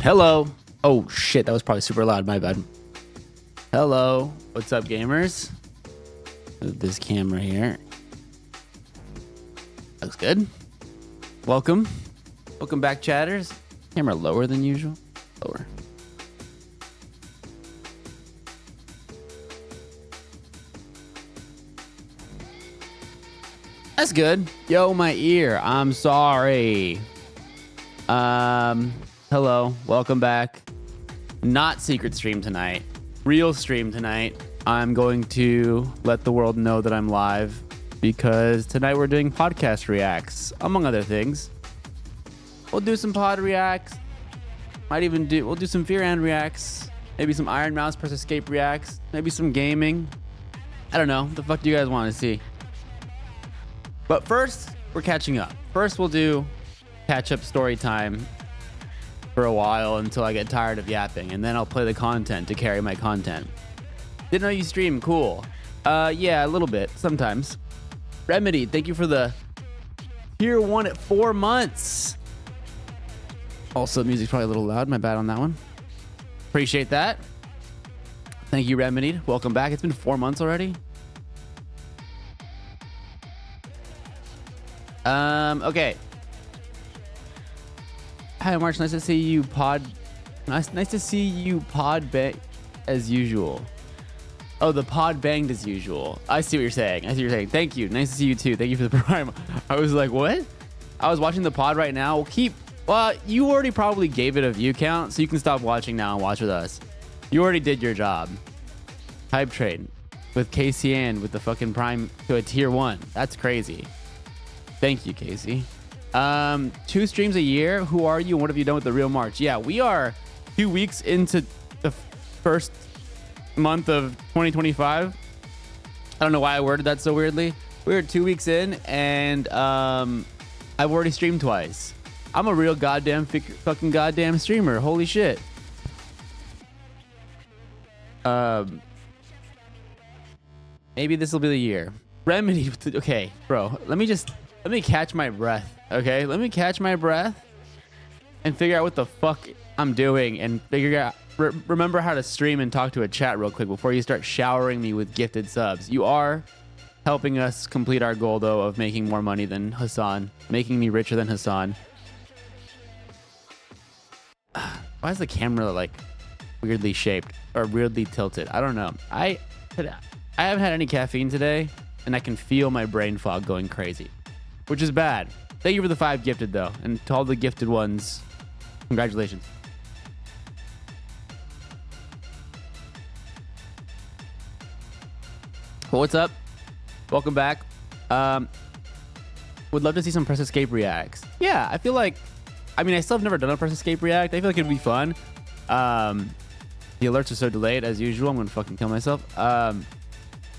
Hello. Oh shit, that was probably super loud. My bad. Hello. What's up, gamers? Move this camera here. Looks good. Welcome. Welcome back, chatters. Camera lower than usual. Lower. That's good. Yo, my ear. I'm sorry. Hello. Welcome back. Not secret stream tonight. Real stream tonight. I'm going to let the world know that I'm live because tonight we're doing podcast reacts, among other things. We'll do some pod reacts. We'll do some Fear and reacts. Maybe some Iron Mouse Press Escape reacts. Maybe some gaming. I don't know. What the fuck do you guys want to see? But first, we're catching up. First, we'll do catch up story time for a while until I get tired of yapping, and then I'll play the content to carry my content. Didn't know you stream. Cool. Yeah, a little bit sometimes. Remedy, thank you for the tier 1 at 4 months. Also, music's probably a little loud. My bad on that one. Appreciate that. Thank you, Remedy. Welcome back. It's been 4 months already. Okay. Hi, March. Nice to see you Nice to see you pod bang as usual. Oh, the pod banged as usual. I see what you're saying. Thank you. Nice to see you too. Thank you for the prime. I was like, what? I was watching the pod right now. Well, you already probably gave it a view count, so you can stop watching now and watch with us. You already did your job. Hype train with KCN with the fucking prime to a tier 1. That's crazy. Thank you, Casey. 2 streams a year. Who are you and what have you done with the real March? Yeah, we are 2 weeks into the first month of 2025. I don't know why I worded that so weirdly. We're 2 weeks in and I've already streamed twice. I'm a real fucking goddamn streamer. Holy shit. Maybe this will be the year. Remedy. Okay, bro. Let me catch my breath. Okay, let me catch my breath and figure out what the fuck I'm doing and figure out. Remember how to stream and talk to a chat real quick before you start showering me with gifted subs. You are helping us complete our goal though of making more money than Hassan, making me richer than Hassan. Why is the camera like weirdly shaped or weirdly tilted? I don't know. I haven't had any caffeine today and I can feel my brain fog going crazy, which is bad. Thank you for the 5 gifted, though. And to all the gifted ones, congratulations. Well, what's up? Welcome back. Would love to see some Press Escape reacts. Yeah, I feel like, I mean, I still have never done a Press Escape react. I feel like it'd be fun. The alerts are so delayed as usual. I'm gonna fucking kill myself. But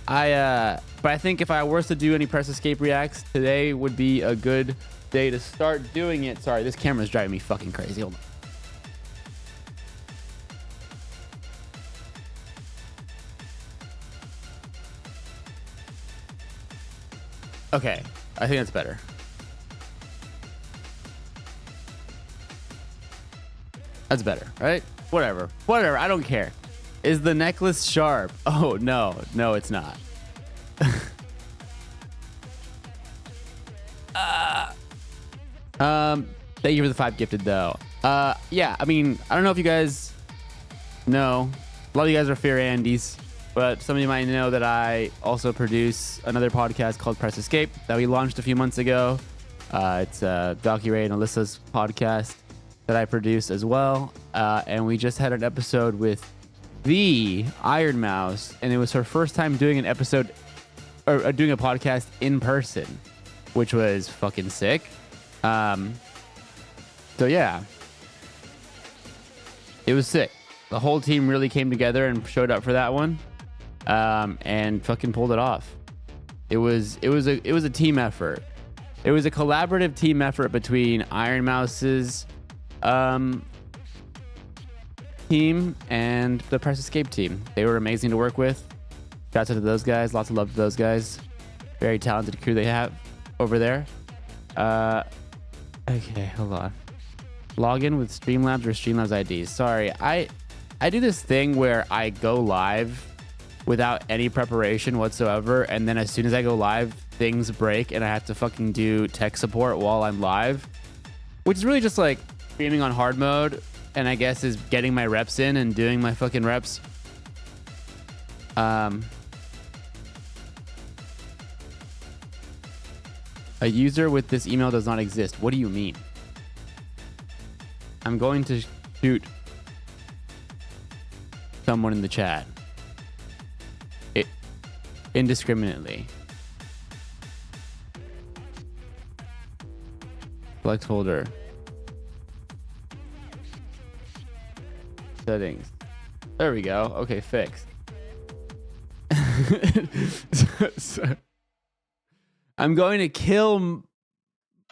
I think if I were to do any Press Escape reacts, today would be a good day to start doing it. Sorry, this camera's driving me fucking crazy. Hold on. Okay, I think that's better. That's better, right? Whatever. I don't care. Is the necklace sharp? Oh, no, it's not. Thank you for the 5 gifted, though. Yeah, I mean, I don't know if you guys know. A lot of you guys are Fear Andes, but some of you might know that I also produce another podcast called Press Escape that we launched a few months ago. It's Valkyrie Ray and Alyssa's podcast that I produce as well. And we just had an episode with the Iron Mouse, and it was her first time doing an episode or doing a podcast in person, which was fucking sick. So yeah, it was sick. The whole team really came together and showed up for that one, and fucking pulled it off. It was a team effort. It was a collaborative team effort between Iron Mouse's team and the Press Escape team. They were amazing to work with. Shout out to those guys. Lots of love to those guys. Very talented crew they have over there. Okay, hold on. Log in with Streamlabs or Streamlabs IDs. Sorry, I do this thing where I go live without any preparation whatsoever, and then as soon as I go live, things break and I have to fucking do tech support while I'm live, which is really just like streaming on hard mode, and I guess is getting my reps in and doing my fucking reps. A user with this email does not exist. What do you mean? I'm going to shoot someone in the chat. Indiscriminately. Select folder. Settings. There we go. Okay, fixed. I'm going to kill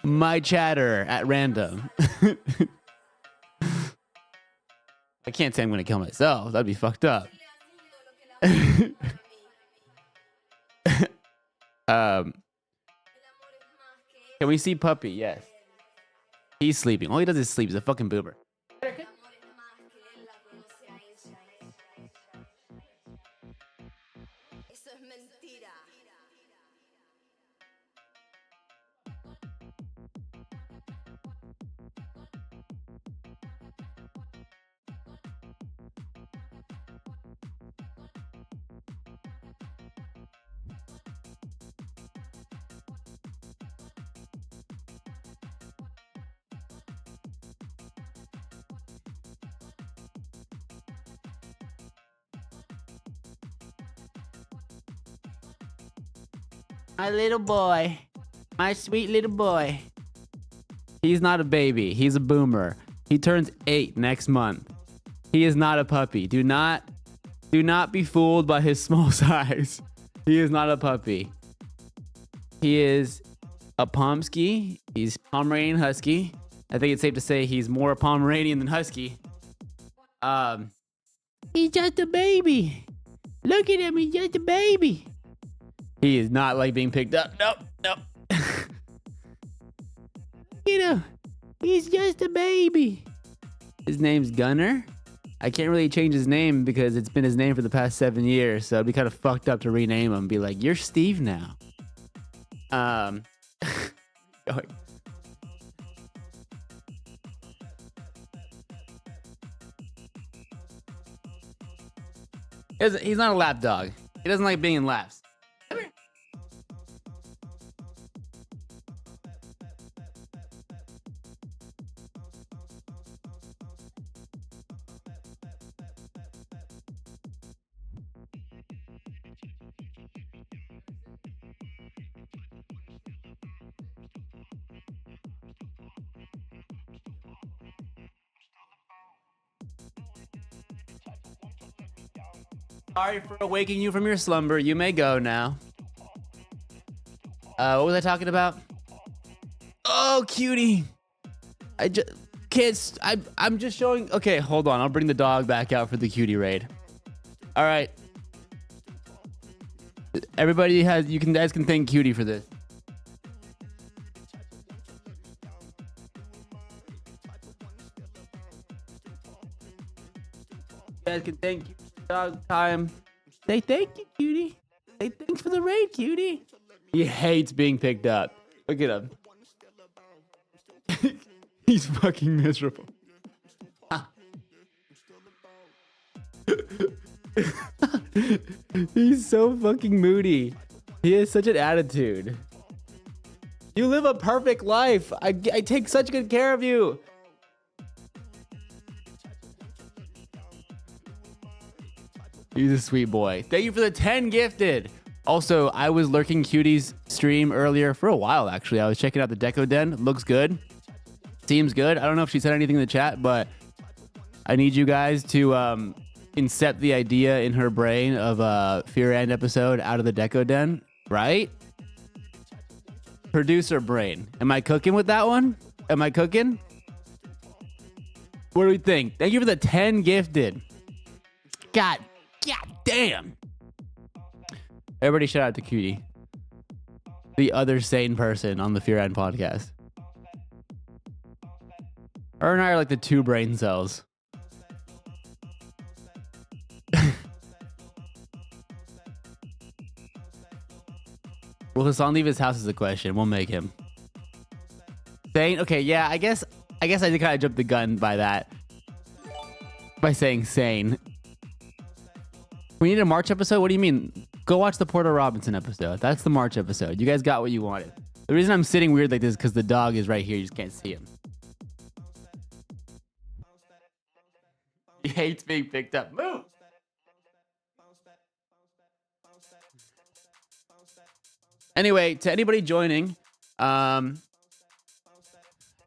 my chatter at random. I can't say I'm going to kill myself. That'd be fucked up. Can we see Puppy? Yes. He's sleeping. All he does is sleep. He's a fucking boomer. My little boy. My sweet little boy. He's not a baby. He's a boomer. He turns 8 next month. He is not a puppy. Do not be fooled by his small size. He is not a puppy. He is a Pomsky. He's Pomeranian Husky. I think it's safe to say he's more Pomeranian than Husky. He's just a baby. Look at him. He's just a baby. He is not like being picked up. Nope. You know, he's just a baby. His name's Gunner. I can't really change his name because it's been his name for the past 7 years. So it'd be kind of fucked up to rename him. Be like, you're Steve now. Going. He's not a lap dog. He doesn't like being in laps. Sorry for awaking you from your slumber. You may go now. What was I talking about? Oh, cutie. Kids, I'm just showing. Okay, hold on. I'll bring the dog back out for the cutie raid. All right. Everybody you guys can thank cutie for this. You guys can thank you for dog time. Say thank you, cutie. Say thanks for the raid, cutie. He hates being picked up. Look at him. He's fucking miserable. He's so fucking moody. He has such an attitude. You live a perfect life. I take such good care of you. He's a sweet boy. Thank you for the 10 gifted. Also, I was lurking Cutie's stream earlier for a while, actually. I was checking out the Deco Den. Looks good. Seems good. I don't know if she said anything in the chat, but I need you guys to incept the idea in her brain of a Fear and episode out of the Deco Den, right? Producer brain. Am I cooking with that one? Am I cooking? What do we think? Thank you for the 10 gifted. God damn. Everybody shout out to Cutie. The other sane person on the Fear and podcast. Her and I are like the two brain cells. Will Hassan leave his house is the question. We'll make him. Sane? Okay, yeah, I guess I did kind of jump the gun by that. By saying sane. We need a March episode? What do you mean? Go watch the Porter Robinson episode. That's the March episode. You guys got what you wanted. The reason I'm sitting weird like this is because the dog is right here. You just can't see him. He hates being picked up. Move! Anyway, to anybody joining,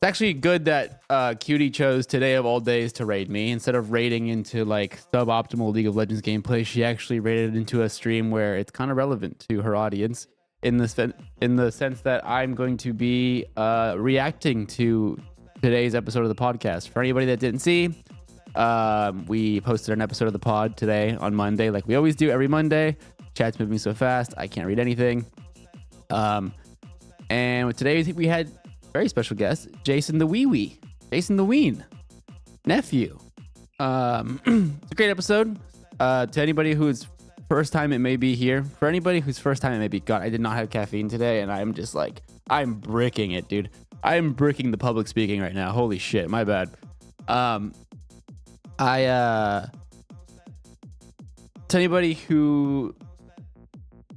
it's actually good that Cutie chose today of all days to raid me. Instead of raiding into like suboptimal League of Legends gameplay, she actually raided into a stream where it's kind of relevant to her audience in the sense that I'm going to be reacting to today's episode of the podcast. For anybody that didn't see, we posted an episode of the pod today on Monday, like we always do every Monday. Chat's moving so fast, I can't read anything. And today we had a very special guest, Jason the Wee, Jason the Ween, nephew. It's a great episode. To anybody who's first time it may be here, for anybody whose first time it may be gone, I did not have caffeine today, and I'm just like, I'm bricking it, dude. I'm bricking the public speaking right now. Holy shit, my bad. To anybody who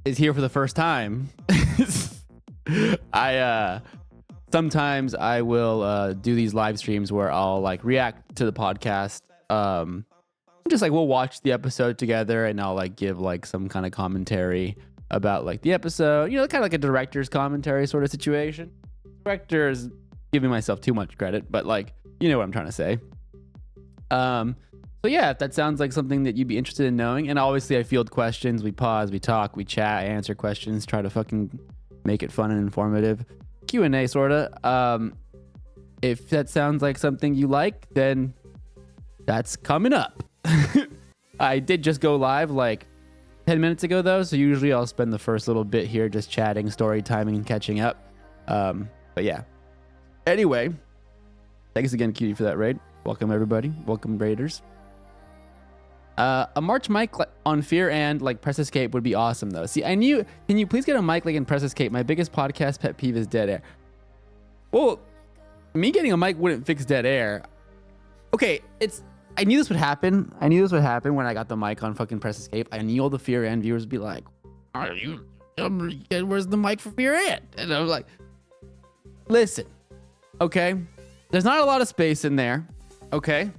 is here for the first time, sometimes I will do these live streams where I'll like react to the podcast. Just like we'll watch the episode together and I'll like give like some kind of commentary about like the episode, you know, kind of like a director's commentary sort of situation. Director is giving myself too much credit, but like, you know what I'm trying to say. So yeah, if that sounds like something that you'd be interested in knowing, and obviously I field questions, we pause, we talk, we chat, I answer questions, try to fucking make it fun and informative. Q&A sorta. If that sounds like something you like, then that's coming up. I did just go live like 10 minutes ago though, so usually I'll spend the first little bit here just chatting, story timing, and catching up. But yeah. Anyway, thanks again, Cutie, for that raid. Welcome everybody. Welcome raiders. A March mic on Fear and like Press Escape would be awesome though. See, can you please get a mic like in Press Escape? My biggest podcast pet peeve is dead air. Well, me getting a mic wouldn't fix dead air. Okay, I knew this would happen. I knew this would happen when I got the mic on fucking Press Escape. I knew all the Fear and viewers would be like, where's the mic for Fear and? And I was like, listen, okay, there's not a lot of space in there, okay?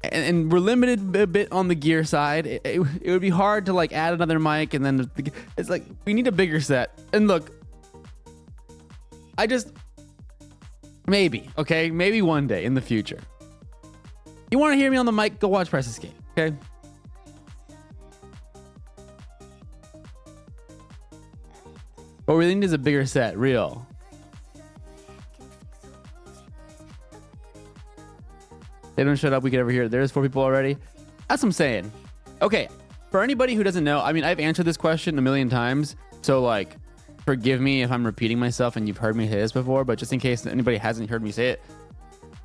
And we're limited a bit on the gear side. It would be hard to like add another mic, and then it's like we need a bigger set. And look, maybe one day in the future. You want to hear me on the mic? Go watch Press Escape, okay? What we need is a bigger set. Real. They don't shut up. We can never hear it. There's 4 people already. That's what I'm saying. Okay. For anybody who doesn't know, I mean, I've answered this question a million times. So, like, forgive me if I'm repeating myself and you've heard me say this before, but just in case anybody hasn't heard me say it,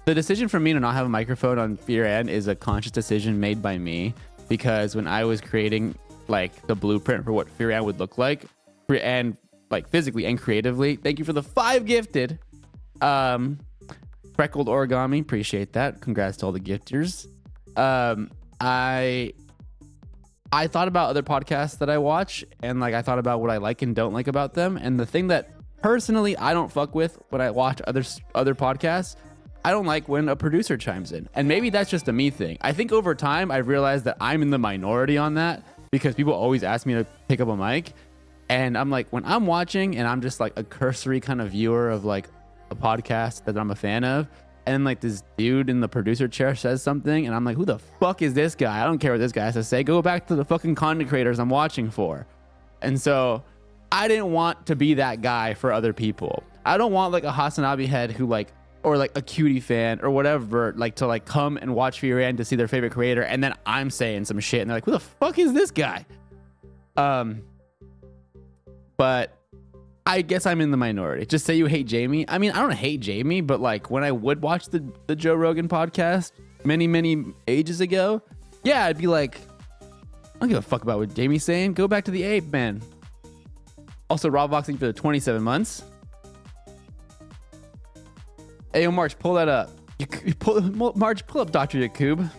the decision for me to not have a microphone on Fear and is a conscious decision made by me, because when I was creating, like, the blueprint for what Fear and would look like, and, like, physically and creatively, thank you for the 5 gifted. Freckled origami, appreciate that. Congrats to all the gifters. I thought about other podcasts that I watch, and like I thought about what I like and don't like about them. And the thing that personally I don't fuck with when I watch other podcasts, I don't like when a producer chimes in. And maybe that's just a me thing. I think over time I've realized that I'm in the minority on that, because people always ask me to pick up a mic, and I'm like, when I'm watching and I'm just like a cursory kind of viewer of like a podcast that I'm a fan of, and like this dude in the producer chair says something and I'm like, who the fuck is this guy? I don't care what this guy has to say. Go back to the fucking content creators I'm watching for. And so I didn't want to be that guy for other people. I don't want like a Hasanabi head who like, or like a cutie fan or whatever, like to like come and watch Fear and to see their favorite creator, and then I'm saying some shit and they're like, who the fuck is this guy? But I guess I'm in the minority. Just say you hate Jamie. I mean, I don't hate Jamie, but like when I would watch the Joe Rogan podcast many ages ago, yeah, I'd be like, I don't give a fuck about what Jamie's saying. Go back to the ape, man. Also, Rob Boxing for the 27 months. Hey, March, pull that up. March, pull up Dr. Yakub.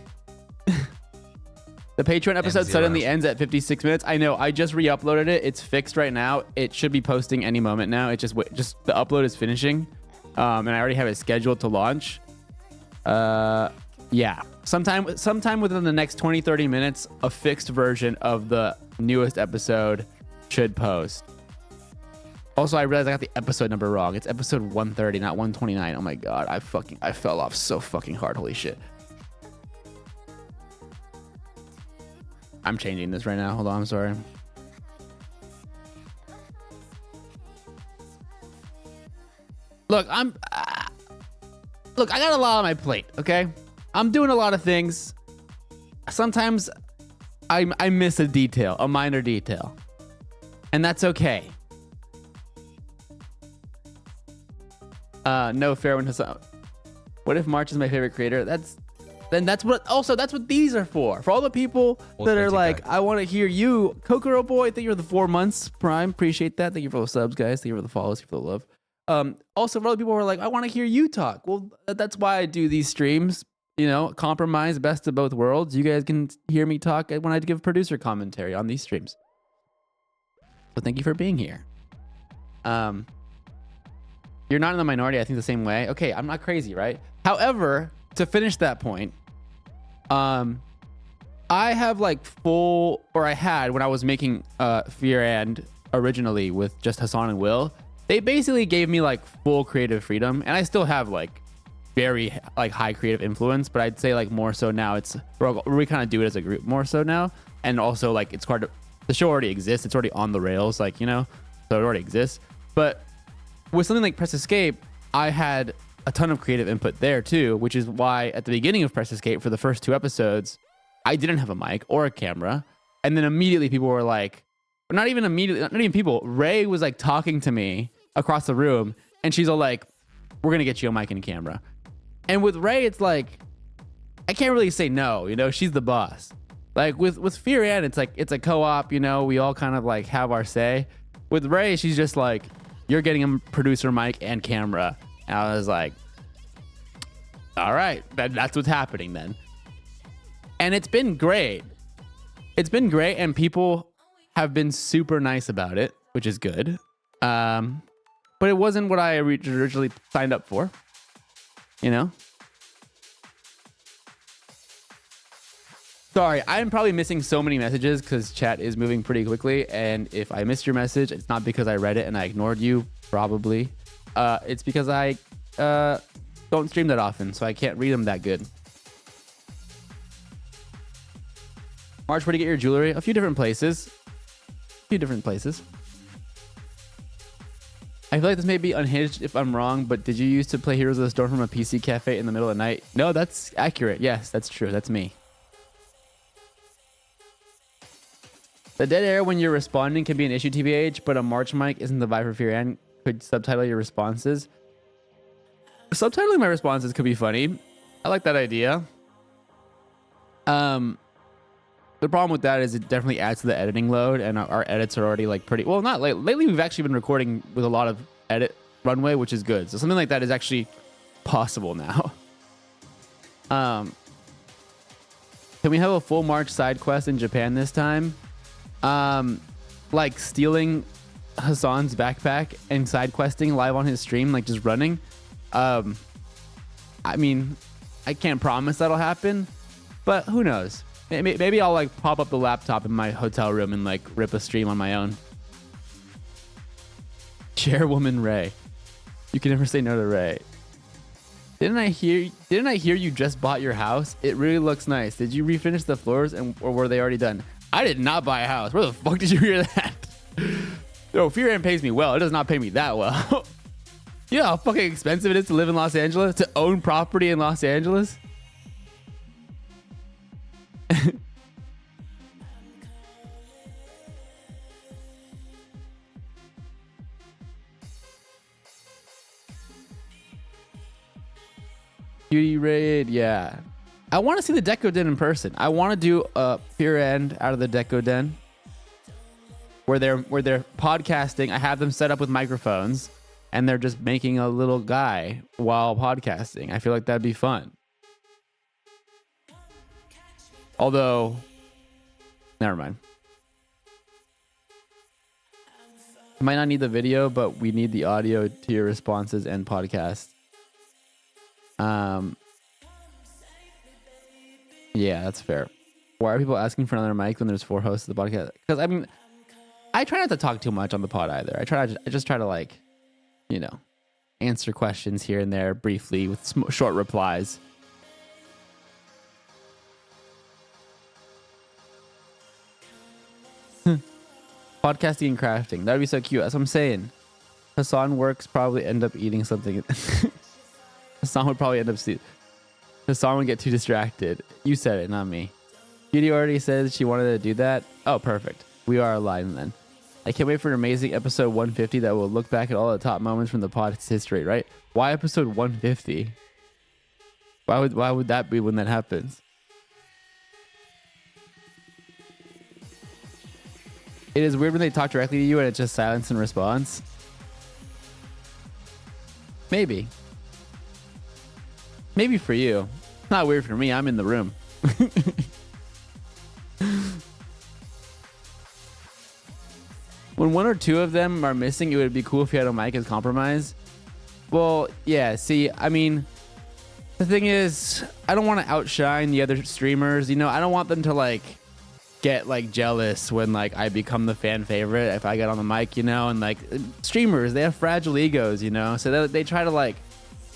The Patreon episode suddenly ends at 56 minutes. I know. I just re-uploaded it. It's fixed right now. It should be posting any moment now. It just the upload is finishing, and I already have it scheduled to launch. Yeah, sometime within the next 20-30 minutes, a fixed version of the newest episode should post. Also, I realized I got the episode number wrong. It's episode 130, not 129. Oh my god, I fell off so fucking hard. Holy shit. I'm changing this right now. Hold on, I'm sorry. Look, I got a lot on my plate, okay? I'm doing a lot of things. Sometimes I miss a detail, a minor detail. And that's okay. No fair one. What if March is my favorite creator? That's what these are for. For all the people that are like, I want to hear you. Kokoro Boy, thank you for the 4 months Prime. Appreciate that. Thank you for the subs, guys. Thank you for the follows. Thank you for the love. Also, for other people who are like, I want to hear you talk. Well, that's why I do these streams. You know, compromise, best of both worlds. You guys can hear me talk when I give producer commentary on these streams. So thank you for being here. You're not in the minority. I think the same way. Okay, I'm not crazy, right? However, to finish that point, I have like I had when I was making Fear and originally with just Hassan and Will, they basically gave me like full creative freedom, and I still have like very like high creative influence, but I'd say like more so now we kind of do it as a group more so now. And also like it's hard to, the show already exists, it's already on the rails, like, you know, so it already exists. But with something like Press Escape, I had a ton of creative input there too, which is why at the beginning of Press Escape for the first 2 episodes, I didn't have a mic or a camera. And then immediately people were like, not even people, Ray was like talking to me across the room, and she's all like, we're going to get you a mic and a camera. And with Ray, it's like, I can't really say no, you know, she's the boss. Like with Fear and it's like, it's a co-op, you know, we all kind of like have our say. With Ray, she's just like, you're getting a producer mic and camera. And I was like, all right, that's what's happening then. And it's been great. It's been great, and people have been super nice about it, which is good. But it wasn't what I originally signed up for, you know? Sorry, I'm probably missing so many messages because chat is moving pretty quickly. And if I missed your message, it's not because I read it and I ignored you, probably. It's because I don't stream that often, so I can't read them that good. March, where to get your jewelry? A few different places. I feel like this may be unhinged if I'm wrong, but did you used to play Heroes of the Storm from a PC cafe in the middle of the night? No, that's accurate. Yes, that's true. That's me. The dead air when you're responding can be an issue, TBH, but a March mic isn't the vibe for Fear and could subtitle your responses. Subtitling my responses could be funny. I like that idea. The problem with that is it definitely adds to the editing load, and our edits are already like pretty well. Not late. Lately, we've actually been recording with a lot of edit runway, which is good. So something like that is actually possible now. Can we have a full March side quest in Japan this time? Like stealing Hassan's backpack and side questing live on his stream, like just running. I mean, I can't promise that'll happen, but who knows? Maybe I'll like pop up the laptop in my hotel room and like rip a stream on my own. Chairwoman Ray, you can never say no to Ray. Didn't I hear you just bought your house? It really looks nice. Did you refinish the floors or were they already done? I did not buy a house. Where the fuck did you hear that? Yo, Fear pays me well. It does not pay me that well. You know how fucking expensive it is to live in Los Angeles? To own property in Los Angeles? Beauty raid, yeah. I want to see the Deco Den in person. I want to do a Fear End out of the Deco Den where they're podcasting. I have them set up with microphones and they're just making a little guy while podcasting. I feel like that'd be fun. Although, never mind. Might not need the video, but we need the audio to your responses and podcast. Yeah, that's fair. Why are people asking for another mic when there's 4 hosts of the podcast? Because I mean, I try not to talk too much on the pod either. I just try to like, you know, answer questions here and there briefly with short replies. Podcasting and crafting. That'd be so cute. That's what I'm saying. Hassan works probably end up eating something. Hassan would probably end up Hassan would get too distracted. You said it, not me. Beauty already said she wanted to do that. Oh, perfect. We are aligned then. I can't wait for an amazing episode 150 that will look back at all the top moments from the pod's history, right? Why episode 150? Why would that be when that happens? It is weird when they talk directly to you and it's just silence in response. Maybe. Maybe for you. It's not weird for me. I'm in the room. When 1 or 2 of them are missing, it would be cool if you had a mic as compromise. Well, yeah, see, I mean, the thing is, I don't want to outshine the other streamers. You know, I don't want them to like get like jealous when like I become the fan favorite if I get on the mic, you know, and like streamers, they have fragile egos, you know, so they try to like,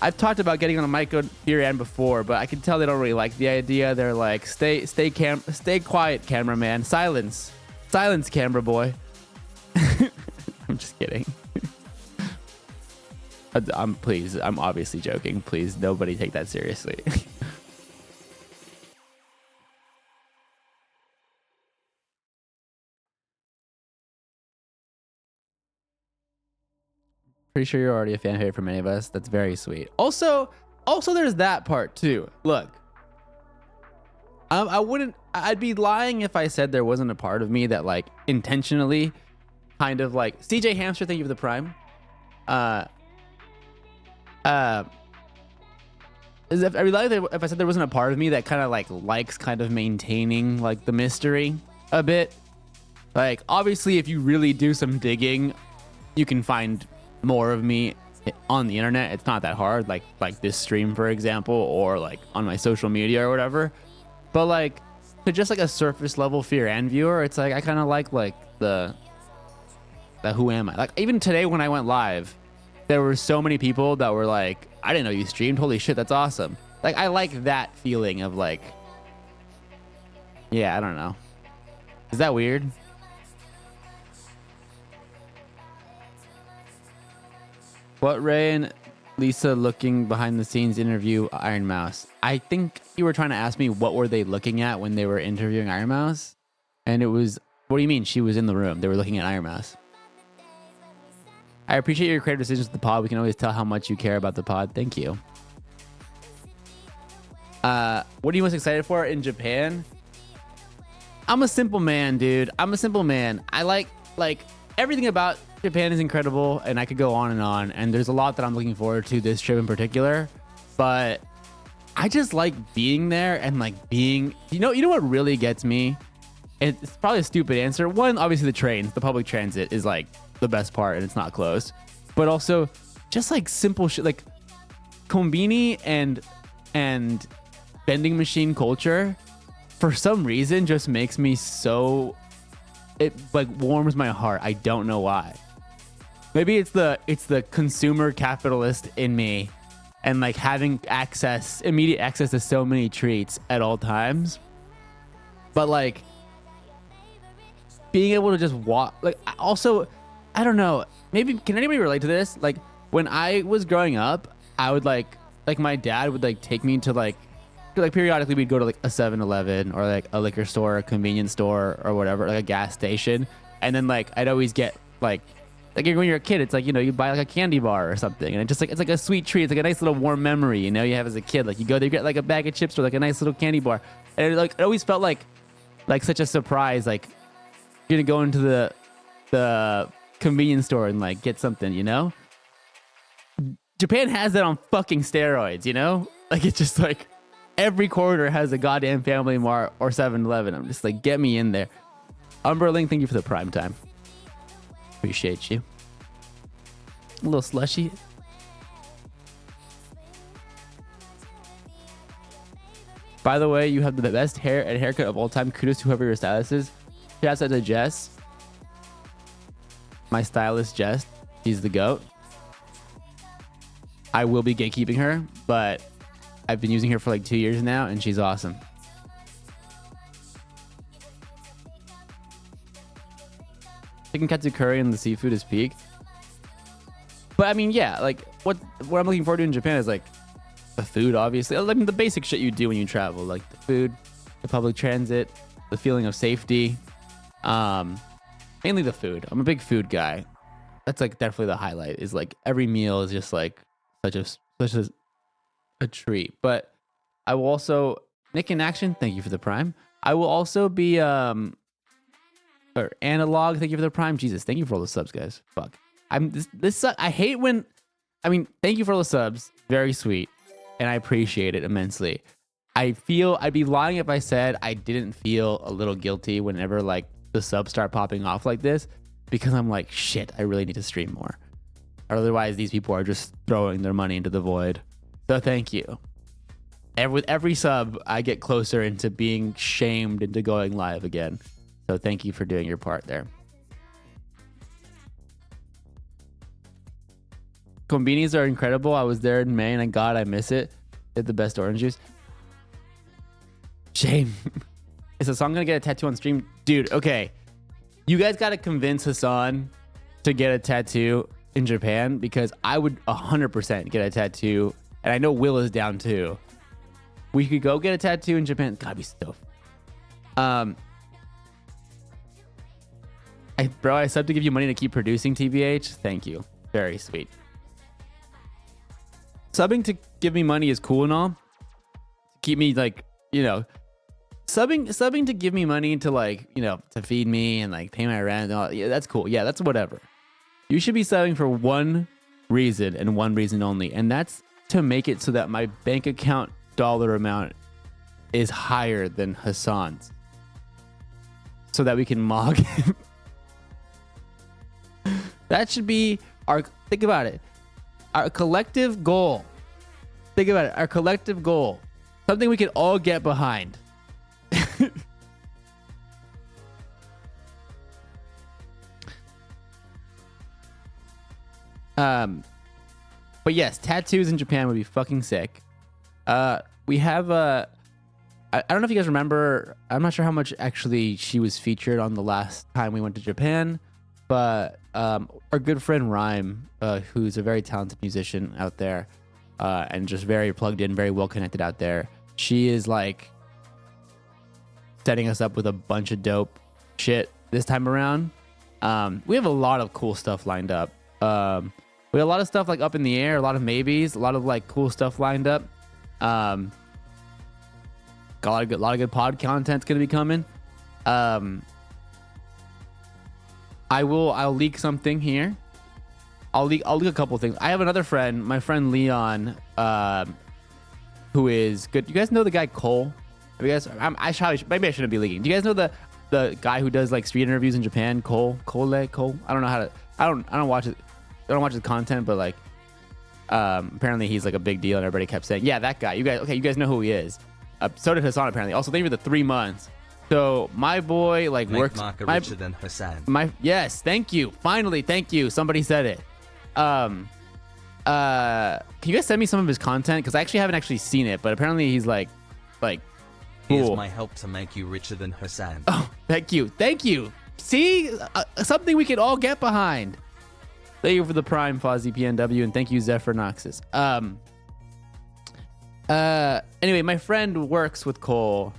I've talked about getting on a mic here and before, but I can tell they don't really like the idea. They're like, stay quiet, cameraman. Silence, camera boy. I'm just kidding. I'm obviously joking. Please, nobody take that seriously. Pretty sure you're already a fan favorite for many of us. That's very sweet. Also, there's that part too. Look, I'd be lying if I said there wasn't a part of me that like intentionally kind of like CJ Hamster, thank you for the prime. If I said there wasn't a part of me that kind of like likes kind of maintaining like the mystery a bit. Like obviously if you really do some digging, you can find more of me on the internet. It's not that hard, like this stream for example, or like on my social media or whatever. But like to just like a surface level Fear and viewer, it's like I kind of like the who am I? Like even today when I went live, there were so many people that were like, I didn't know you streamed. Holy shit, that's awesome. Like I like that feeling of like, yeah, I don't know. Is that weird? What Ray and Lisa looking behind the scenes interview Iron Mouse? I think you were trying to ask me what were they looking at when they were interviewing Iron Mouse, and it was, what do you mean? She was in the room. They were looking at Iron Mouse. I appreciate your creative decisions with the pod. We can always tell how much you care about the pod. Thank you. What are you most excited for in Japan? I'm a simple man, dude. I'm a simple man. I like everything about Japan is incredible, and I could go on, and there's a lot that I'm looking forward to this trip in particular, but I just like being there and like being, you know what really gets me? It's probably a stupid answer. One, obviously the trains, the public transit is like the best part and it's not closed, but also just like simple shit like Konbini and vending machine culture for some reason just makes me so, it like warms my heart. I don't know why. Maybe it's the consumer capitalist in me and like having immediate access to so many treats at all times. But like being able to just walk, like also, I don't know, maybe, can anybody relate to this? Like when I was growing up, I would like my dad would like take me to like periodically we'd go to like a 7-Eleven or like a liquor store, a convenience store or whatever, like a gas station. And then like I'd always get like when you're a kid, it's like, you know, you buy like a candy bar or something, and it's like a sweet treat. It's like a nice little warm memory, you know, you have as a kid. Like you go there, you get like a bag of chips or like a nice little candy bar, and it always felt like such a surprise. Like you're gonna go into the convenience store and like get something, you know. Japan has that on fucking steroids, you know. Like it's just like every corner has a goddamn Family Mart or 7-Eleven. I'm just like, get me in there. Umberling, thank you for the prime time. Appreciate you. A little slushy. By the way, you have the best hair and haircut of all time. Kudos to whoever your stylist is. Shouts out to Jess. My stylist, Jess. She's the GOAT. I will be gatekeeping her, but I've been using her for like 2 years now, and she's awesome. Chicken katsu curry and the seafood is peak. But I mean, yeah, like what I'm looking forward to in Japan is like the food, obviously. I mean, the basic shit you do when you travel, like the food, the public transit, the feeling of safety. Mainly the food. I'm a big food guy. That's like definitely the highlight. Is like every meal is just like such a treat. But I will also, Nick in Action, thank you for the prime. I will also be or Analog, thank you for the prime. Jesus, thank you for all the subs, guys. Fuck. I hate when, I mean, thank you for all the subs. Very sweet. And I appreciate it immensely. I feel I'd be lying if I said I didn't feel a little guilty whenever like the subs start popping off like this, because I'm like, shit, I really need to stream more. Or otherwise these people are just throwing their money into the void. So thank you. With every sub, I get closer into being shamed into going live again. So thank you for doing your part there. Konbinis are incredible. I was there in May and God, I miss it. They had the best orange juice. Shame. Is Hassan gonna get a tattoo on stream? Dude, okay. You guys gotta convince Hassan to get a tattoo in Japan, because I would 100% get a tattoo. And I know Will is down too. We could go get a tattoo in Japan. Gotta be so. Bro, I subbed to give you money to keep producing, TBH. Thank you. Very sweet. Subbing to give me money is cool and all. Keep me like, you know, subbing to give me money to like, you know, to feed me and like pay my rent and all. Yeah, that's cool. Yeah, that's whatever. You should be subbing for one reason and one reason only. And that's to make it so that my bank account dollar amount is higher than Hassan's. So that we can mog him. That should be our, think about it, our collective goal. Think about it, our collective goal. Something we can all get behind. But yes, tattoos in Japan would be fucking sick. We have I don't know if you guys remember, I'm not sure how much actually she was featured on the last time we went to Japan. But our good friend Rhyme, who's a very talented musician out there, and just very plugged in, very well connected out there, she is like setting us up with a bunch of dope shit this time around. We have a lot of cool stuff lined up. We have a lot of stuff like up in the air, a lot of maybes, a lot of like cool stuff lined up. Got a lot of good pod content's gonna be coming. I'll leak something here. I'll leak a couple things. I have another friend, my friend Leon, who is good. You guys know the guy Cole? Have you guys? Maybe I shouldn't be leaking. Do you guys know the guy who does like street interviews in Japan? Cole. I don't know how to. I don't watch it. I don't watch his content, but like, apparently he's like a big deal, and everybody kept saying, "Yeah, that guy." You guys know who he is. So did Hassan apparently. Also, thank you for the 3 months. So my boy like Make works. Marco richer than Hassan. Yes, thank you. Finally, thank you. Somebody said it. Can you guys send me some of his content? Because I actually haven't seen it, but apparently he's like Here's cool. my help to make you richer than Hassan. Oh, thank you. See, something we can all get behind. Thank you for the Prime, Fozzie PNW, and thank you, Zephyr Noxus. Anyway, my friend works with Cole.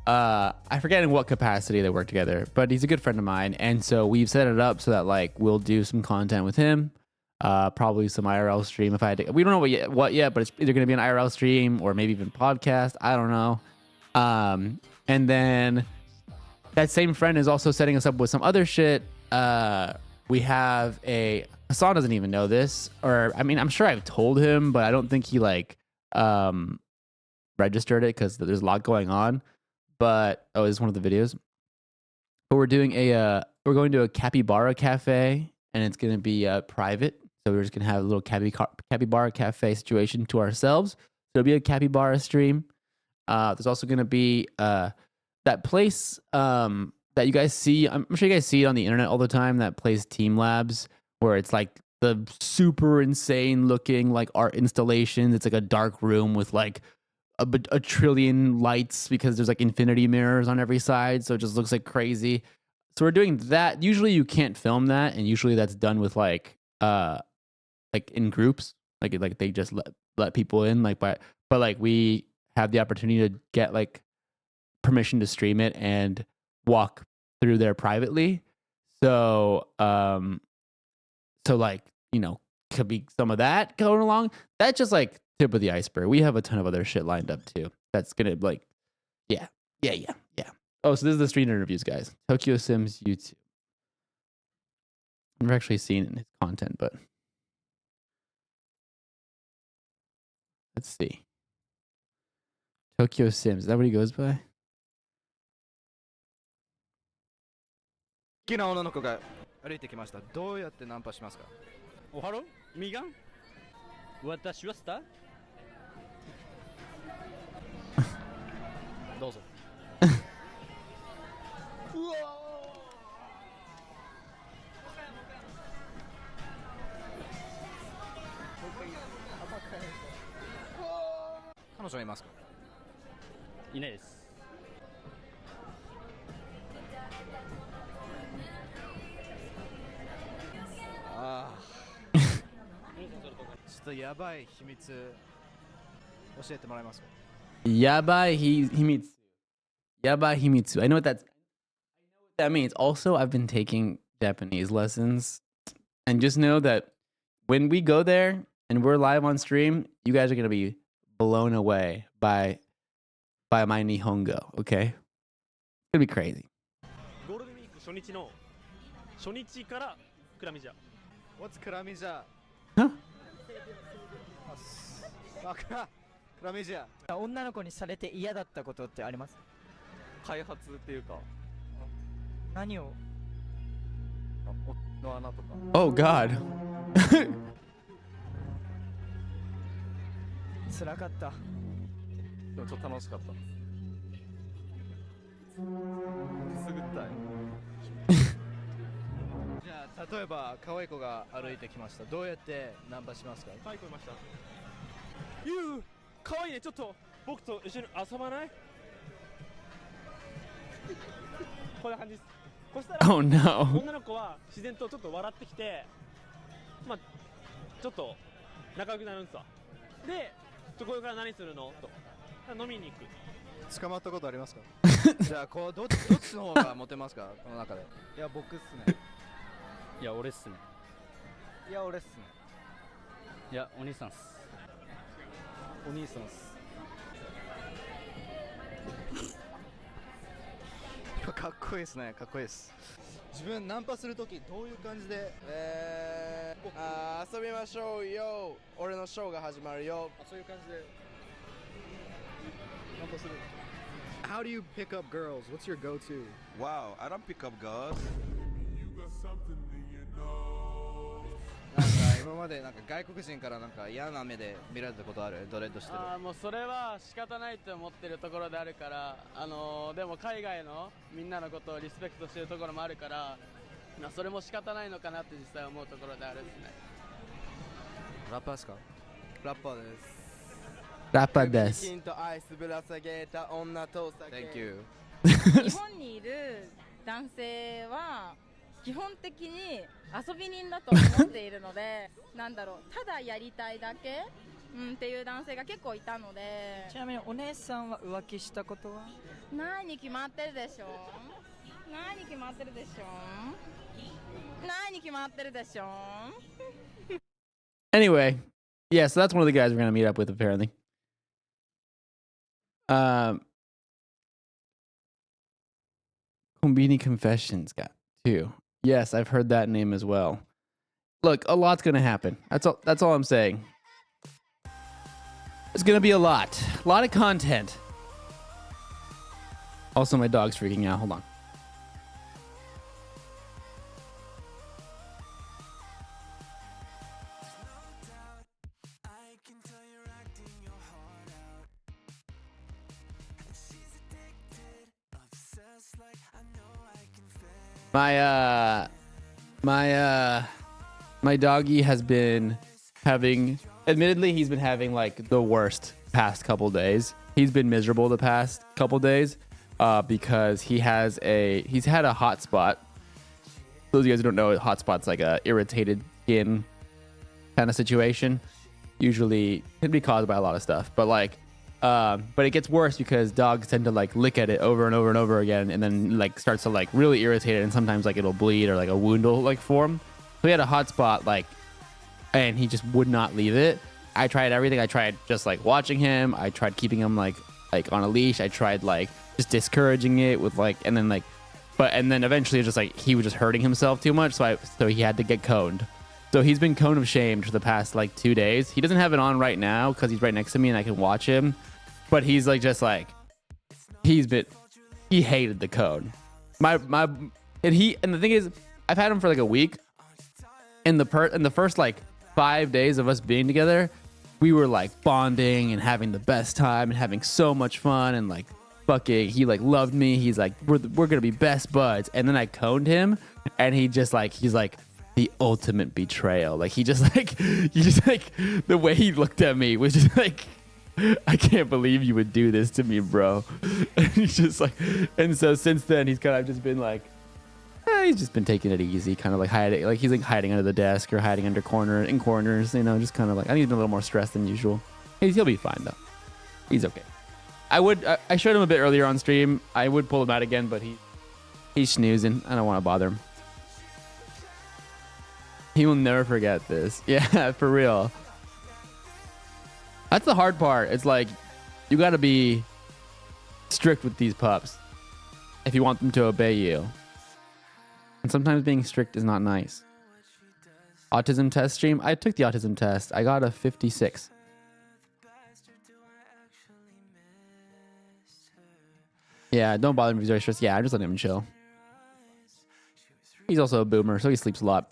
I forget in what capacity they work together, but he's a good friend of mine, and so we've set it up so that like we'll do some content with him. Probably some IRL stream if I had to. We don't know what yet, but it's either going to be an IRL stream or maybe even podcast. I don't know. And then that same friend is also setting us up with some other shit. We have Hassan doesn't even know this, or I mean, I'm sure I've told him, but I don't think he like registered it because there's a lot going on. But it's one of the videos. But we're doing we're going to a capybara cafe, and it's going to be private. So we're just going to have a little capybara cafe situation to ourselves. So it'll be a capybara stream. There's also going to be that place that you guys see. I'm sure you guys see it on the internet all the time. That place, Team Labs, where it's like the super insane looking like art installations. It's like a dark room with like a trillion lights because there's like infinity mirrors on every side. So it just looks like crazy. So we're doing that. Usually you can't film that, and usually that's done with like in groups. Like they just let people in but like we have the opportunity to get like permission to stream it and walk through there privately. So like, you know, could be some of that going along. That's just like tip of the iceberg. We have a ton of other shit lined up too. That's gonna like, yeah. Oh, so this is the street interviews, guys. Tokyo Sims YouTube. I've never actually seen his content, but let's see. Tokyo Sims. Is that what he goes by? 好きな女の子が歩いてきました。どうやってナンパしますか？おはろみがん私はスターどうぞ。彼女はいますか？いないです。ああ。ちょっとやばい秘密教えてもらえますか？ Yabai Himitsu. Yabai Himitsu. I know what that means. Also, I've been taking Japanese lessons, and just know that when we go there and we're live on stream, you guys are gonna be blown away by my Nihongo. Okay, it's gonna be crazy. ゴールデンウィーク初日の初日からクラミジャ What's クラミジャ Huh? クラミジャ女の子にされて嫌だったことってあります？開発っていうか何を？の穴とか Oh God. 辛かった。でもちょっと楽しかったくすぐったいじゃあ例えば可愛い子が歩いてきました。どうやってナンパしますか？はい、来ました。ゆう、かわいいね。ちょっと僕と一緒に遊ばない？こんな感じです。そしたら Oh no. 女の子は自然とちょっと笑ってきて、Oh no. 女の子は自然とちょっと笑ってきて、まあちょっと仲良くなるんですわ。で、これから何するのと飲みに行く。捕まったことありますか？じゃあこうどっちの方がモテますかこの中で？いや僕っすね。いや俺っすね。いや俺っすね。いやお兄さんっす。お兄さんっす。かっこいいですね、かっこいいです。自分ナンパするときどういう感じで遊びましょうよ、俺のショーが始まるよ、そういう感じでナンパする。How do you pick up girls? What's your go-to? Wow, I don't pick up girls. なんか今までなんか外国人からなんか嫌な目で見られたことある？ドレッドしてる。もうそれは仕方ないと思ってるところであるから、でも海外のみんなのことをリスペクトしてるところもあるから、それも仕方ないのかなって実際思うところであるですね。ラッパーですか？ラッパーです。ラッパーです。キンとアイスぶら下げた女と酒。Thank you. 日本にいる男性は基本的に遊び人だと思っているのでなんだろう、ただやりたいだけ、っていう男性が結構いたので。ちなみにお姉さんは浮気したことは？ないに決まってるでしょ。ないに決まってるでしょ。ないに決まってるでしょ。 Anyway, yeah, so that's one of the guys we're gonna meet up with apparently. Combini Confessions got 2. Yes, I've heard that name as well. Look, a lot's gonna happen. That's all I'm saying. It's gonna be a lot of content. Also, my dog's freaking out. Hold on. My doggy has been having, admittedly, he's been having like the worst past couple days. He's been miserable the past couple days because he's had a hot spot. Those of you guys who don't know, a hot spot's like a irritated skin kind of situation. Usually can be caused by a lot of stuff, but it gets worse because dogs tend to like lick at it over and over and over again, and then like starts to like really irritate it, and sometimes like it'll bleed or like a wound will like form. So he had a hot spot and he just would not leave it. I tried everything. I tried just like watching him. I tried keeping him like on a leash. I tried like just discouraging it with and then eventually just like he was just hurting himself too much. So he had to get coned. So he's been cone of shamed for the past like 2 days. He doesn't have it on right now because he's right next to me and I can watch him. But he's like he hated the cone. And the thing is, I've had him for like a week. In the first like 5 days of us being together, we were like bonding and having the best time and having so much fun and like fucking. He like loved me. He's like we're gonna be best buds. And then I coned him, and he's like the ultimate betrayal. Like he just like the way he looked at me was just like, I can't believe you would do this to me, bro. And he's just like, and so since then he's kind of just been like, he's just been taking it easy, kind of like he's like hiding under the desk or hiding under corners, you know, just kind of like, I think he's been a little more stressed than usual. He'll be fine though. He's okay. I showed him a bit earlier on stream. I would pull him out again, but he's snoozing. I don't want to bother him. He will never forget this. Yeah, for real. That's the hard part. It's like, you got to be strict with these pups if you want them to obey you. And sometimes being strict is not nice. Autism test stream. I took the autism test. I got a 56. Yeah, don't bother him if he's very stressed. Yeah, I'm just letting him chill. He's also a boomer, so he sleeps a lot.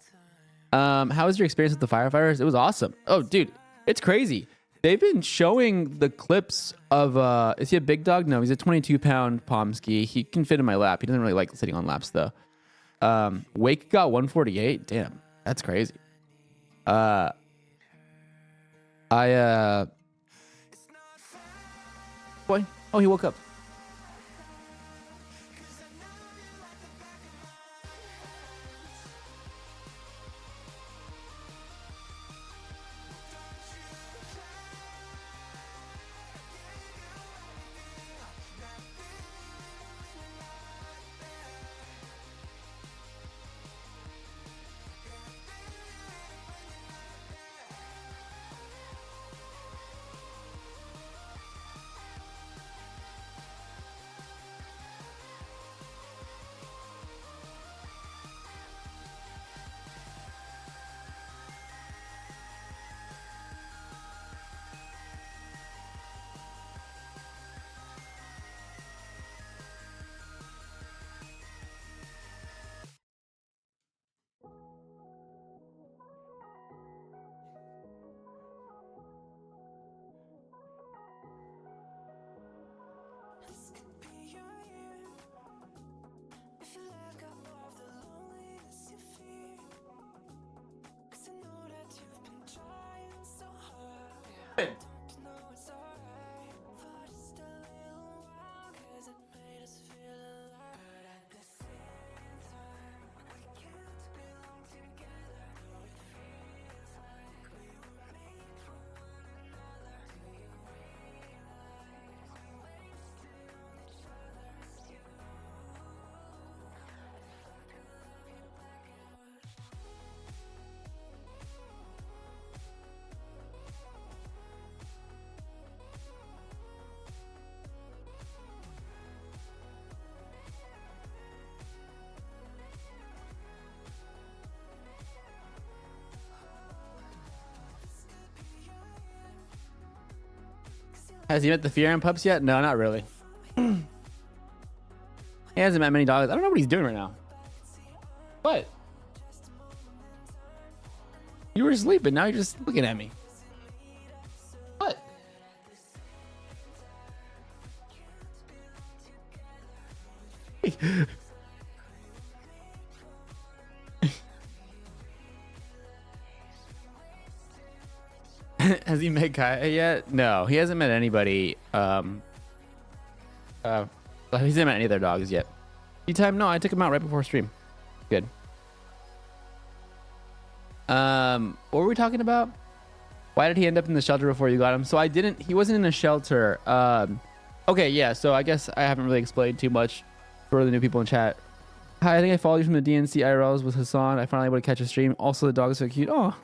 How was your experience with the firefighters? It was awesome. Oh, dude, it's crazy. They've been showing the clips of, is he a big dog? No, he's a 22-pound Pomsky. He can fit in my lap. He doesn't really like sitting on laps, though. Wake got 148. Damn, that's crazy. Boy, oh, he woke up. Has he met the Fearon pups yet? No, not really. He hasn't met many dogs. I don't know what he's doing right now. What? You were sleeping. Now you're just looking at me. What? Has he met Kaya yet? No, he hasn't met anybody. He hasn't met any of their dogs yet. Time? No, I took him out right before stream. Good. What were we talking about? Why did he end up in the shelter before you got him? So he wasn't in a shelter. Okay, yeah, so I guess I haven't really explained too much for the new people in chat. Hi, I think I followed you from the DNC IRLs with Hassan. I finally able to catch a stream. Also, the dog is so cute. Oh,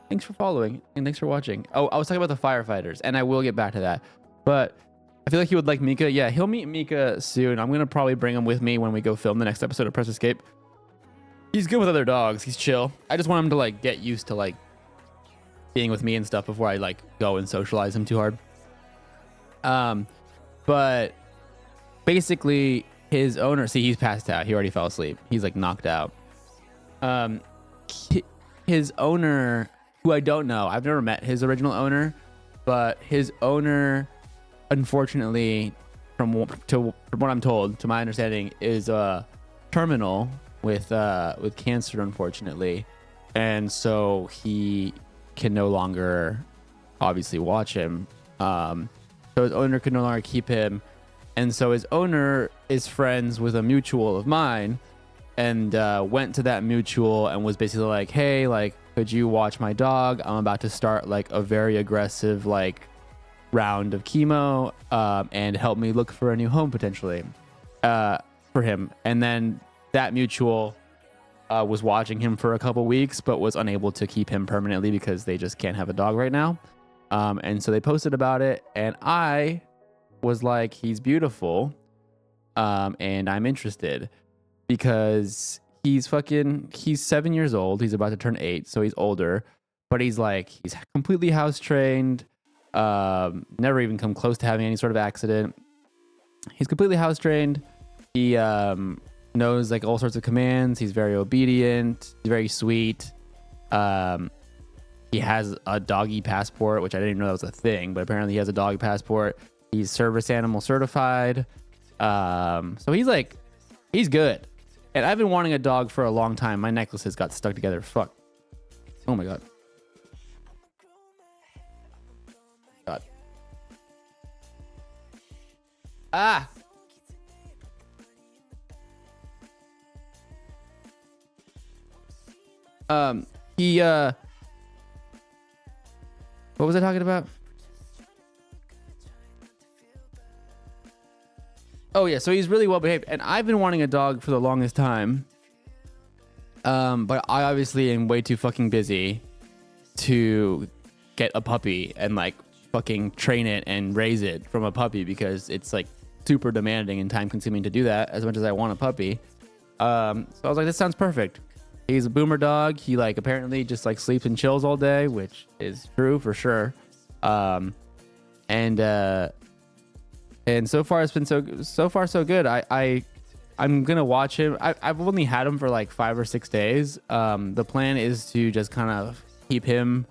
thanks for following and thanks for watching. Oh, I was talking about the firefighters, and I will get back to that. But I feel like he would like Mika. Yeah, he'll meet Mika soon. I'm going to probably bring him with me when we go film the next episode of Press Escape. He's good with other dogs. He's chill. I just want him to like get used to like being with me and stuff before I like go and socialize him too hard. But basically his owner, see, he's passed out. He already fell asleep. He's like knocked out. His owner, who I don't know, I've never met his original owner, but his owner, unfortunately, from what I'm told, to my understanding, is terminal with cancer, unfortunately, and so he can no longer obviously watch him. So his owner could no longer keep him, and so his owner is friends with a mutual of mine, and went to that mutual and was basically like, hey, like, could you watch my dog? I'm about to start like a very aggressive like round of chemo, and help me look for a new home potentially for him. And then that mutual was watching him for a couple weeks, but was unable to keep him permanently because they just can't have a dog right now. And so they posted about it, and I was like, he's beautiful, and I'm interested because he's 7 years old. He's about to turn 8, so he's older, but he's completely house trained. Never even come close to having any sort of accident. He's completely house trained. He knows like all sorts of commands. He's very obedient. He's very sweet. He has a doggy passport, which I didn't even know that was a thing, but apparently he has a doggy passport. He's service animal certified. So he's good. And I've been wanting a dog for a long time. My necklaces got stuck together. Fuck. Oh my god. Ah. What was I talking about? Oh yeah, so he's really well behaved, and I've been wanting a dog for the longest time. But I obviously am way too fucking busy to get a puppy and like fucking train it and raise it from a puppy, because it's like super demanding and time consuming to do that as much as I want a puppy. So I was like, this sounds perfect. He's a boomer dog. He like apparently just like sleeps and chills all day, which is true for sure. And so far it's been so far so good. I'm gonna watch him. I've only had him for like 5 or 6 days. The plan is to just kind of keep him.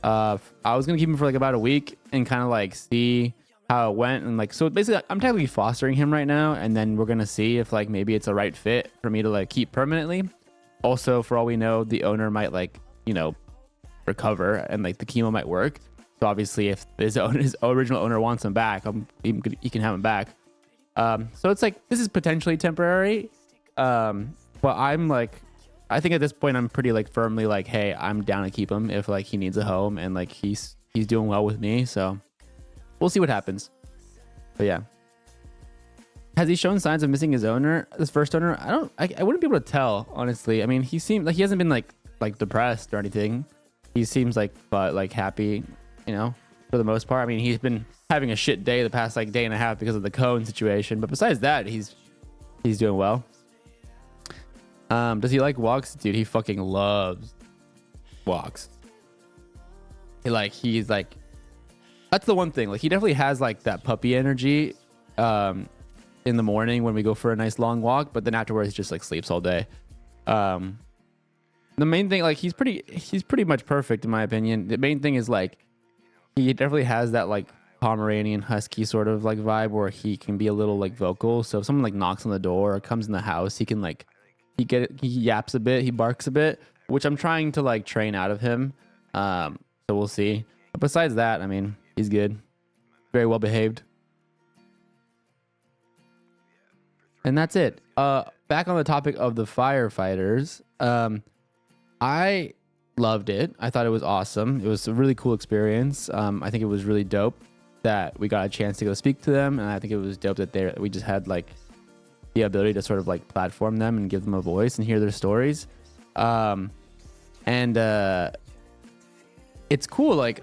I was gonna keep him for like about a week and kind of like see how it went, and like, so basically I'm technically fostering him right now, and then we're gonna see if like maybe it's a right fit for me to like keep permanently. Also, for all we know, the owner might like, you know, recover and like the chemo might work. So obviously, if his original owner wants him back, he can have him back. So it's like this is potentially temporary, but I'm like, I think at this point I'm pretty like firmly like, hey, I'm down to keep him if like he needs a home and like he's doing well with me. So we'll see what happens. But yeah, has he shown signs of missing his owner? This first owner, I wouldn't be able to tell honestly. I mean, he seemed like he hasn't been like depressed or anything. He seems like happy, you know, for the most part. I mean, he's been having a shit day the past like day and a half because of the cone situation, but besides that, he's doing well. Does he like walks? Dude, he fucking loves walks. He's like that's the one thing. Like he definitely has like that puppy energy in the morning when we go for a nice long walk, but then afterwards he just like sleeps all day. The main thing, like he's pretty much perfect in my opinion. The main thing is like he definitely has that like Pomeranian husky sort of like vibe where he can be a little like vocal. So if someone like knocks on the door or comes in the house, he can like he yaps a bit, he barks a bit, which I'm trying to like train out of him. So we'll see. But besides that, I mean, he's good, very well behaved, and that's it. Back on the topic of the firefighters, I loved it. I thought it was awesome. It was a really cool experience. I think it was really dope that we got a chance to go speak to them, and I think it was dope that we just had like the ability to sort of like platform them and give them a voice and hear their stories. It's cool. Like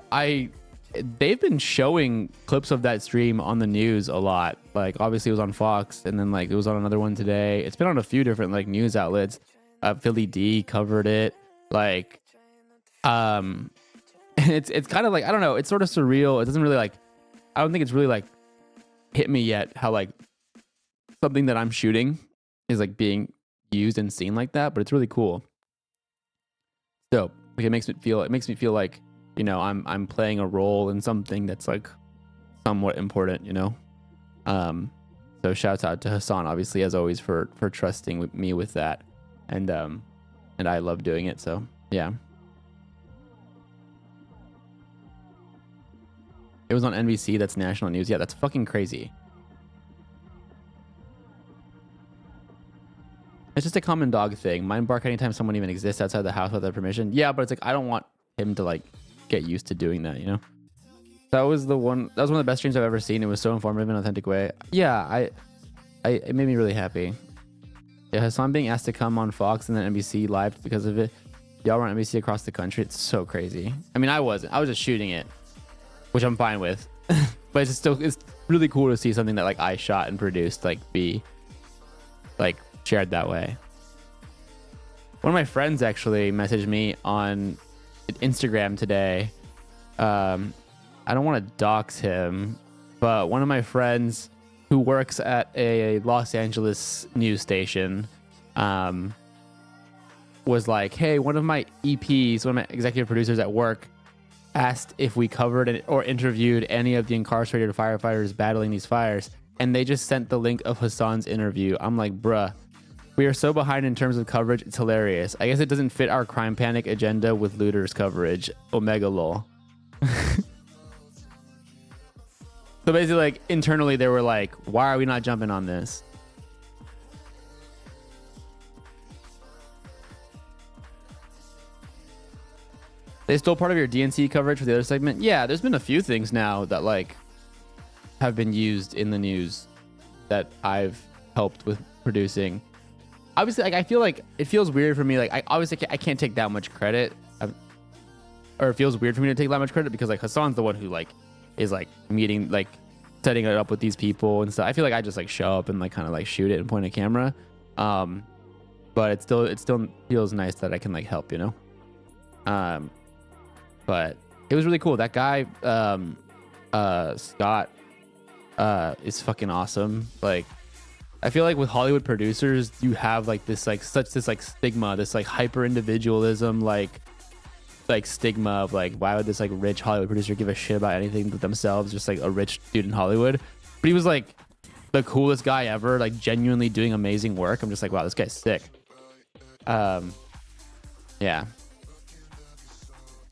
they've been showing clips of that stream on the news a lot. Like obviously it was on Fox, and then like it was on another one today. It's been on a few different like news outlets. Philly D covered it. Like, it's kind of like, I don't know. It's sort of surreal. It doesn't really like, I don't think it's really like hit me yet how like something that I'm shooting is like being used and seen like that, but it's really cool. So like it makes me feel like, you know, I'm playing a role in something that's like somewhat important, you know? So shouts out to Hassan, obviously, as always, for trusting me with that. And I love doing it. So yeah. It was on NBC. That's national news. Yeah, that's fucking crazy. It's just a common dog thing. Mine bark anytime someone even exists outside the house without their permission. Yeah, but it's like I don't want him to like get used to doing that, you know? That was one of the best streams I've ever seen. It was so informative in an authentic way. Yeah, it made me really happy. Yeah, Hassan being asked to come on Fox and then NBC live because of it. Y'all were on NBC across the country. It's so crazy. I mean, I wasn't. I was just shooting it, which I'm fine with. But it's really cool to see something that like I shot and produced like be like shared that way. One of my friends actually messaged me on Instagram today. I don't want to dox him, but one of my friends who works at a Los Angeles news station was like, hey, one of my EPs, one of my executive producers at work, asked if we covered or interviewed any of the incarcerated firefighters battling these fires, and they just sent the link of Hassan's interview. I'm like, bruh, we are so behind in terms of coverage, it's hilarious. I guess it doesn't fit our crime panic agenda with looters coverage. Omega lol. So basically, like, internally, they were like, why are we not jumping on this? They stole part of your DNC coverage for the other segment? Yeah, there's been a few things now that, like, have been used in the news that I've helped with producing. Obviously, like, I feel like it feels weird for me. Like, I can't take that much credit. Or it feels weird for me to take that much credit because, like, Hassan's the one who, like, is like meeting, like setting it up with these people and stuff. I feel like I just like show up and like kind of like shoot it and point a camera. But it still feels nice that I can like help, you know? But it was really cool. That guy, Scott, is fucking awesome. Like, I feel like with Hollywood producers, you have like this like this like stigma, this like hyper individualism, like stigma of like, why would this like rich Hollywood producer give a shit about anything but themselves, just like a rich dude in Hollywood. But he was like the coolest guy ever, like genuinely doing amazing work. I'm just like, wow, this guy's sick. Yeah,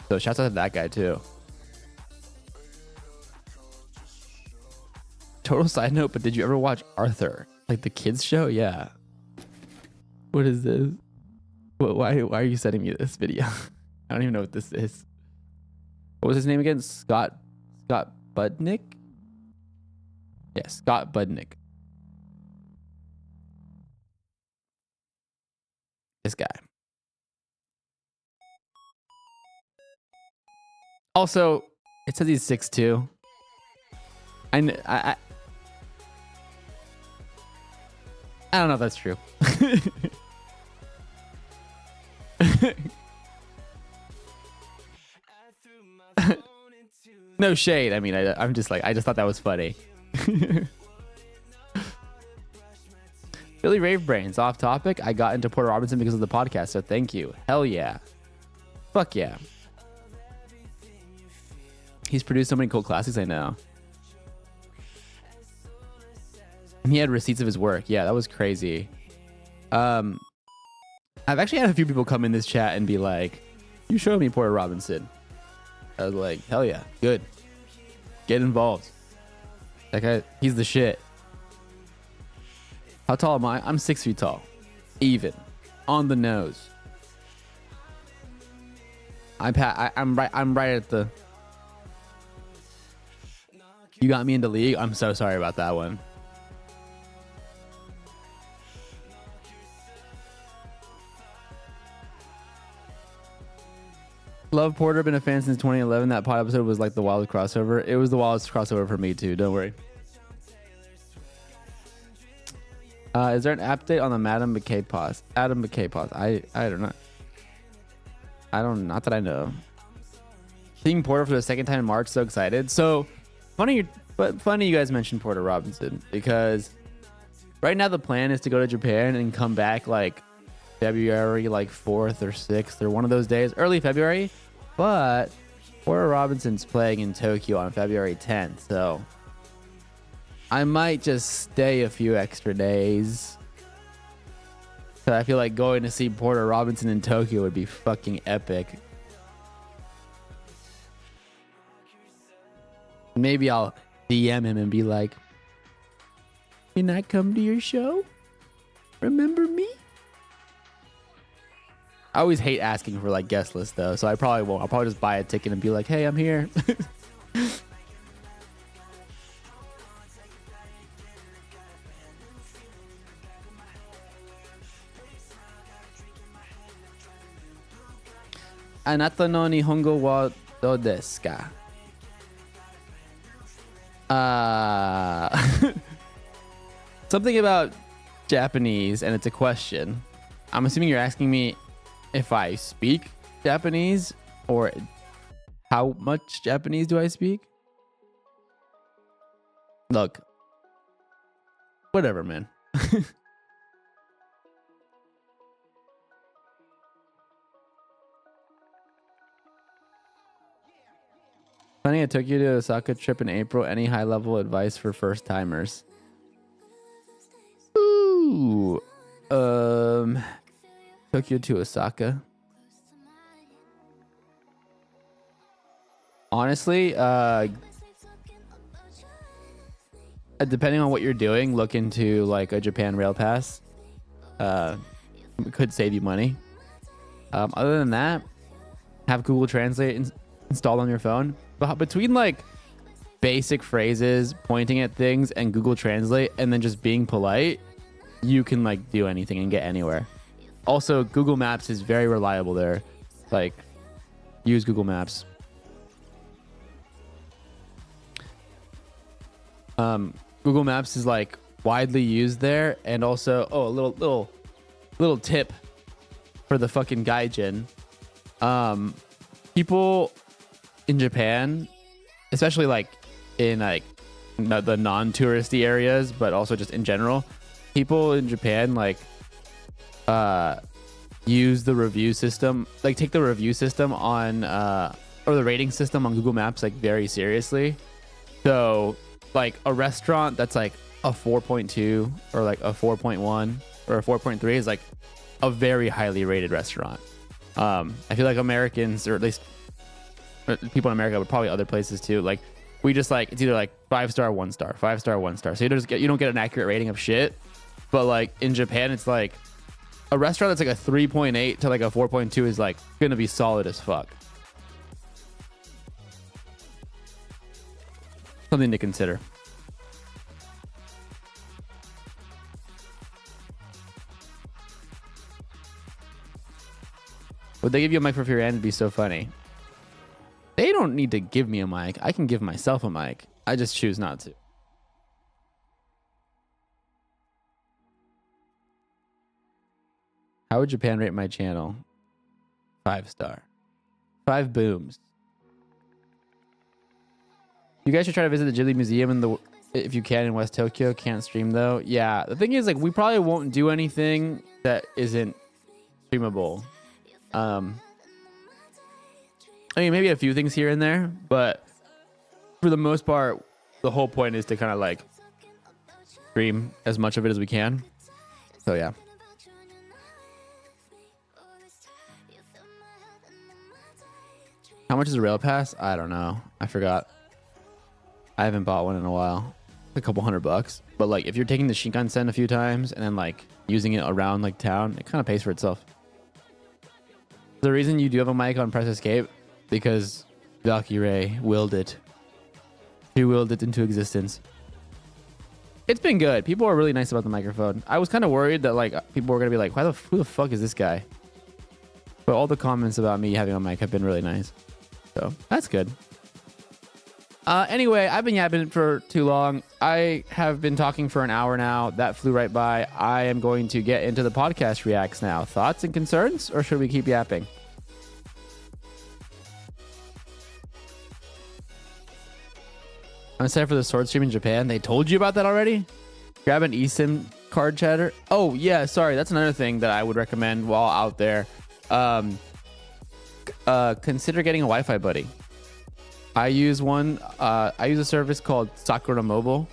so shouts out to that guy too. total side note, but did you ever watch Arthur? Like the kids show? Yeah. What is this? Why are you sending me this video? I don't even know what this is. What was his name again? Scott Budnick? Yeah, Scott Budnick. This guy. Also, it says he's 6'2". I don't know if that's true. No shade. I mean, I'm just like, I just thought that was funny. Billy Rave Brains, off topic. I got into Porter Robinson because of the podcast, so thank you. Hell yeah. Fuck yeah. He's produced so many cool classics, I know. And he had receipts of his work. Yeah, that was crazy. I've actually had a few people come in this chat and be like, you showed me Porter Robinson. I was like, hell yeah, good. Get involved. That guy, he's the shit. How tall am I? I'm 6 feet tall. Even. On the nose. I'm right at the... You got me into league? I'm so sorry about that one. Love Porter, been a fan since 2011. That pod episode was like the wildest crossover. It was the wildest crossover for me too. Don't worry. Is there an update on the Madam McKay pause? Adam McKay pause. I don't know. Not that I know. Seeing Porter for the second time in March, so excited. So funny you guys mentioned Porter Robinson, because right now the plan is to go to Japan and come back like February like 4th or 6th or one of those days, early February. But Porter Robinson's playing in Tokyo on February 10th, so I might just stay a few extra days. So I feel like going to see Porter Robinson in Tokyo would be fucking epic. Maybe I'll DM him and be like, can I come to your show? Remember me? I always hate asking for like guest lists though, so I probably won't. I'll probably just buy a ticket and be like, hey, I'm here. Anata no Nihongo wa do desu ka? Something about Japanese, and it's a question. I'm assuming you're asking me if I speak Japanese, or how much Japanese do I speak? Look, whatever, man. Planning a Tokyo to Osaka trip in April. Any high level advice for first timers? Ooh. Tokyo to Osaka. Honestly, depending on what you're doing, look into like a Japan Rail Pass. It could save you money. Other than that, have Google Translate installed on your phone. But between like basic phrases, pointing at things, and Google Translate, and then just being polite, you can like do anything and get anywhere. Also, Google Maps is very reliable there. Like, use Google Maps. Google Maps is like widely used there, and also, oh, a little tip for the fucking gaijin. People in Japan, especially like in like the non-touristy areas, but also just in general, people in Japan like use the review system, like take the review system on or the rating system on Google Maps like very seriously. So like a restaurant that's like a 4.2 or like a 4.1 or a 4.3 is like a very highly rated restaurant. I feel like Americans, or at least people in America, but probably other places too, like we just like, it's either like 5-star, 1-star, 5-star, 1-star. So you don't get an accurate rating of shit. But like in Japan, it's like a restaurant that's like a 3.8 to like a 4.2 is like gonna be solid as fuck. Something to consider. Would they give you a mic for free? And it'd be so funny. They don't need to give me a mic. I can give myself a mic. I just choose not to. How would Japan rate my channel? 5-star. 5 booms. You guys should try to visit the Ghibli Museum if you can in West Tokyo. Can't stream though. Yeah, the thing is, like, we probably won't do anything that isn't streamable. I mean, maybe a few things here and there, but for the most part, the whole point is to kind of like stream as much of it as we can. So yeah. How much is a rail pass? I don't know. I forgot. I haven't bought one in a while. A couple $100. But like, if you're taking the Shinkansen a few times and then like using it around like town, it kind of pays for itself. The reason you do have a mic on Press Escape, because Valkyrie willed it. She willed it into existence. It's been good. People are really nice about the microphone. I was kind of worried that like people were gonna be like, who the fuck is this guy? But all the comments about me having a mic have been really nice. So that's good. Anyway, I've been yapping for too long. I have been talking for an hour now. That flew right by. I am going to get into the podcast reacts now. Thoughts and concerns, or should we keep yapping? I'm excited for the sword stream in Japan. They told you about that already? Grab an eSIM card, chatter. Oh, yeah, sorry. That's another thing that I would recommend while out there. Consider getting a Wi-Fi buddy. I use one. I use a service called Sakura Mobile,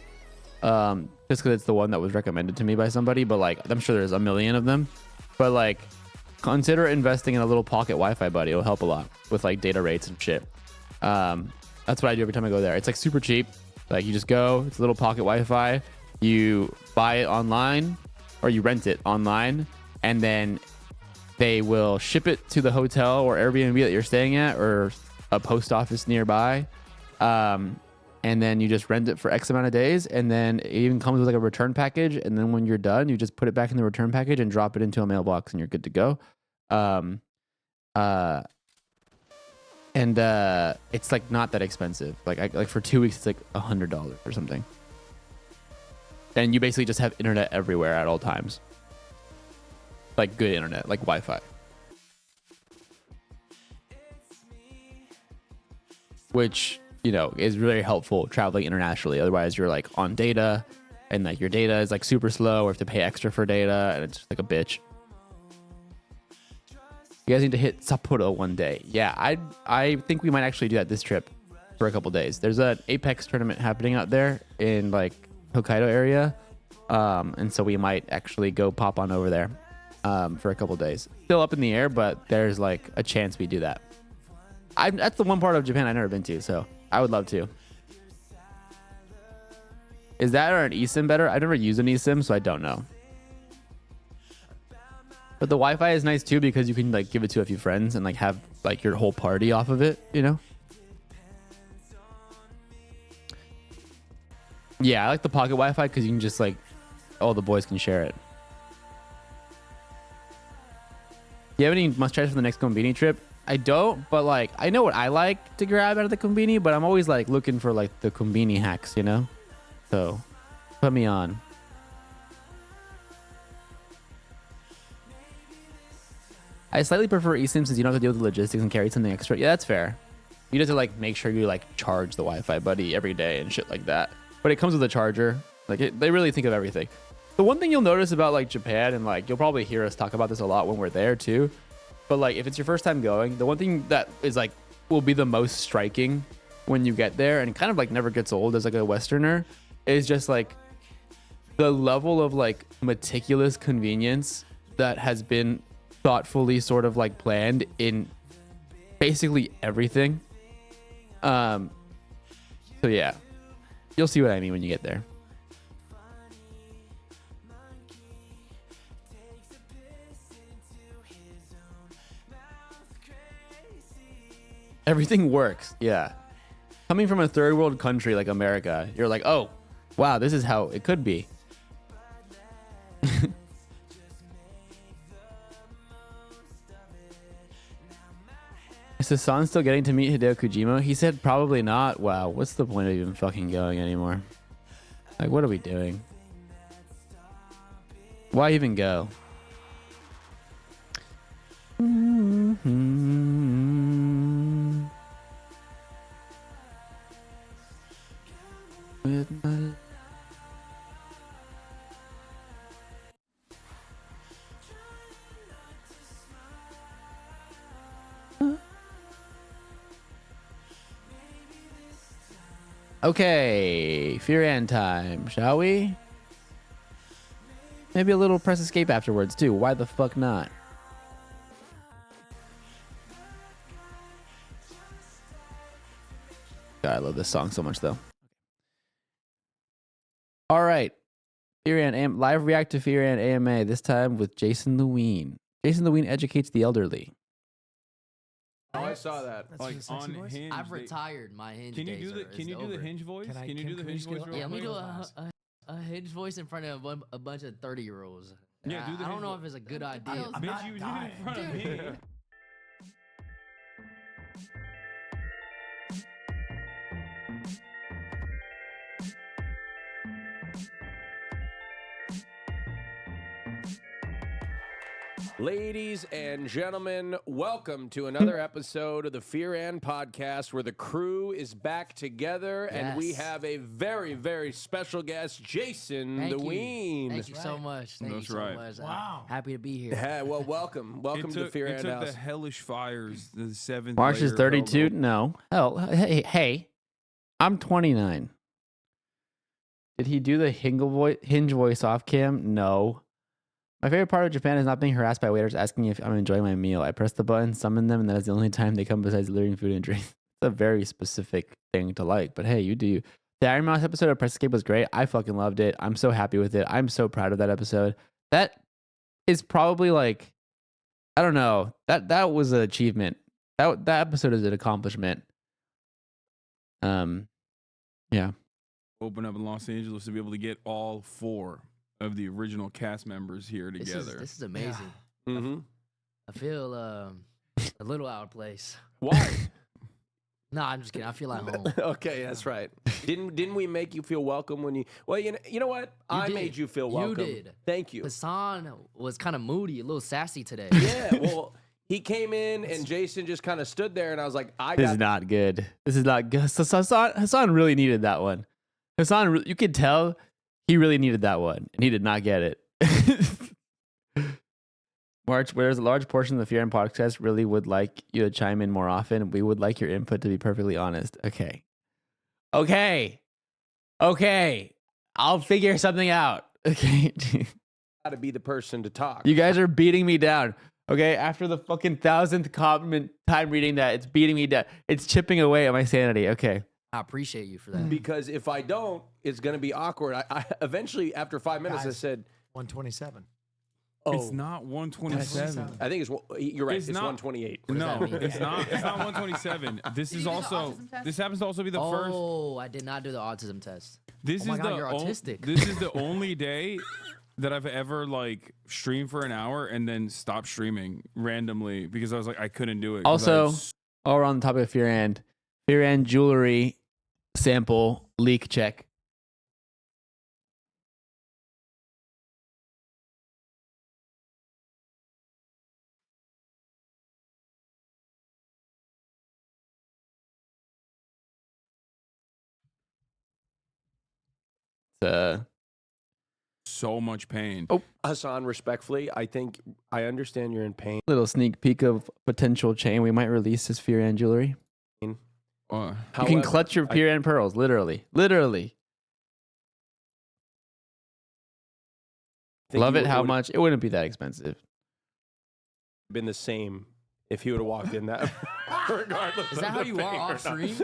just because it's the one that was recommended to me by somebody. But like, I'm sure there's a million of them. But like, consider investing in a little pocket Wi-Fi buddy. It'll help a lot with like data rates and shit. That's what I do every time I go there. It's like super cheap. Like you just go. It's a little pocket Wi-Fi. You buy it online, or you rent it online, and then they will ship it to the hotel or Airbnb that you're staying at, or a post office nearby, and then you just rent it for X amount of days, and then it even comes with like a return package, and then when you're done, you just put it back in the return package and drop it into a mailbox, and you're good to go. It's like not that expensive. Like for 2 weeks, it's like $100 or something, and you basically just have internet everywhere at all times, like good internet, like Wi-Fi. Which, you know, is really helpful traveling internationally. Otherwise, you're like on data, and like your data is like super slow, or you have to pay extra for data, and it's just like a bitch. You guys need to hit Sapporo one day. Yeah, I think we might actually do that this trip for a couple days. There's an Apex tournament happening out there in like Hokkaido area, and so we might actually go pop on over there for a couple days. Still up in the air, but there's like a chance we do that. That's the one part of Japan I've never been to, so I would love to. Is that or an eSIM better? I've never used an eSIM, so I don't know. But the Wi-Fi is nice too, because you can like give it to a few friends and like have like your whole party off of it, you know? Yeah, I like the pocket Wi-Fi because you can just like, all the boys can share it. Do you have any must-tries for the next Konbini trip? I don't, but like I know what I like to grab out of the Konbini, but I'm always like looking for like the Konbini hacks, you know? So put me on. I slightly prefer eSIM since you don't have to deal with the logistics and carry something extra. Yeah, that's fair. You just have to like make sure you like charge the Wi-Fi buddy every day and shit like that. But it comes with a charger. Like they really think of everything. The one thing you'll notice about like Japan, and like you'll probably hear us talk about this a lot when we're there too, but like if it's your first time going, the one thing that is like will be the most striking when you get there, and kind of like never gets old as like a Westerner, is just like the level of like meticulous convenience that has been thoughtfully sort of like planned in basically everything. So yeah, you'll see what I mean when you get there. Everything works. Yeah. Coming from a third world country like America, you're like, oh, wow, this is how it could be. Is Hassan still getting to meet Hideo Kojima? He said probably not. Wow, what's the point of even fucking going anymore? Like, what are we doing? Why even go? With my... Okay, Firan time, shall we? Maybe a little press escape afterwards too. Why the fuck not? God, I love this song so much though. All right, Firan live react to Firan AMA. This time with Jason Leween. Jason Leween educates the elderly. Oh, I saw that. That's Like a sexy on voice? Hinge. I've retired. My Hinge Can you days do the are- Can is you do the over. Hinge voice? Can Can you do the Hinge voice? Yeah, let me do real a Hinge voice in front of a bunch of 30-year-olds. Yeah, do the I don't Hinge know vo- if it's a good idea. Bitch, you did it in front of me. Ladies and gentlemen, welcome to another episode of the Fear and Podcast, where the crew is back together, and we Yes. have a very, very special guest, Jason Thank the you. Ween. Thank you so much. Thank That's you so right. much. Wow. Happy to be here. Yeah, well, welcome It to the Fear it and took House. the hellish fires, the seventh. March is layer of 32. hell- No. Hell, hey, I'm 29. Did he do the Hinge voice off cam? No. My favorite part of Japan is not being harassed by waiters asking if I'm enjoying my meal. I press the button, summon them, and that is the only time they come besides delivering food and drink. It's a very specific thing to like, but hey, you do you. The Iron Mouse episode of Press Escape was great. I fucking loved it. I'm so happy with it. I'm so proud of that episode. That is probably like, I don't know. That was an achievement. That episode is an accomplishment. Yeah. Open up in Los Angeles to be able to get all four of the original cast members here together. This is amazing. Mm-hmm. I feel a little out of place. Why? No, I'm just kidding. I feel at home. Okay, that's right. Didn't we make you feel welcome when you? Well, you know what? I did. made you feel You welcome. did. Thank you. Hassan was kind of moody, a little sassy today. Yeah. Well, he came in and Jason just kind of stood there, and I was like, This is not good. This is not good. Hassan really needed that one. Hassan, you could tell he really needed that one, and he did not get it. March, whereas a large portion of the Fear and Podcast really would like you to chime in more often. We would like your input, to be perfectly honest. Okay. I'll figure something out. Okay. Got to be the person to talk. You guys are beating me down. Okay, after the fucking 1,000th compliment time reading that, it's beating me down. It's chipping away at my sanity. Okay. I appreciate you for that. Because if I don't, it's going to be awkward. I eventually, after 5 minutes, I Guys. said, 127. "Oh, It's not 127. I think you're right. It's not- 128." No, that mean? it's not. It's not 127. This is also. This happens to also be the first. Oh, I did not do the autism test. This Oh my is God, the you're autistic. This is the only day that I've ever like streamed for an hour and then stopped streaming randomly because I was like I couldn't do it. 'cause I Also, had s- while we're on the topic of Fear and jewelry sample leak check. It's so much pain. Oh. Hassan, respectfully, I think I understand you're in pain. little sneak peek of potential chain we might release as Fear and jewelry. You can However, clutch your Fear and pearls, literally. Literally. think Love you it how would've much. It wouldn't be that expensive. been the same if he would have walked in that. Regardless, Is that of how the you thing are or off not. stream?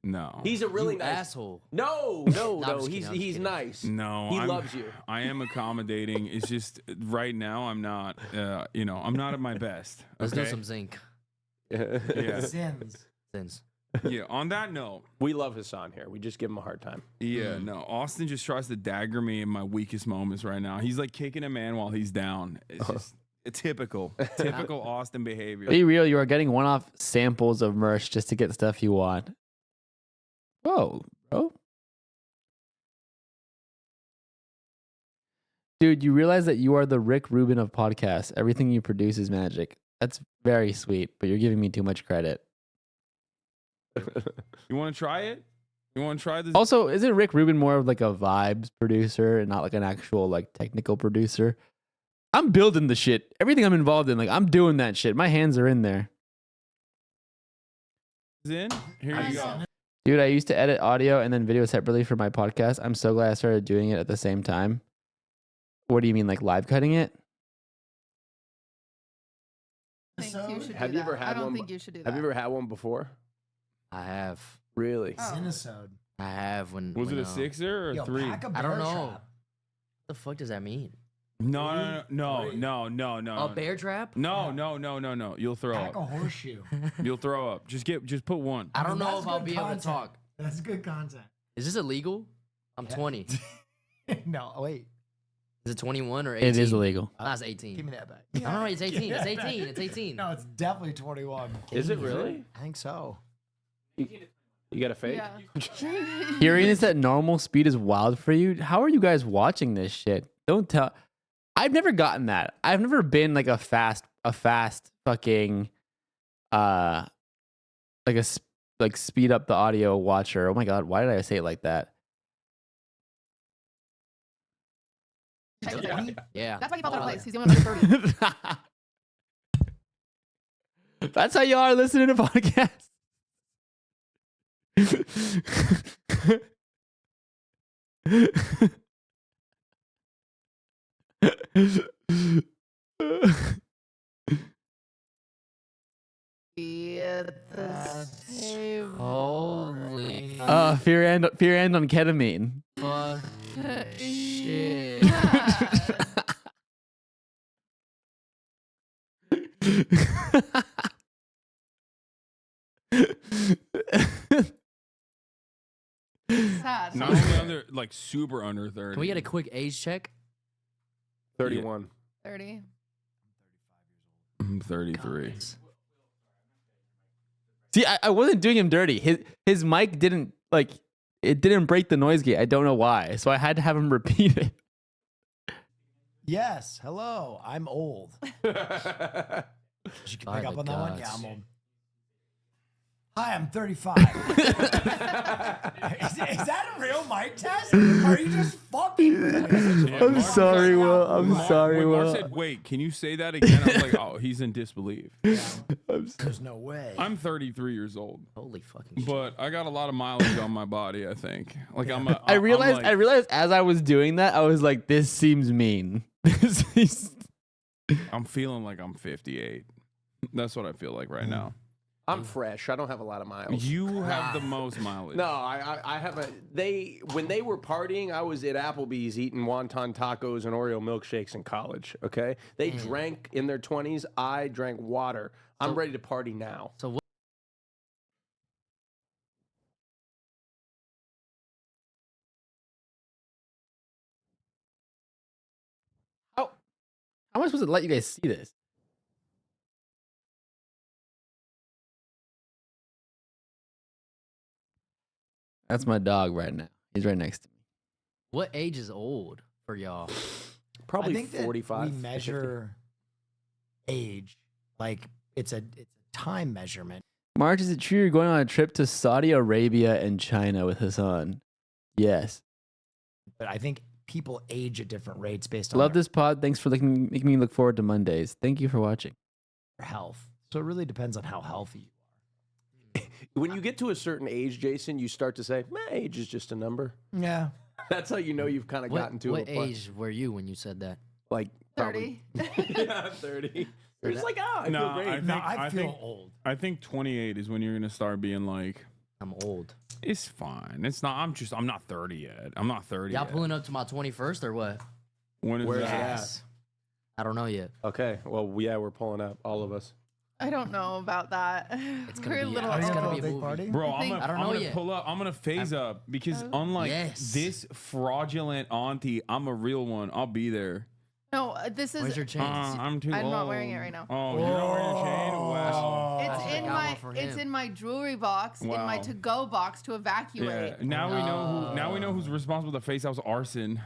No. He's a really You nice asshole. No, I'm just He's kidding, I'm just he's kidding. nice. No, he loves you. I am accommodating. It's just right now I'm not. I'm not at my best. Let's do okay? some zinc. Yeah. Sins. Yeah. On that note, We love Hassan here. We just give him a hard time. yeah. No, Austin just tries to dagger me in my weakest moments right now. He's like kicking a man while he's down. It's just typical Austin behavior. Be real, you are getting one-off samples of merch just to get stuff you want. Whoa, bro. Dude, you realize that you are the Rick Rubin of podcasts. Everything you produce is magic. That's very sweet, but you're giving me too much credit. You want to try it? You want to try this? Also, isn't Rick Rubin more of like a vibes producer and not like an actual like technical producer? I'm building the shit. Everything I'm involved in, like I'm doing that shit. My hands are in there. In? Here you go. Dude, I used to edit audio and then video separately for my podcast. I'm so glad I started doing it at the same time. What do you mean, like live cutting it? Have you ever had one? Have you ever had one before? I have. Really? Cinesode. I have when. Was when, it a sixer or a Yo, three? pack a I don't bear know. trap. What the fuck does that mean? No. A bear trap? No. You'll throw Pack a up. horseshoe. You'll throw up. Just put one. I don't know That's if I'll good be able to content. talk. That's good content. Is this illegal? I'm 20. No, wait. Is it 21 or 18? It is illegal. Oh, that's 18. Give me that back. I don't know. It's 18. It's Give me that 18. back. It's 18. No, it's definitely 21. Is it really? I think so. You got a fake? Hearing this at normal speed is wild for you. How are you guys watching this shit? Don't tell. I've never gotten that. I've never been like a fast fucking, like speed up the audio watcher. Oh my God. Why did I say it like that? Yeah. That's why he fell out of place. He's the only one under 30. That's how you are listening to podcasts. Holy Fear and on ketamine. fuck shit. Sad. Not only under, like super under 30. Can we get a quick age check? 31. 30. I'm 33. See, I wasn't doing him dirty. His mic didn't it didn't break the noise gate. I don't know why. So I had to have him repeat it. Yes. Hello. I'm old. Did you By pick up the on that one? gods. Yeah, I'm old. Hi, I'm 35. is that a real mic test? Or are you just fucking? I'm sorry, Will. I'm sorry, when Mark Will. said, wait, can you say that again? I was like, oh, he's in disbelief. There's no way. I'm 33 years old. Holy fucking shit. But I got a lot of mileage on my body, I think. Like I realized as I was doing that, I was like, this seems mean. I'm feeling like I'm 58. That's what I feel like right now. I'm fresh. I don't have a lot of miles. You have the most mileage. No, I have a. When they were partying, I was at Applebee's eating wonton tacos and Oreo milkshakes in college. Okay, they drank in their 20s. I drank water. I'm ready to party now. So what? How am I supposed to let you guys see this? That's my dog right now. He's right next to me. What age is old for y'all? Probably I think that 45. we measure age like it's a time measurement. March, is it true you're going on a trip to Saudi Arabia and China with Hassan? Yes. But I think people age at different rates based on Love this pod. Thanks for making me look forward to Mondays. Thank you for watching. their health. So it really depends on how healthy you When you get to a certain age, Jason, you start to say, age is just a number. are. Yeah. That's how you know you've kind of gotten to what a point. age were you when you said that? Like 30. Yeah, 30. You're just like, oh, I feel great. I feel old. I think 28 is when you're gonna start being like, I'm old. it's fine. It's not. I'm not 30 yet. I'm not 30. Y'all yet. pulling up to my 21st or what? When is Where's that? it at? Yes. I don't know yet. Okay. Well, yeah, we're pulling up, all of us. I don't know about that. It's gonna We're a be- little. it's Are you gonna going be to a a big movie. party? Bro, I think- I'm I don't gonna know yet. pull up. I'm gonna phase up because unlike Yes. this fraudulent auntie, I'm a real one. I'll be there. No, this is. Where's your chain? I'm too I'm old. not wearing it right now. Oh, you're not wearing your chain? Wow. I It's should've in got my one for it's him. in my jewelry box, in my Wow. to-go box to evacuate. Yeah. Now we know who. Now we know who's responsible for the face house arson.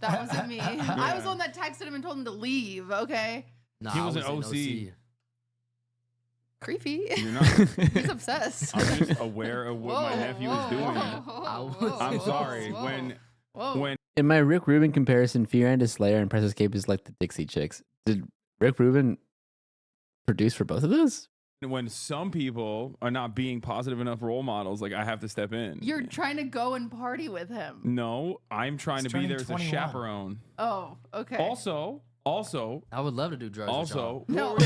That wasn't me. I was the one that texted him and told him to leave. Okay. Nah, He I was an in OC. Creepy. You're not. He's obsessed. I'm just aware of what my Whoa, nephew is whoa, doing. whoa, whoa, I'm whoa, sorry. whoa. Whoa. When In my Rick Rubin comparison, Fear and Slayer and Press Escape is like the Dixie Chicks. Did Rick Rubin produce for both of those? when some people are not being positive enough role models, like I have to step in. You're trying to go and party with him. No, I'm trying He's to be turning there as a 21. chaperone. Oh, okay. Also, I would love to do drugs. Also, with y'all.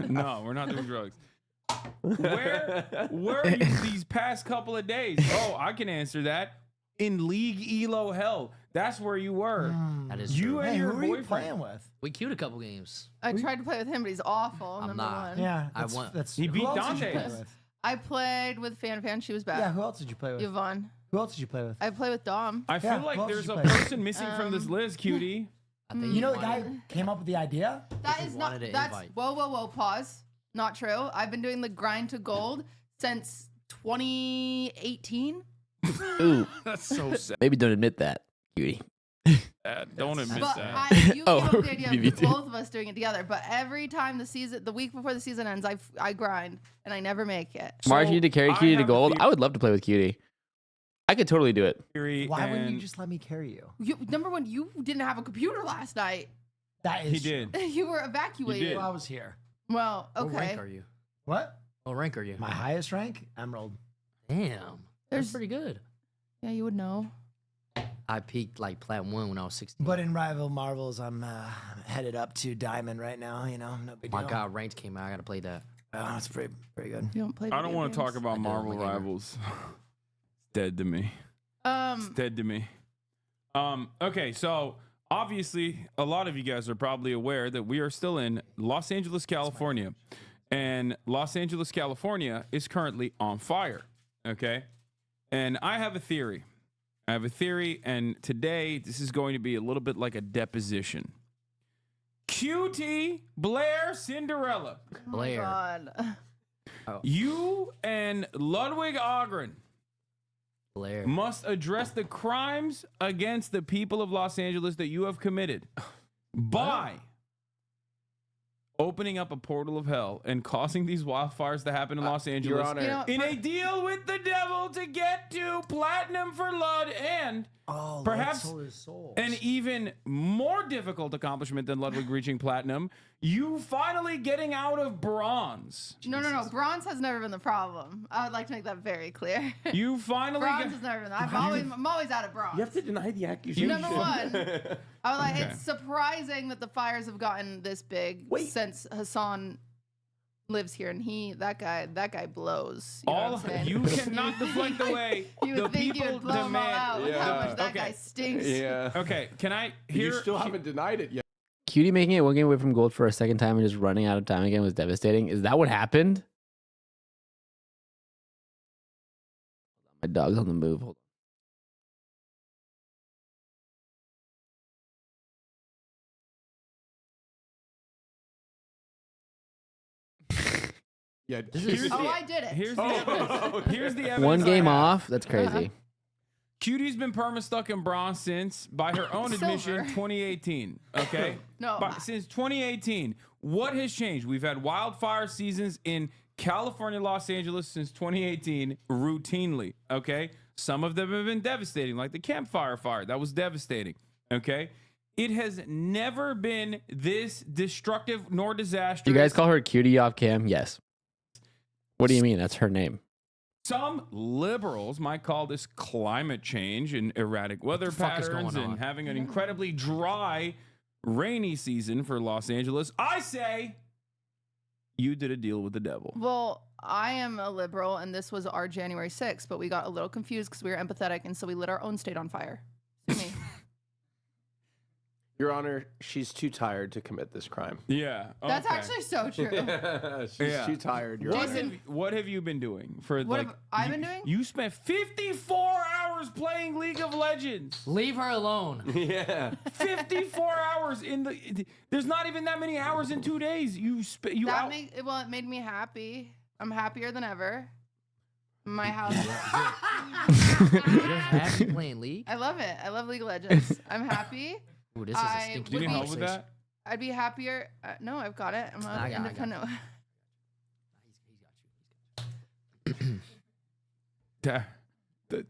no, we're not doing drugs. Where were you these past couple of days? Oh, I can answer that. In League Elo Hell. That's where you were. That is You true. and Hey, your who are you boyfriend. playing with? We queued a couple games. I tried to play with him, but he's awful. I'm number not. one. Yeah, I won. He who beat else did you Dante. play with? I played with Fan. She was bad. Yeah, who else did you play with? Yvonne. Who else did you play with? I play with Dom. I feel Yeah, like who else there's did a you play with? person missing from this list, cutie. I think You know the wanted- guy who came up with the idea? That he is not. wanted to That's invite. whoa. Pause. Not true. I've been doing the grind to gold since 2018. Ooh, That's so sad. maybe don't admit that, cutie. Don't admit But that. you Oh, came up with the idea me of too. both of us doing it together. But every time the week before the season ends, I grind and I never make it. Marge, you need to carry I cutie to have a gold. theory- I would love to play with cutie. I could totally do it. Why wouldn't you and just let me carry you? Number one, you didn't have a computer last night. That is He did. You were evacuated. did. Well, I was here. Well, What rank okay. are you? What? What rank are you? My highest rank? Emerald. Damn. There's- That's pretty good. Yeah, you would know. I peaked like plat 1 when I was 16. But in Rival Marvels, I'm headed up to Diamond right now. You know, no big My deal. God, ranked came out. I gotta play that. Oh, it's pretty good. You don't play. I don't video want to talk games? about I do, Marvel I'm a gamer. Rivals. It's dead to me. It's dead to me. Okay, so obviously a lot of you guys are probably aware that we are still in Los Angeles, California. And Los Angeles, California is currently on fire. Okay. And I have a theory. And today this is going to be a little bit like a deposition. QT Blair Cinderella. Blair. God. You and Ludwig Ogren Blair. must address the crimes against the people of Los Angeles that you have committed by opening up a portal of hell and causing these wildfires to happen in Los Angeles Honor. You know, in a deal with the devil to get to platinum for Lud and Oh, perhaps sold his soul. an even more difficult accomplishment than Ludwig reaching platinum, you finally getting out of bronze. No. Bronze has never been the problem. I would like to make that very clear. You finally Bronze got- has never been. I'm always out of bronze. You have to deny the accusation. Number one, I was like, Okay. it's surprising that the fires have gotten this big since Hassan lives here, and that guy blows. You know what I'm saying? You cannot deflect away. You The would think you people would blow them all demand. out with how much that Okay. guy stinks. Yeah. Okay, can I You hear? still haven't denied it yet. Cutie making it one game away from gold for a second time and just running out of time again was devastating. Is that what happened? My dog's on the move. Hold Yeah. Here's Oh, the- I did it. Here's the Oh, evidence. okay. Here's the on. evidence. One I game have. off? That's crazy. Cutie's been perma stuck in bronze since, by her own admission, Silver. 2018. Okay. No. Since 2018, what has changed? We've had wildfire seasons in California, Los Angeles since 2018 routinely. Okay. Some of them have been devastating, like the campfire fire. That was devastating. Okay. It has never been this destructive nor disastrous. You guys call her Cutie off cam? Yes. What do you mean? That's her name. Some liberals might call this climate change and erratic weather the fuck is patterns going and on? having an incredibly dry rainy season for Los Angeles, I say you did a deal with the devil. Well, I am a liberal, and this was our January 6th, but we got a little confused because we were empathetic, and so we lit our own state on fire. Sue me. Your Honor, she's too tired to commit this crime. Yeah. That's okay. actually so true. She's too tired, Your Honor. What have you been doing for What like? have I been doing? You spent 54 hours playing League of Legends. Leave her alone. Yeah. 54 hours in the. There's not even that many hours in 2 days. It made me happy. I'm happier than ever. My house. You're happy playing League? I love it. I love League of Legends. I'm happy. Ooh, this is a stinky Do you need help with that? I'd be happier. No, I've got it. I'm I got independent.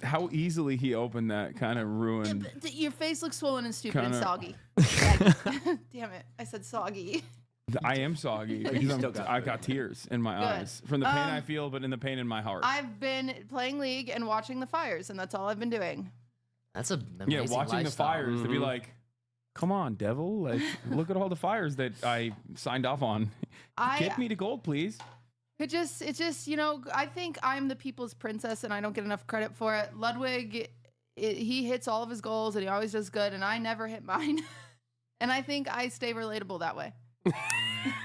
How easily he opened that kind of ruined. Your face looks swollen and stupid and Kinda- soggy. Damn it. I said soggy. I am soggy But you because still got I got tears in my Good. eyes from the pain I feel, but in the pain in my heart. I've been playing League and watching the fires, and that's all I've been doing. That's a Yeah, watching the fires to be Mhm. like, come on, devil! Like, look at all the fires that I signed off on. Get me to gold, please. It's just, I think I'm the people's princess and I don't get enough credit for it. Ludwig, he hits all of his goals and he always does good, and I never hit mine. And I think I stay relatable that way.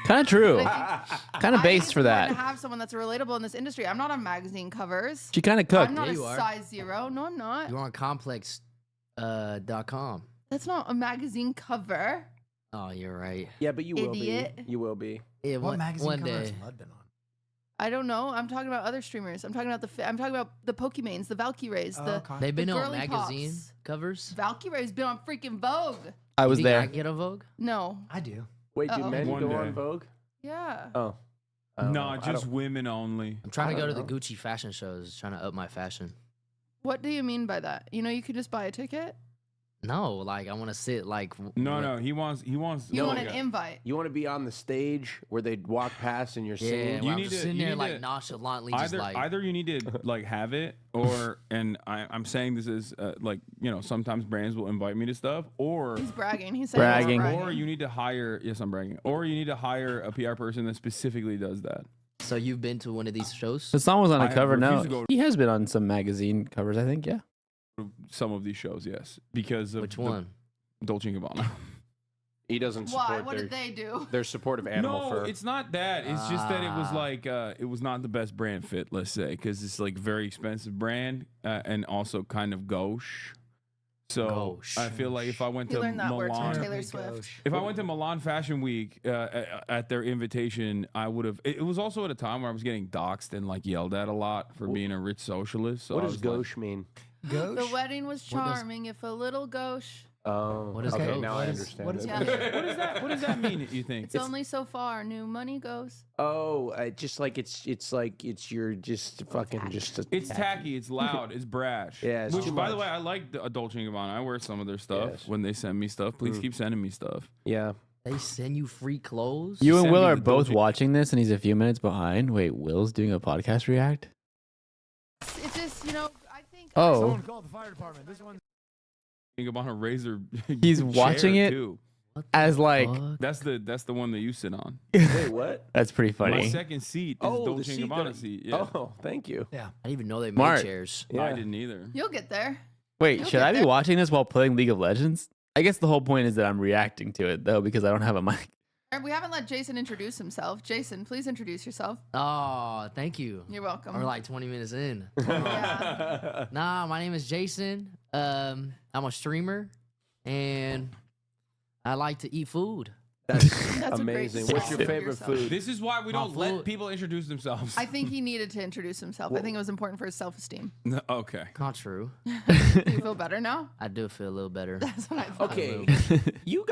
Kind of true. I Kind of based for To that. have someone that's relatable in this industry. I'm not on magazine covers. She kind of cooked. I'm not Yeah, a you are. size 0. No, I'm not. You're on complex.com. That's not a magazine cover. Oh, you're right. Yeah, but you will Idiot. be. You will be. Yeah, What magazine one cover day. has Lud been on? I don't know. I'm talking about other streamers. I'm talking about the Pokemanes, the Valkyrays, Oh, the okay. They've been the on girly magazine pops. covers. Valkyray's been on freaking Vogue. I was You think there. I get a Vogue? No. I do. Wait, do Uh-oh. men One go day. on Vogue? Yeah. Oh. I don't No, know. I just don't- women only. I'm trying I to go to don't the know. Gucci fashion shows, trying to up my fashion. What do you mean by that? You could just buy a ticket. No, like I want to sit like. No, he wants. You want like an a- invite. You want to be on the stage where they walk past and you're Yeah, singing? well, I'm need just to- sitting you there need like to- nonchalantly, just like. Either you need to like have it, or I'm saying this is like sometimes brands will invite me to stuff, or He's bragging. He's saying Bragging. or you need to hire. Yes, I'm bragging. Or you need to hire a PR person that specifically does that. So you've been to one of these shows? The song was on I a cover. refuse No, to go- he has been on some magazine covers. I think. Yeah. Some of these shows, yes, because of Which one? Dolce & Gabbana. He doesn't Why? support What their, did they do? their support of animal No, fur. it's not that. It's just that it was Ah. like it was not the best brand fit, let's say, because it's like very expensive brand and also kind of gauche. So Gauche. I feel like if I went He to learned that word from Milan, Taylor Swift. if I went to Milan Fashion Week at their invitation, I would have. It was also at a time where I was getting doxxed and like yelled at a lot for being a rich socialist. So what I does was like, gauche mean? The Gauche? wedding was What does- charming, if a little gauche. Oh, What is okay. gauche? Now What I is- understand. what is it. Yeah. What does that mean? You think? It's only so far. New money goes. Oh, just like it's you're just fucking just. It's tacky. It's loud. It's brash. Yeah, it's Which, too by the much. way, I like the Dolce & Gabbana. I wear some of their stuff Yes. when they send me stuff. Please Mm. keep sending me stuff. Yeah. They send you free clothes. You and Send Will me are the both Dolce- watching this, and he's a few minutes behind. Wait, Will's doing a podcast react? It's just, I think. Oh, Someone called the fire department. This one. Gabbana razor. He's chair, watching it too. What the as like fuck? That's the one that you sit on. Wait, what? that's pretty My funny. second seat is Oh, the Dolce & seat Gabbana that- seat. Yeah. Oh, thank you. Yeah. I didn't even know they made Smart. chairs. Yeah. I didn't either. You'll get there. Wait, You'll should get I be there. watching this while playing League of Legends? I guess the whole point is that I'm reacting to it though because I don't have a mic. We haven't let Jason introduce himself. Jason, please introduce yourself. Oh, thank you. You're welcome. We're like 20 minutes in. Yeah. Nah, my name is Jason. I'm a streamer, and I like to eat food. That's That's a great amazing. What's your description of favorite yourself. food? This is why we My don't let food- people introduce themselves. I think he needed to introduce himself. I think it was important for his self-esteem. No, okay. Not true. Do you feel better now? I do feel a little better. That's what I thought. Okay, you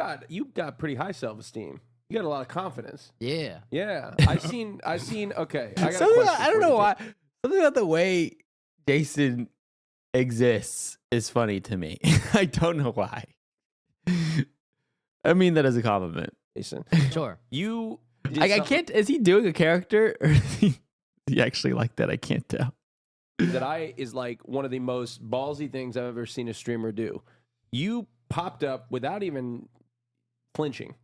got pretty high self-esteem. You got a lot of confidence. Yeah. Yeah, I seen. Okay, I got a Something question about, I don't for know you, why. Something about the way Jason exists is funny to me. I don't know why. I mean that as a compliment. Jason. Sure. You. did I something can't. Is he doing a character or is he actually like that? I can't tell. that is like one of the most ballsy things I've ever seen a streamer do. You popped up without even flinching.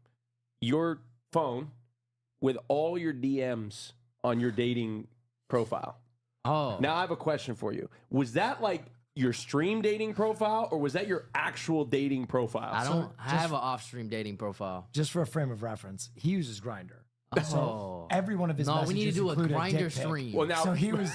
Your phone with all your DMs on your dating profile. Oh. Now I have a question for you. Was that like your stream dating profile, or was that your actual dating profile? I don't have an off-stream dating profile. Just for a frame of reference, he uses Grindr. Oh. So every one of his No, we messages need to do a include Grindr dick pic. stream. Well, now So he was.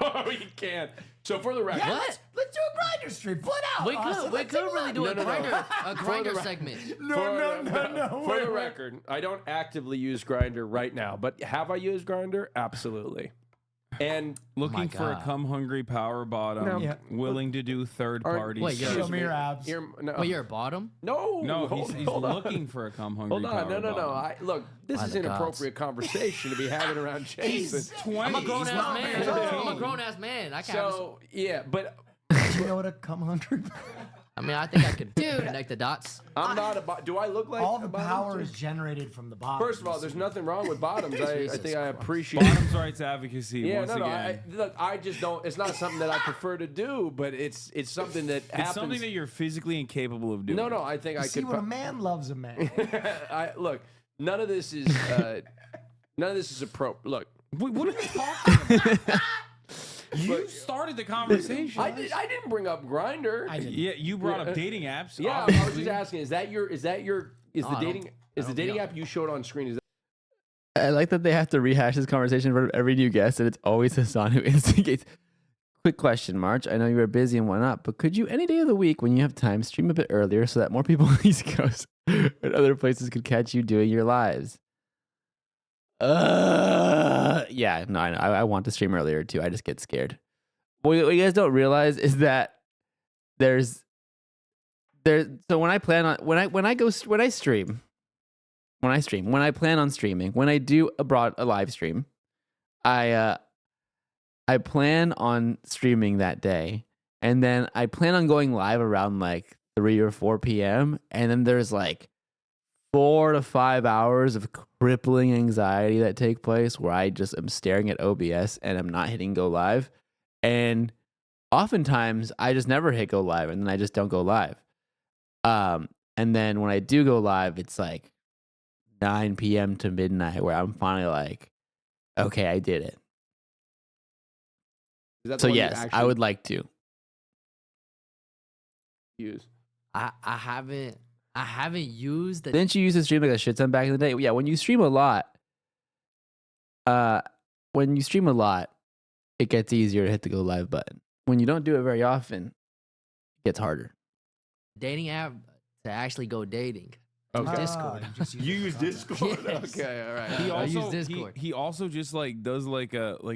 oh, you can't. So for the record, Yeah, let's do a Grindr stream. Put out. We Austin. could, we Let's could take really do a No, no, no. Grindr, a For the Grindr re- segment. No. For the wait. record, I don't actively use Grindr right now, but have I used Grindr? Absolutely. And Looking for a God. cum hungry power bottom, No. Yeah. willing to do third Aren't- party. Wait, stuff. you're- Show me your abs. no, Wait, you're a bottom? no, No, hold he's on. looking for a cum hungry Hold on, power no. bottom. I look. This By is the inappropriate conversation to be having around Jason. He's 20. I'm a grown He's ass not man. married. I'm a grown ass man. I can't. So yeah, but Do you know what a cum hungry? I mean, I think I could Dude. connect the dots. I'm not a. Do I look like All a the bottom? power is generated from the bottom. First of all, there's nothing wrong with bottoms. I Jesus think I Christ. appreciate. Bottoms rights advocacy Yeah, once no. again. Look, I just don't. It's not something that I prefer to do, but it's something that happens. It's something that you're physically incapable of doing. No. I think I See, could. when a man loves a man, Look. None of this is. None of this is appropriate. Look. What are you talking about? You started the conversation. I didn't bring up Grindr. I didn't. Yeah, you brought up dating apps. Yeah, I was obviously. just asking. Is the dating app you showed on screen? Is I like that they have to rehash this conversation in front of every new guest, and it's always Hassan who instigates. Quick question, March. I know you were busy and whatnot, but could you any day of the week when you have time stream a bit earlier so that more people on the East Coast and other places could catch you doing your lives? Yeah, no, I know. I want to stream earlier too. I just get scared. What you guys don't realize is that there's so when I plan on when I stream, when I plan on streaming, when I do a live stream, I plan on streaming that day, and then I plan on going live around like 3 or 4 p.m. and then there's like 4 to 5 hours of crippling anxiety that take place where I just am staring at OBS and I'm not hitting go live. And oftentimes I just never hit go live and then I just don't go live. And then when I do go live, it's like 9 p.m. to midnight where I'm finally like, okay, I did it. that the So one you yes, I actually would like to. use? I haven't used the. Didn't you used to stream like a shit ton back in the day? Yeah, when you stream a lot, it gets easier to hit the go live button. When you don't do it very often, it gets harder. dating app to actually go dating. Okay. Discord. You use Discord? Yes. Okay, all right. He I use also Discord. he also just like does like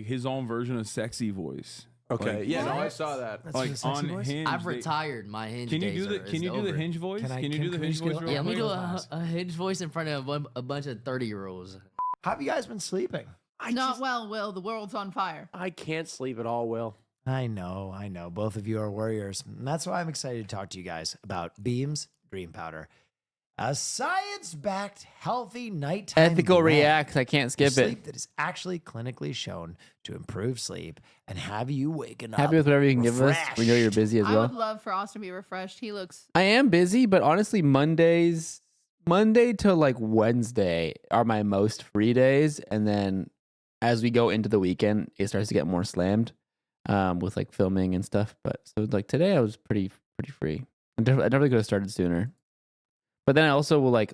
his own version of sexy voice. Okay, Like, yeah, no, I saw that. That's like your sexy on voice? Hinge. I've they- retired. My Hinge Can you days do the are- Can is you do the over. Hinge voice? Can I- Can you can- do the can we Hinge just go- voice? real Yeah, let me quick? do a Hinge voice in front of a bunch of 30-year-olds. How have you guys been sleeping? Not well, Will. The world's on fire. I can't sleep at all, Will. I know. Both of you are warriors. And that's why I'm excited to talk to you guys about Beams Dream Powder. A science-backed, healthy nighttime Ethical blend reacts. I can't for skip it. sleep that is actually clinically shown to improve sleep and have you waking up Happy with whatever you can give us. We know you're busy as I would well. love for Austin to be refreshed. He looks. I am busy, but honestly, Monday to like Wednesday are my most free days, and then as we go into the weekend, it starts to get more slammed with like filming and stuff. But so like today, I was pretty free. I definitely could have started sooner, but then I also will like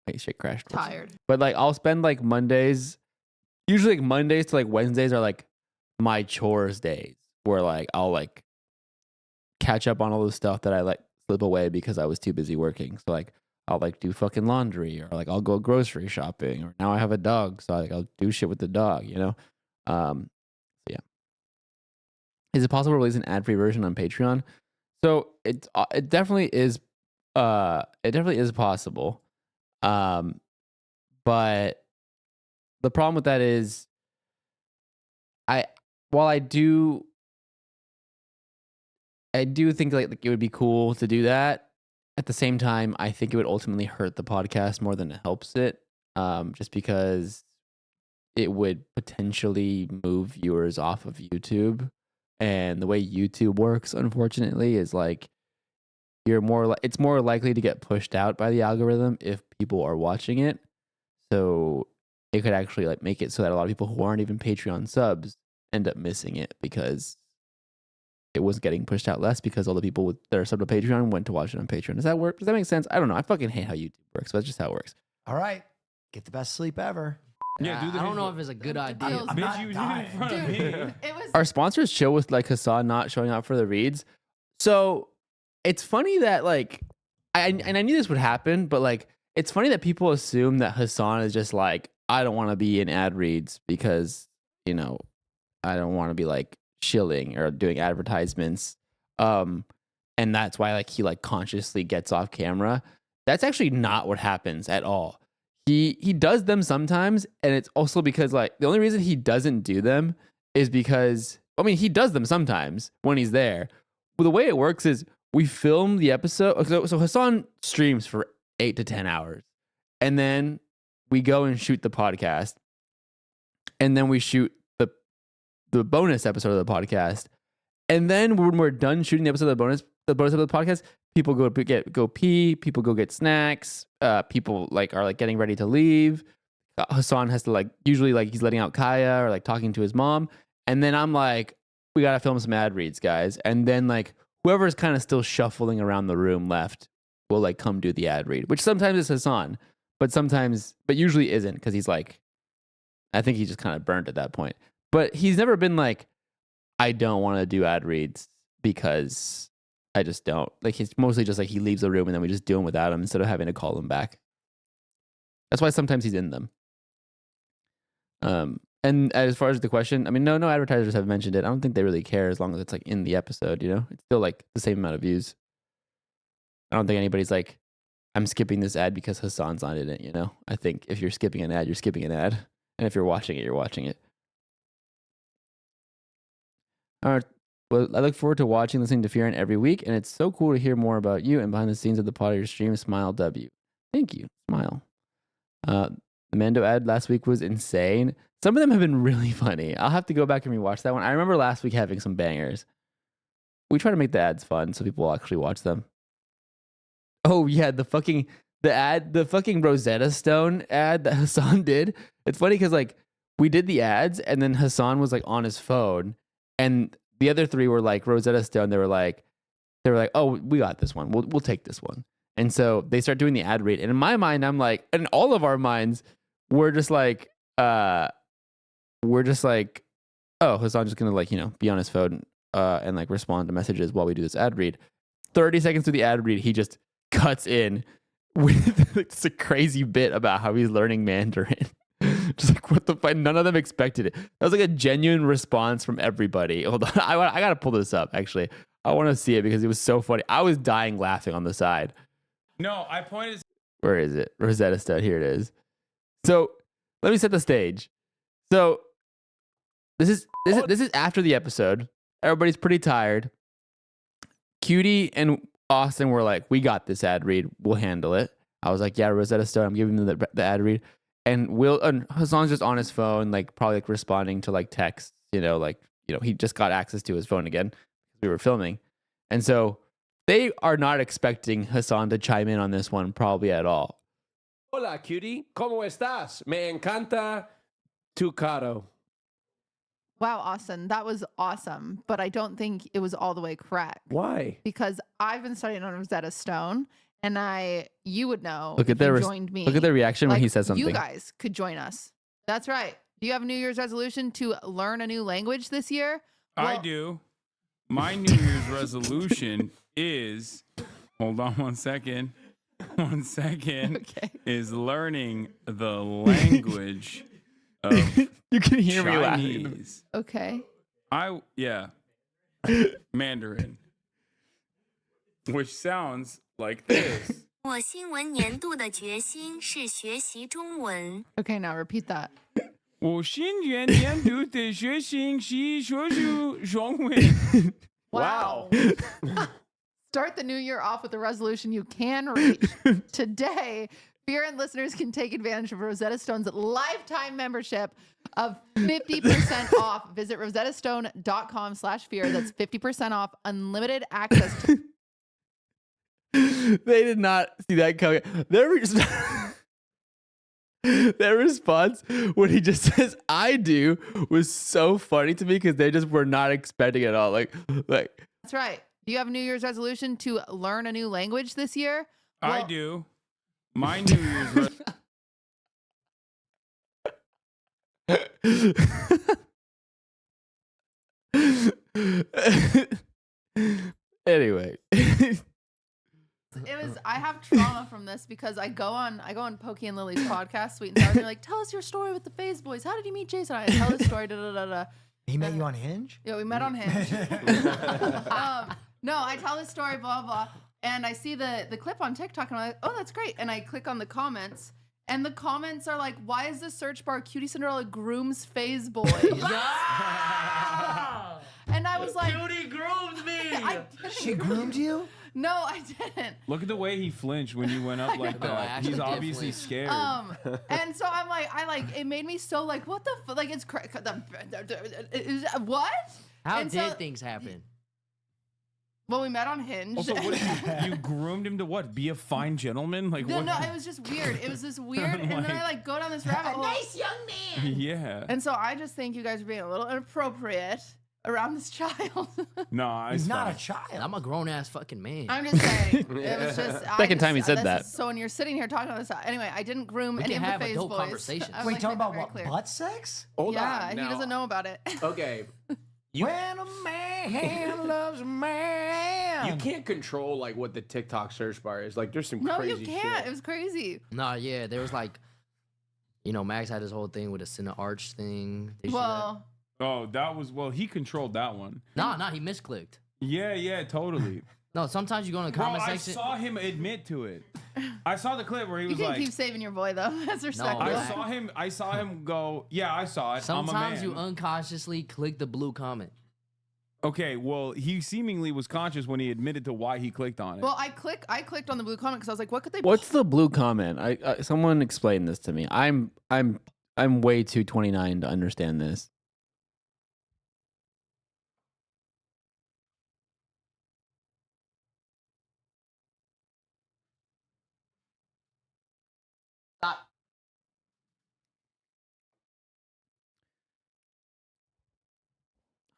wait, shit crashed. Tired. But like I'll spend like Mondays, usually like Mondays to like Wednesdays are like my chores days where like I'll like catch up on all the stuff that I like slip away because I was too busy working. So like I'll like do fucking laundry or like I'll go grocery shopping or now I have a dog. So like I'll do shit with the dog, you know? So yeah. Is it possible to release an ad-free version on Patreon? So it definitely is possible. But the problem with that is while I do think like it would be cool to do that. At the same time, I think it would ultimately hurt the podcast more than it helps it. Just because it would potentially move viewers off of YouTube. And the way YouTube works, unfortunately, is like it's more likely to get pushed out by the algorithm if people are watching it. So it could actually like make it so that a lot of people who aren't even Patreon subs end up missing it because it was getting pushed out less because all the people that are subbed to Patreon went to watch it on Patreon. Does that work? Does that make sense? I don't know. I fucking hate how YouTube works, but that's just how it works. All right. Get the best sleep ever. Yeah, do the I don't know if it's a good idea. Bitch, you did it in front of me. It was Our sponsors chill with like Hassan not showing up for the reads. So it's funny that like, I knew this would happen, but like, it's funny that people assume that Hassan is just like, I don't want to be in ad reads because, you know, I don't want to be like shilling or doing advertisements. And that's why like he like consciously gets off camera. That's actually not what happens at all. He does them sometimes, and it's also because like the only reason he doesn't do them is because he does them sometimes when he's there. But the way it works is we film the episode. So Hassan streams for 8 to 10 hours, and then we go and shoot the podcast, and then we shoot the bonus episode of the podcast, and then when we're done shooting the episode of the bonus episode of the podcast, people go pee, people go get snacks, people like are like getting ready to leave. Hassan has to like usually like he's letting out Kaya or like talking to his mom, and then I'm like, we gotta film some ad reads, guys, and then like whoever's kind of still shuffling around the room left will like come do the ad read, which sometimes is Hassan, but usually isn't because he's like, I think he's just kind of burnt at that point. But he's never been like, I don't want to do ad reads because I just don't. Like, it's mostly just like he leaves the room and then we just do them without him instead of having to call him back. That's why sometimes he's in them. And as far as the question, no advertisers have mentioned it. I don't think they really care as long as it's like in the episode, you know? It's still like the same amount of views. I don't think anybody's like, I'm skipping this ad because Hassan's not in it, you know? I think if you're skipping an ad, you're skipping an ad. And if you're watching it, you're watching it. All right. Well, I look forward to listening to Fearon every week, and it's so cool to hear more about you and behind the scenes of the pod of your stream. Smile W. Thank you. Smile. The Mando ad last week was insane. Some of them have been really funny. I'll have to go back and rewatch that one. I remember last week having some bangers. We try to make the ads fun so people will actually watch them. Oh yeah, the fucking Rosetta Stone ad that Hassan did. It's funny because like we did the ads and then Hassan was like on his phone and the other three were like Rosetta Stone. They were like, oh, we got this one. We'll take this one. And so they start doing the ad read. And in my mind, I'm like, in all of our minds, we're just like, oh, Hassan's just gonna like, you know, be on his phone and like respond to messages while we do this ad read. 30 seconds through the ad read, he just cuts in with like, it's a crazy bit about how he's learning Mandarin. Just like, what the fuck? None of them expected it. That was like a genuine response from everybody. Hold on. I got to pull this up, actually. I want to see it because it was so funny. I was dying laughing on the side. No, I pointed. Where is it? Rosetta Stone. Here it is. So let me set the stage. So this is after the episode. Everybody's pretty tired. Cutie and Austin were like, we got this ad read. We'll handle it. I was like, yeah, Rosetta Stone. I'm giving them the ad read. And Hassan's just on his phone, like probably like responding to like texts, you know, like, you know, he just got access to his phone again. We were filming. And so they are not expecting Hassan to chime in on this one probably at all. Hola, cutie. ¿Cómo estás? Me encanta tu caro. Wow, Austin, that was awesome, but I don't think it was all the way correct. Why? Because I've been studying on Rosetta Stone, and you would know. Look at their joined me. Look at their reaction when Like, he says something. You guys could join us. That's right. Do you have a New Year's resolution to learn a new language this year? I do. My New Year's resolution is, hold on one second. Okay. Is learning the language of you can hear Chinese. me laughing. Okay. Mandarin, which sounds like this. 我新闻年度的决心是学习中文。 Okay, now repeat that. 我新年度的决心是学习中文。 Wow. Start the new year off with a resolution you can reach. Today, Fearon listeners can take advantage of Rosetta Stone's lifetime membership of 50% off. Visit rosettastone.com/fear. That's 50% off unlimited access to They did not see that coming. Their response when he just says "I do" was so funny to me because they just were not expecting it at all. Like That's right. Do you have a New Year's resolution to learn a new language this year? I do. My New Year's. Anyway. I have trauma from this because I go on Pokey and Lily's podcast, Sweet and Sour, and they're like, tell us your story with the FaZe Boys. How did you meet Jason? I tell his story, da-da-da-da. He met you on Hinge? Yeah, we met on Hinge. No, I tell this story, blah, blah, and I see the clip on TikTok, and I'm like, oh, that's great. And I click on the comments, and the comments are like, why is the search bar Cutie Cinderella grooms FaZe Boys? And I was like, Cutie groomed me. She groomed you? No, I didn't. Look at the way he flinched when you went up like that. He's obviously scared. And so I'm like, it made me so like, what the like, it's what? How and did things happen? Well, we met on Hinge. Also, what did you groomed him to what? Be a fine gentleman? Like no, what? no, it was just weird. It was this weird, and then I like go down this rabbit hole. Nice young man. Yeah. And so I just think you guys are being a little inappropriate around this child. No, he's not a child. I'm a grown ass fucking man. I'm just saying. It was just Second time he said that. So when you're sitting here talking about this, anyway, I didn't groom any of the FaZe boys. Conversation. Wait, talking about what? Butt sex? Hold yeah, on. he Now, doesn't know about it. Okay. When a man loves a man. You can't control like what the TikTok search bar is. Like there's some No, crazy you can't. shit. It was crazy. Nah, yeah, there was like, Max had his whole thing with a Cine Arch thing. Well, Oh, that was he controlled that one. Nah, he misclicked. Yeah, totally. No, sometimes you go in the comment I section. saw him admit to it. I saw the clip where he you was can like, keep saving your boy though. That's respectful. I saw him go, yeah, I saw it. Sometimes I'm a man. you unconsciously click the blue comment. Okay, well, he seemingly was conscious when he admitted to why he clicked on it. Well, I clicked on the blue comment because I was like, what could they? What's the blue comment? I someone explain this to me. I'm way too 29 to understand this.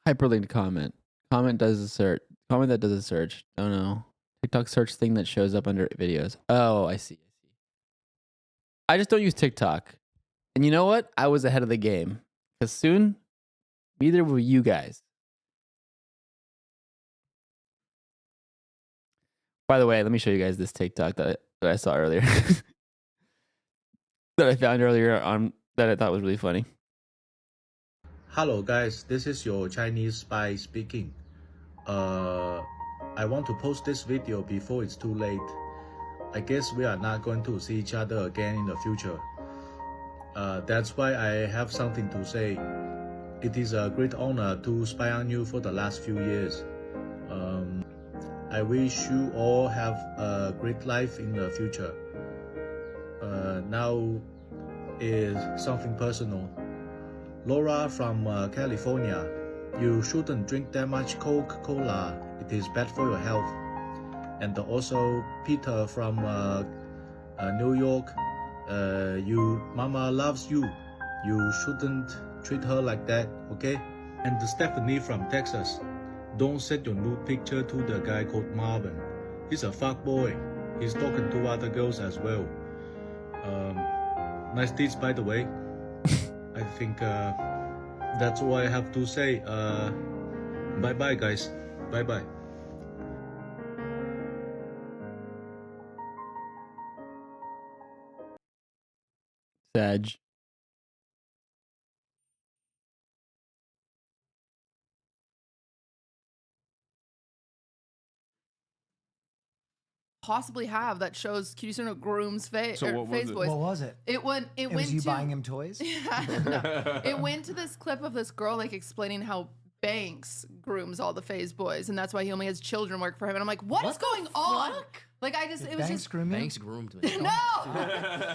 Hyperlinked comment. Comment that does a search. Oh no. TikTok search thing that shows up under videos. Oh, I see. I just don't use TikTok. And you know what? I was ahead of the game. Because soon, neither will you guys. By the way, let me show you guys this TikTok that I saw earlier. That I found earlier on that I thought was really funny. Hello guys, this is your Chinese spy speaking. I want to post this video before it's too late. I guess we are not going to see each other again in the future. That's why I have something to say. It is a great honor to spy on you for the last few years. I wish you all have a great life in the future. Now is something personal. Laura from California, you shouldn't drink that much Coca-Cola. It is bad for your health. And also Peter from New York, you mama loves you. You shouldn't treat her like that, okay? And Stephanie from Texas, don't send your nude picture to the guy called Marvin. He's a fuckboy. He's talking to other girls as well. Nice deeds, by the way. I think that's all I have to say. Bye-bye, guys. Bye-bye. Sag. Possibly have that shows Cutie Cinderella grooms FaZe So what was FaZe it? Boys. What was it? It went Was you to buying him toys? no. It went to this clip of this girl like explaining how Banks grooms all the FaZe boys, and that's why he only has children work for him. And I'm like, what is going on? Like, it was Banks just groom you? Banks groomed me. no.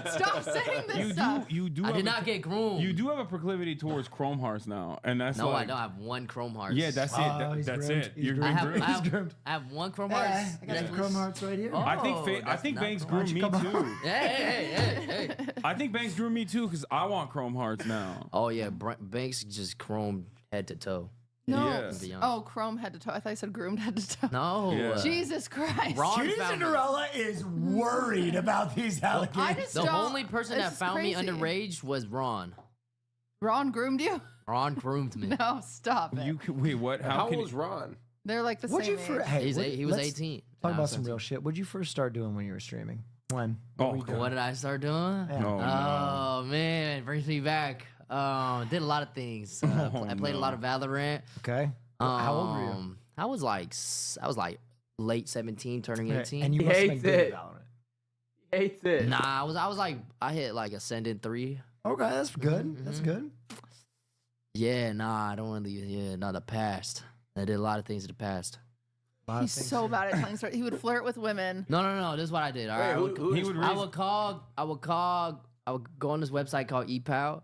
Stop saying this stuff. You do. I have did a- not get groomed. You do have a proclivity towards Chrome Hearts now, and that's No, like, I don't have one Chrome Hearts. Yeah, that's it. he's That's groomed. it. He's You're groomed. groomed. I have one Chrome Hearts. Yeah, I got some Chrome Hearts right here. I Oh, think that's not Banks Chrome groomed me Hearts. too. Hey. I think Banks groomed me too because I want Chrome Hearts now. Oh yeah, Banks just chromed head to toe. No. Yeah. To be honest. Oh, Chrome head to toe. I thought you said groomed head to toe. No. Yeah. Jesus Christ. Ron Judy found me. Cinderella is worried about these allegations. I just The don't. only person that it's found me crazy. underage was Ron. Ron groomed you? Ron groomed me. No, stop it. You can, wait, what? How can old was Ron? They're like the What'd same you for? age. Hey, He was let's 18. Talk Nah, about some 17. real shit. What'd you first start doing when you were streaming? When? Oh, What were you doing? What did I start doing? Yeah. Oh, Oh man, it brings me back. Did a lot of things. I played a lot of Valorant. Okay. How old were you? I was like late 17, turning 18. And you must have been good at Valorant. Hates it. Nah, I was like I hit like Ascendant 3. Okay, that's good. That's Mhm. good. Yeah, nah, I don't really. Yeah, not the past. I did a lot of things in the past. He's so bad at telling stories. He would flirt with women. No. This is what I did. All right, he would I would go on this website called ePal,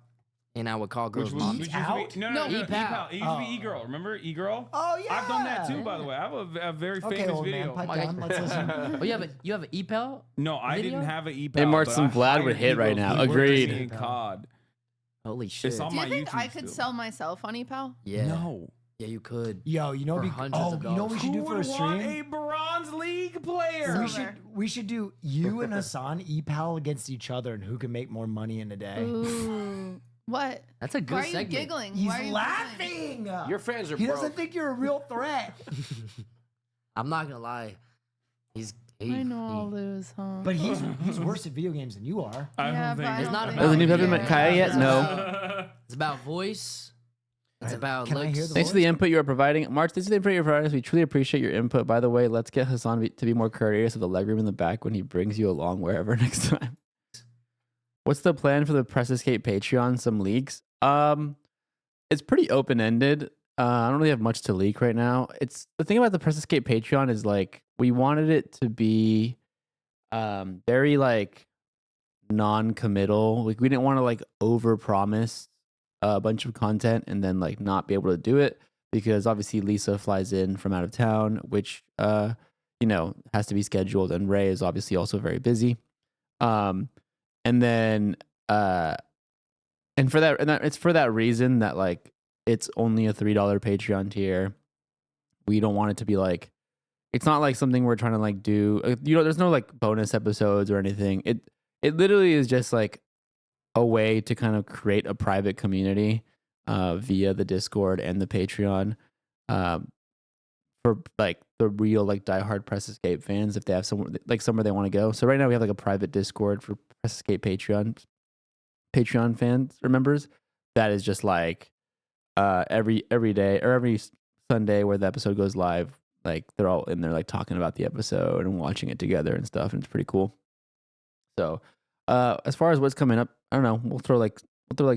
and I would call girls. Which used to be, no, E-Pal. E-Pal. It used to be E-Girl. Remember E-Girl? Oh yeah. I've done that too, by the way. I have a very Okay, famous old video. man, pipe down. Let's listen. Oh, you have an ePal? No, I Video? didn't have an E-Pal. Hey, Mark, but some I Vlad would hired hit right E-Girls now. who worked Agreed. in COD. Holy shit! It's on Do you my think YouTube I could still. sell myself on ePal? Yeah. No. Yeah, you could. Yo, you know For what? hundreds of You know what we should do Who for a would want stream? a Bronze League player? We should do you and Hassan e-pal against each other, and who can make more money in a day. Ooh. What? That's a good Why are you segment. giggling? He's Why are you laughing. Your fans are He broke. doesn't think you're a real threat. I'm not gonna lie. I know I'll lose, huh? But he's worse at video games than you are. I Yeah, don't but I think It's not don't about. Hasn't he think- ever met Kaya yet? No. It's about voice. It's about Can I looks. hear the Thanks for the input you are providing. March, this is the input you're providing us. We truly appreciate your input. By the way, let's get Hassan to be more courteous of the legroom in the back when he brings you along wherever next time. What's the plan for the Press Escape Patreon? Some leaks? It's pretty open-ended. I don't really have much to leak right now. It's the thing about the Press Escape Patreon is like we wanted it to be very like non-committal. Like we didn't want to like overpromise a bunch of content and then like not be able to do it because obviously Lisa flies in from out of town, which has to be scheduled, and Ray is obviously also very busy. And then and for that it's for that reason that like it's only a $3 Patreon tier. We don't want it to be like it's not like something we're trying to like do. There's no like bonus episodes or anything. It literally is just like a way to kind of create a private community via the Discord and the Patreon for like the real like diehard Press Escape fans if they have somewhere they want to go. So right now we have like a private Discord for Press Escape Patreon fans or members that is just like every day or every Sunday where the episode goes live, like they're all in there like talking about the episode and watching it together and stuff, and it's pretty cool. So as far as what's coming up, I don't know. We'll throw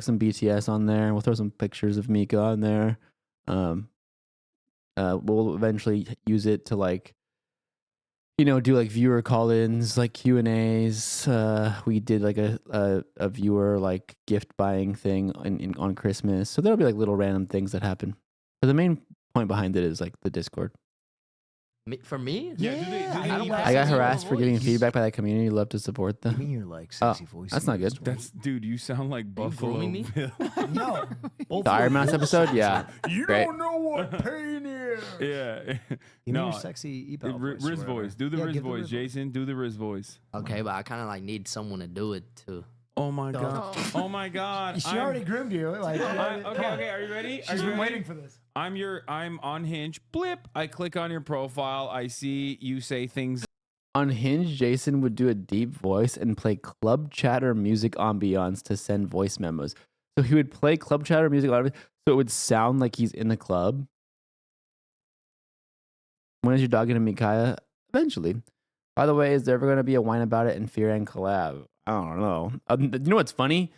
some BTS on there. We'll throw some pictures of Mika on there. We'll eventually use it to like, do like viewer call-ins, like Q&As. We did like a viewer like gift buying thing on Christmas. So there'll be like little random things that happen. But the main point behind it is like the Discord. For me? I got harassed for giving feedback by that community. Love to support them. I mean, you're like sexy voice. That's not good. Dude, you sound like Buffalo grooming me? Bill. No. The Iron Mouse episode, yeah, You great. don't know what pain is. Yeah. Give me your sexy e-pal voice. Riz voice. Do the Yeah, Riz give the voice, Riz Jason. Do the Riz voice. Okay, but I kind of like need someone to do it too. Oh my god. Oh my god. She already groomed you. Like, Okay, are you ready? She's been waiting for this. I'm on Hinge. Blip. I click on your profile. I see you say things. On Hinge, Jason would do a deep voice and play club chatter music ambiance to send voice memos. So he would play club chatter music so it would sound like he's in the club. When is your dog gonna meet Kaya? Eventually. By the way, is there ever gonna be a Wine About It and Fear and collab? I don't know. You know what's funny?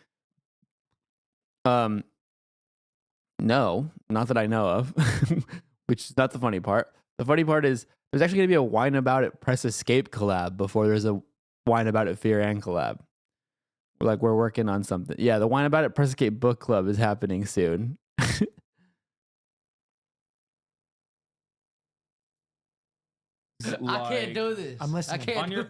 No, not that I know of, which is not the funny part. The funny part is there's actually going to be a Wine About It Press Escape collab before there's a Wine About It Fear and collab. We're working on something. Yeah, the Wine About It Press Escape book club is happening soon. I can't do this. I'm listening. I can't.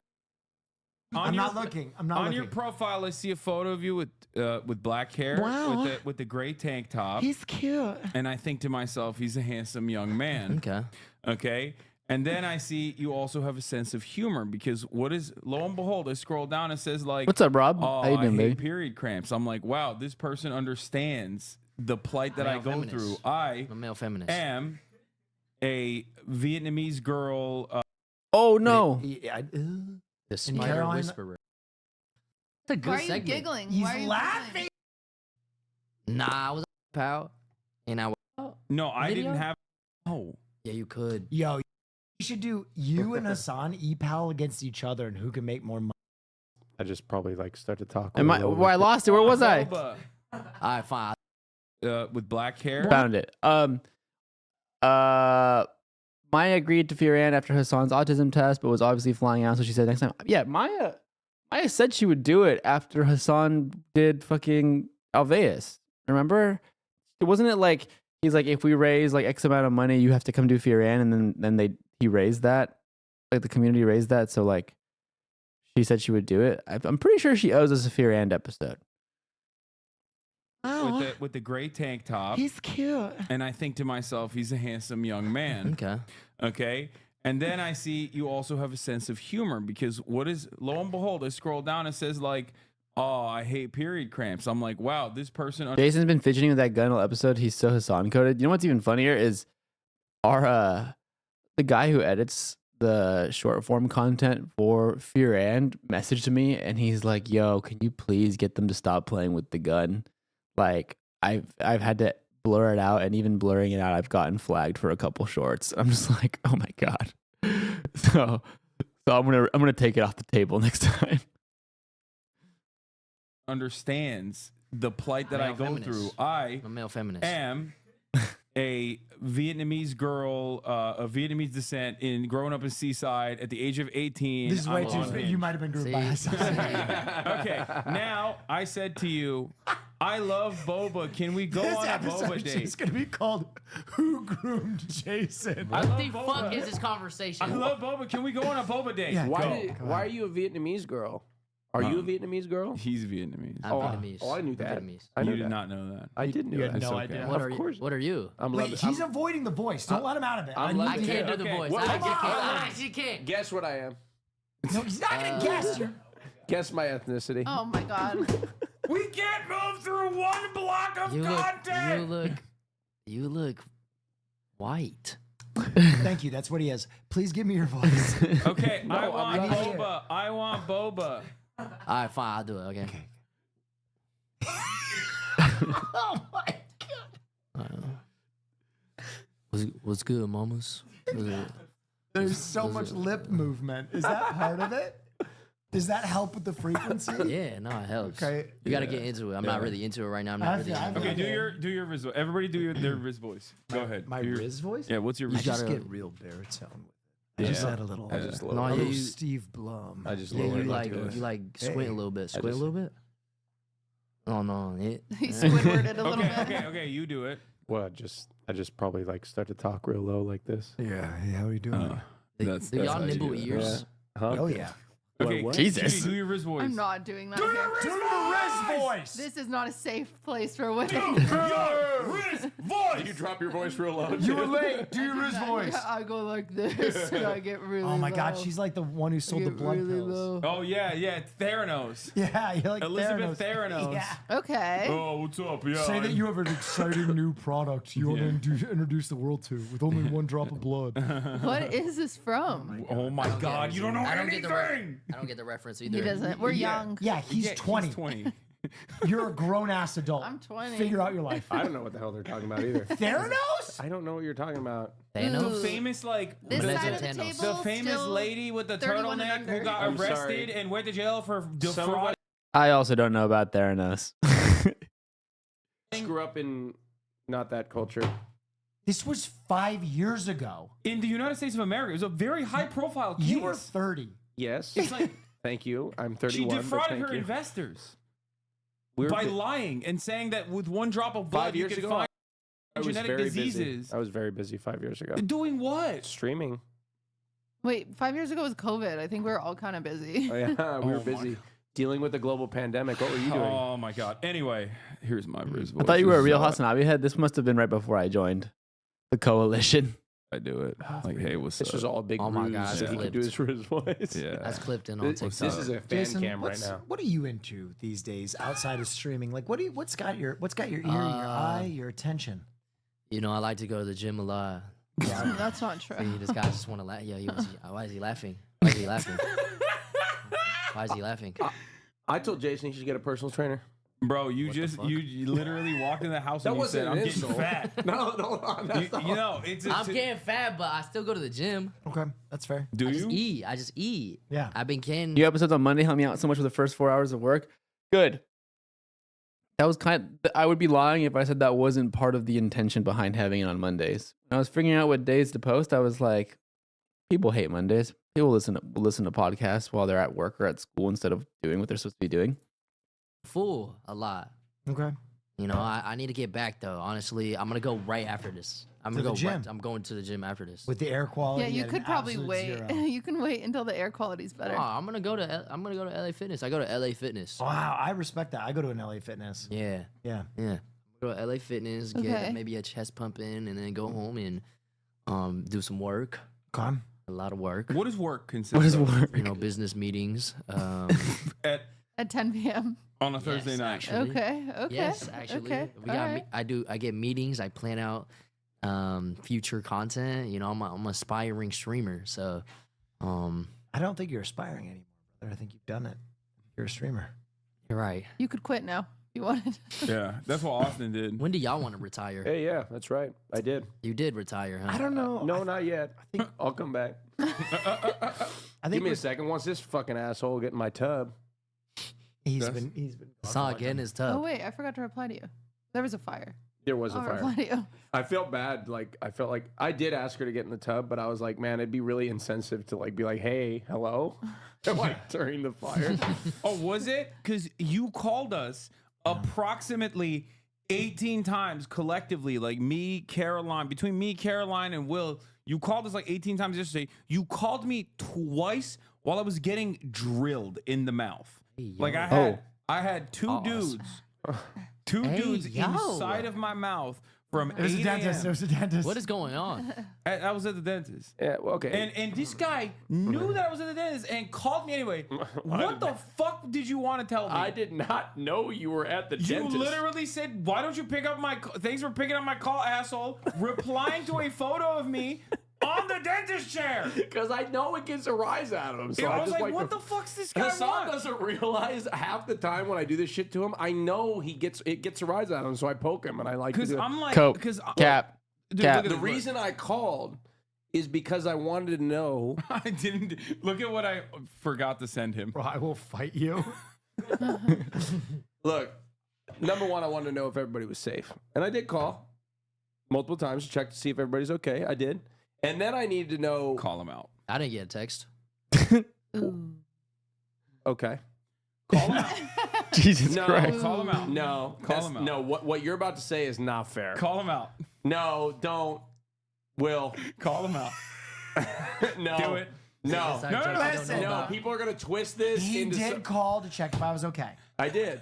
I'm not looking. I'm not on looking. your profile, I see a photo of you with black hair, Wow. with the gray tank top. He's cute. And I think to myself, he's a handsome young man. Okay. Okay. And then I see you also have a sense of humor because lo and behold, I scroll down and it says like, What's up, Rob? Oh, How you doing, I hate baby? period cramps. I'm like, wow, this person understands the plight that I Male go feminist. through. I I'm a male feminist. am a Vietnamese girl. Oh no! The spider Caroline- whisperer. That's a good Why are you segment. giggling? He's Why are you laughing. Nah, I was pal, and I. No, I Video? didn't have. Oh, Yeah, you could. Yo, you should do you and Hassan e-pal against each other and who can make more money. I just probably start to talk. Am I? Well, I lost it. Where was I? Boba, All right, fine. with black hair. Found it. Maya agreed to Fear Ann after Hassan's autism test, but was obviously flying out, so she said next time. Yeah, Maya said she would do it after Hassan did fucking Alveus. Remember? Wasn't it like he's like, if we raise like X amount of money, you have to come do Fear Ann, and then he raised that, like the community raised that, so like she said she would do it. I'm pretty sure she owes us a Fear Ann episode. With the gray tank top. He's cute. And I think to myself, he's a handsome young man. Okay. Okay. And then I see you also have a sense of humor because lo and behold, I scroll down and it says like, oh, I hate period cramps. I'm like, wow, this person. Jason's been fidgeting with that gun all episode. He's so Hassan coded. You know what's even funnier is our the guy who edits the short form content for Fear and messaged me and he's like, yo, can you please get them to stop playing with the gun? Like I've had to blur it out, and even blurring it out, I've gotten flagged for a couple shorts. I'm just like, oh my god. So I'm gonna take it off the table next time. Understands the plight that Male I go feminist. through. I I'm a male feminist. am a Vietnamese girl of Vietnamese descent growing up in Seaside at the age of 18. This is way I'm too. unhinged. You might have been grouped by Hassan. Okay, now I said to you, I love boba. Can we go This on a episode boba is date? just gonna be called "Who Groomed Jason?" I What love the boba. fuck is this conversation? I love boba. Can we go on a boba date? Yeah, Why are you a Vietnamese girl? Are you a Vietnamese girl? He's Vietnamese. I'm Vietnamese. Oh, I knew I'm that. Vietnamese. I You knew did that. not know that. I did know You had that. no It's okay. idea. What Of are course. you? What are you? I'm Wait, loving- he's avoiding the voice. Don't let him out of it. I'm I I need can't to- do the Okay. voice. Well, I come on. actually can't. Guess what I am. No, he's not gonna guess. Guess my ethnicity. Oh my god. We can't move through one block of content. You look white. Thank you. That's what he is. Please give me your voice. Okay, I I'm want not- boba. I want boba. All right, fine. I'll do it. Okay. Oh my god. What's good, mamas? There's so much lip movement. Is that part of it? Does that help with the frequency? Yeah, no, it helps. Okay. You got to get into it. I'm not really into it right now. I'm not really. I into Okay, it. do your Riz voice. Everybody do their Riz voice. Go ahead. My Do your- Riz voice? Yeah, what's your I Riz just gotta- get real baritone. I just Yeah. add a little. I just No, lower a it. yeah, little you- Steve Blum. I just Yeah, lower you it. like Like you like squint Hey. a little bit. I Squint a just- little bit. Oh no, it. He Squidwarded a little Okay, bit. okay, you do it. Well, I just probably start to talk real low like this. Yeah. Hey, how are you doing? That's Do y'all how you nibble do it. ears? Huh? Oh yeah. Okay, What? Jesus. Judy, do your Riz voice. I'm not doing that. Do here. the Riz voice. This is not a safe place for women. Riz voice. You drop your voice real low. You were late. Do your Riz Yeah, voice. I go like this and I get really Oh my God, low. she's like the one who sold the Get blood really pills. low. Oh yeah, Theranos. Yeah, you're like Elizabeth Theranos. Yeah. Okay. Oh, what's up? Yeah. Say that you have an exciting new product you want to introduce the world to with only one drop of blood. What is this from? Oh my God, you don't know I don't anything. I don't get the reference either. He doesn't. We're young. Yeah, he's 20. He's 20. You're a grown ass adult. I'm 20. Figure out your life. I don't know what the hell they're talking about either. Theranos? I don't know what you're talking about. The Thanos. famous This What is side it? of the Thanos. table. the famous still lady with the 31 and turtleneck under. who got I'm arrested sorry. and went to jail for defrauding. I also don't know about Theranos. Grew up in not that culture. This was 5 years ago. In the United States of America, it was a very high-profile case. You were 30. Yes. It's like thank you. I'm she 31. but defrauded thank her you. investors We were by bi- lying and saying that with one drop of blood 5 you years could ago. find I was genetic very diseases. busy. I was very busy 5 years ago. Doing what? Streaming. Wait, 5 years ago was COVID. I think we were all kind of busy. Oh, yeah, we were Oh, my busy dealing with the global pandemic. What were you doing? Oh my God. Anyway, here's my Riz voice. I thought you were a This is real how Hasanabi head. This must have been right before I joined the coalition. I do it. Like, hey, what's This up? was all a big Oh my ruse God, so he could do his flipped. voice. Yeah. That's clipped in on This, TikTok. this is a fan Jason, cam right what's- now. What are you into these days outside of streaming? Like, what's got your ear, your eye, your attention? You know, I like to go to the gym a lot. Yeah, that's not true. See, this guy just want to laugh. Yeah, why is he laughing? Why is he laughing? Why is he laughing? I told Jason he should get a personal trainer. Bro, you literally walked in the house and you said, I'm getting fat. No, You know, it's I'm getting fat, but I still go to the gym. Okay, that's fair. Do I you? just eat. I just eat. Yeah. I've been getting. New episodes on Monday helped me out so much with the first 4 hours of work. Good. That was I would be lying if I said that wasn't part of the intention behind having it on Mondays. When I was figuring out what days to post, I was like, people hate Mondays. People listen to podcasts while they're at work or at school instead of doing what they're supposed to be doing. Full a lot. Okay. You know, I need to get back though. Honestly, I'm gonna go right after this. I'm To gonna the go. gym? Right, I'm going to the gym after this. With the air quality. Yeah, you at could an probably absolute wait. zero. You can wait until the air quality's better. Oh, I'm gonna go to LA Fitness. I go to LA Fitness. Wow, I respect that. I go to an LA Fitness. Yeah, Yeah. yeah. Go to LA Fitness, Okay. get maybe a chest pump in, and then go home and do some work. Okay. A lot of work. What does work consist What is of? work? You know, business meetings. At, At 10 p.m. on a Thursday Yes, night. actually. Okay. Yes, actually. Okay. We got. alright. I get meetings. I plan out future content. You know, I'm an aspiring streamer, so I don't think you're aspiring anymore, brother. I think you've done it. You're a streamer. you're right. You could quit now if you wanted. Yeah, that's what Austin did. When do y'all want to retire? Hey, yeah, that's right. I did. You did retire, huh? I don't know. No, not yet. I think I'll come back. I think Give me we're- a second. Once this fucking asshole get in my tub. he's That's- been. Saw again his Oh tub. wait, I forgot to reply to you. There was a fire. There was a I'll fire. reply to you. I felt bad. Like I felt like I did ask her to get in the tub, but I was like, man, it'd be really insensitive to like be like, hey, hello, like during the fire. Oh, was it? Because you called us approximately 18 times collectively, like me, Caroline, between me, Caroline, and Will. You called us like 18 times yesterday. You called me twice while I was getting drilled in the mouth. Like I had two dudes, two Hey, dudes yo. inside of my mouth from It was a 8 dentist. It a.m. was a dentist. What is going on? I was at the dentist. Yeah, well, okay. And this guy knew that I was at the dentist and called me anyway. What the fuck did you want to tell me? I did not know you were at the You dentist. literally said, "Why don't you pick up my? Thanks for picking up my call, asshole." Replying to a photo of me on the dentist chair. Because I know it gets a rise out of him. So I I was just like, "What to- the fuck's this guy Hassan want?" doesn't realize half the time when I do this shit to him, I know it gets a rise out of him, so I poke him and I like to Because do it. I'm like, Coke. because Cap. Cap. The reason I called is because I wanted to know. I didn't look at what I forgot to send him. Bro, I will fight you. Look, number one, I wanted to know if everybody was safe, and I did call multiple times to check to see if everybody's okay. I did, and then I needed to know. Call him out. I didn't get a text. Okay. Call him out. Jesus No, Christ. Call him out. No, Call that's- him out. No, what you're about to say is not fair. Call him out. No, don't. Will. Call him out. No. Do it. No. Inside No, no, jokes no, I don't listen. know No, about. people are gonna twist this He into. did call to check if I was okay. I did.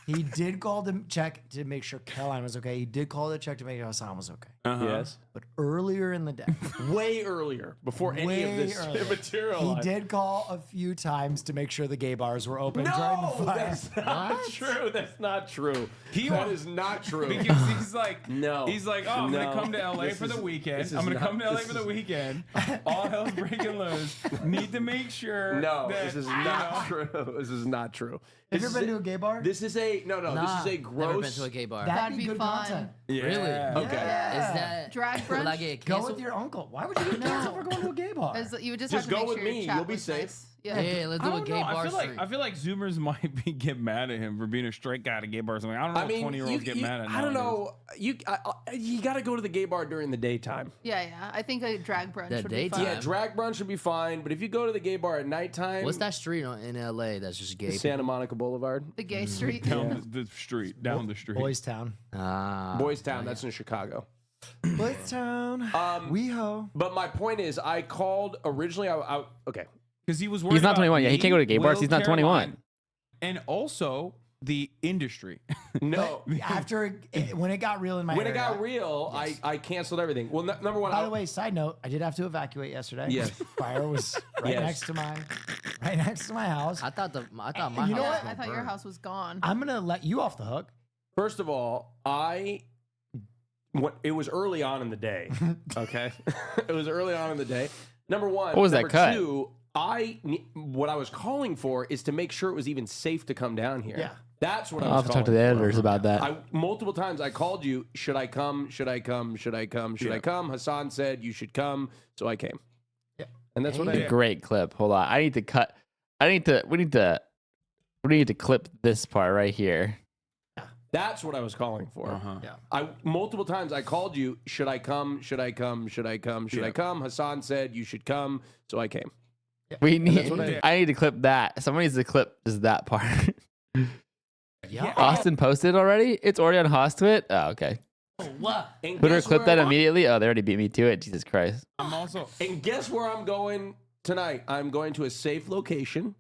He did call to check to make sure Caroline was okay. He did call to check to make sure Hassan was okay. Yes. But earlier in the day, Way earlier, before any of way this earlier, material. he did call a few times to make sure the gay bars were open during the No, fire. that's not true. That's not true. That is not true. Because he's like, No. He's like, oh, I'm No. gonna come to LA This for the is- weekend. this I'm is gonna not- come to LA this for the is- weekend. All hell's breaking loose. Need to make sure. No, that, this is you not know, true. This is not true. Have This you ever been is to a gay bar? This is a no. Nah, This is a never gross. been to a gay bar. That'd be be good fun. content. Yeah. Really? Okay. Is that Drag will I brunch? get Go canceled? with your uncle. Why would you get canceled for going to a gay bar? You would just Just have to go make with sure your me. chat You'll be was safe. nice. Yeah. Yeah, let's do a gay bar stream. I feel like Zoomers might get mad at him for being a straight guy at a gay bar or something. I don't know if 20-year-olds get mad at him. I don't know. You got to go to the gay bar during the daytime. Yeah. I think a drag brunch That would be fun. Yeah, drag brunch would be fine, but if you go to the gay bar at nighttime, What's that street in LA that's just gay? Santa Monica Boulevard. The gay street. Down the street. Down the street. Boys Town. Boys Town, that's in Chicago. Boys Town. WeHo. But my point is, I called originally. Okay. Because he was He's not 21. Yeah, he can't go to gay bars. He's not 21. And also the industry. No. After when it got real in my When it area- got real, Yes. I canceled everything. Well, number one. By the way, side note, I did have to evacuate yesterday. Yes. Fire was right Yes. next to my house. I thought my You house know was what? gonna I thought your burn. house was gone. I'm gonna let you off the hook. First of all, it was early on in the day. Okay, it was early on in the day. Number one. What was that number cut? Two, what I was calling for is to make sure it was even safe to come down here. Yeah. That's what I I'll was have to talk to calling the for. editors about that. Multiple times I called you. Should I come? Should I come? Should I come? Should I come? Hassan said you should come, so I came. Yeah. And that's what I did. Great clip. Hold on. I need to cut. We need to clip this part right here. That's what I was calling for. Yeah. Multiple times I called you. Should I come? Should I come? Should I come? Should I come? Hassan said you should come, so I came. We need. that's what I did. I need to clip that. Someone needs to clip just that part. Yeah. Austin posted already. It's already on Hostwit. Oh, okay. What? And Put her guess clip where that I'm- immediately. Oh, they already beat me to it. Jesus Christ. I'm also. And guess where I'm going tonight? I'm going to a safe location,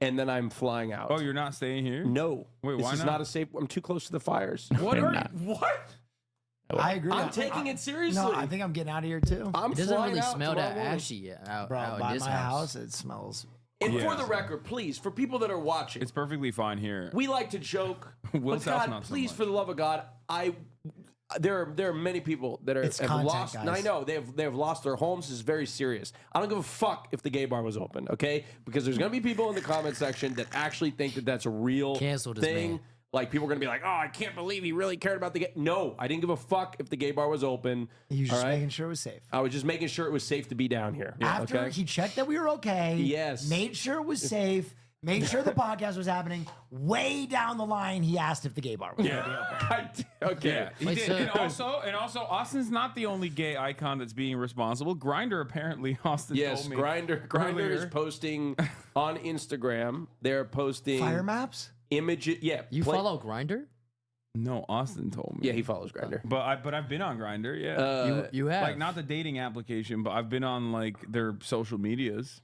and then I'm flying out. Oh, you're not staying here? No. Wait, this why is not? not a safe. I'm too close to the fires. What You're are not. what? I agree. I'm taking it seriously. No, I think I'm getting out of here too. I'm It doesn't flying really out smell tomorrow that morning. ashy out Bro, in by this my house. house, it smells. And Yeah. for the record, please, for people that are watching, It's perfectly fine here. we like to joke. Will's but house God, not so please, much. for the love of God, there are many people that It's have content, lost. guys. And I know they have lost their homes. This is very serious. I don't give a fuck if the gay bar was open, okay? Because there's gonna be people in the comment section that actually think that that's a real Cancel this thing. man. Like people are gonna be like, "Oh, I can't believe he really cared about the gay." No, I didn't give a fuck if the gay bar was open. He was just all right? making sure it was safe. I was just making sure it was safe to be down here. After okay? he checked that we were okay, Yes. made sure it was safe, made sure the podcast was happening. Way down the line, he asked if the gay bar was going to be open. Okay. Yeah, he Wait, did. so- And also, Austin's not the only gay icon that's being responsible. Grinder apparently, Austin Yes, told me. Grinder is earlier. posting on Instagram. They're posting Fire maps? images. Yeah, You follow Grinder? No, Austin told me. Yeah, he follows Grinder. But I've been on Grinder. Yeah. You have. Like not the dating application, but I've been on like their social medias.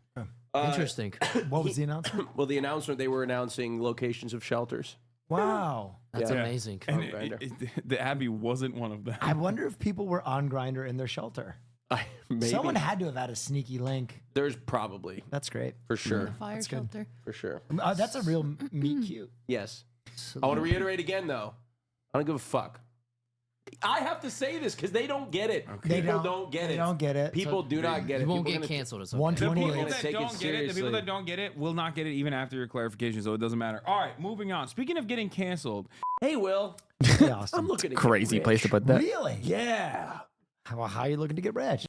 Interesting. What was the announcement? Well, the announcement, they were announcing locations of shelters. Wow. That's Yeah. amazing. And On Grindr. the Abbey wasn't one of them. I wonder if people were on Grinder in their shelter. Maybe. Someone had to have had a sneaky link. There's probably That's great. for sure, Fire That's good. shelter. for sure. That's a real meet cute. Yes. I want to reiterate again, though. I don't give a fuck. I have to say this because they don't get it. They People don't get They it. don't get it. People do not get it. You won't People get gonna- canceled. It's okay. 128. The people gonna that take it don't get it, the people seriously. that don't get it will not get it even after your clarification, so it doesn't matter. All right, moving on. Speaking of getting canceled, Hey, Will. Hey, Austin. I'm looking at Crazy place to put that. Really? Yeah. How are you looking to get rich?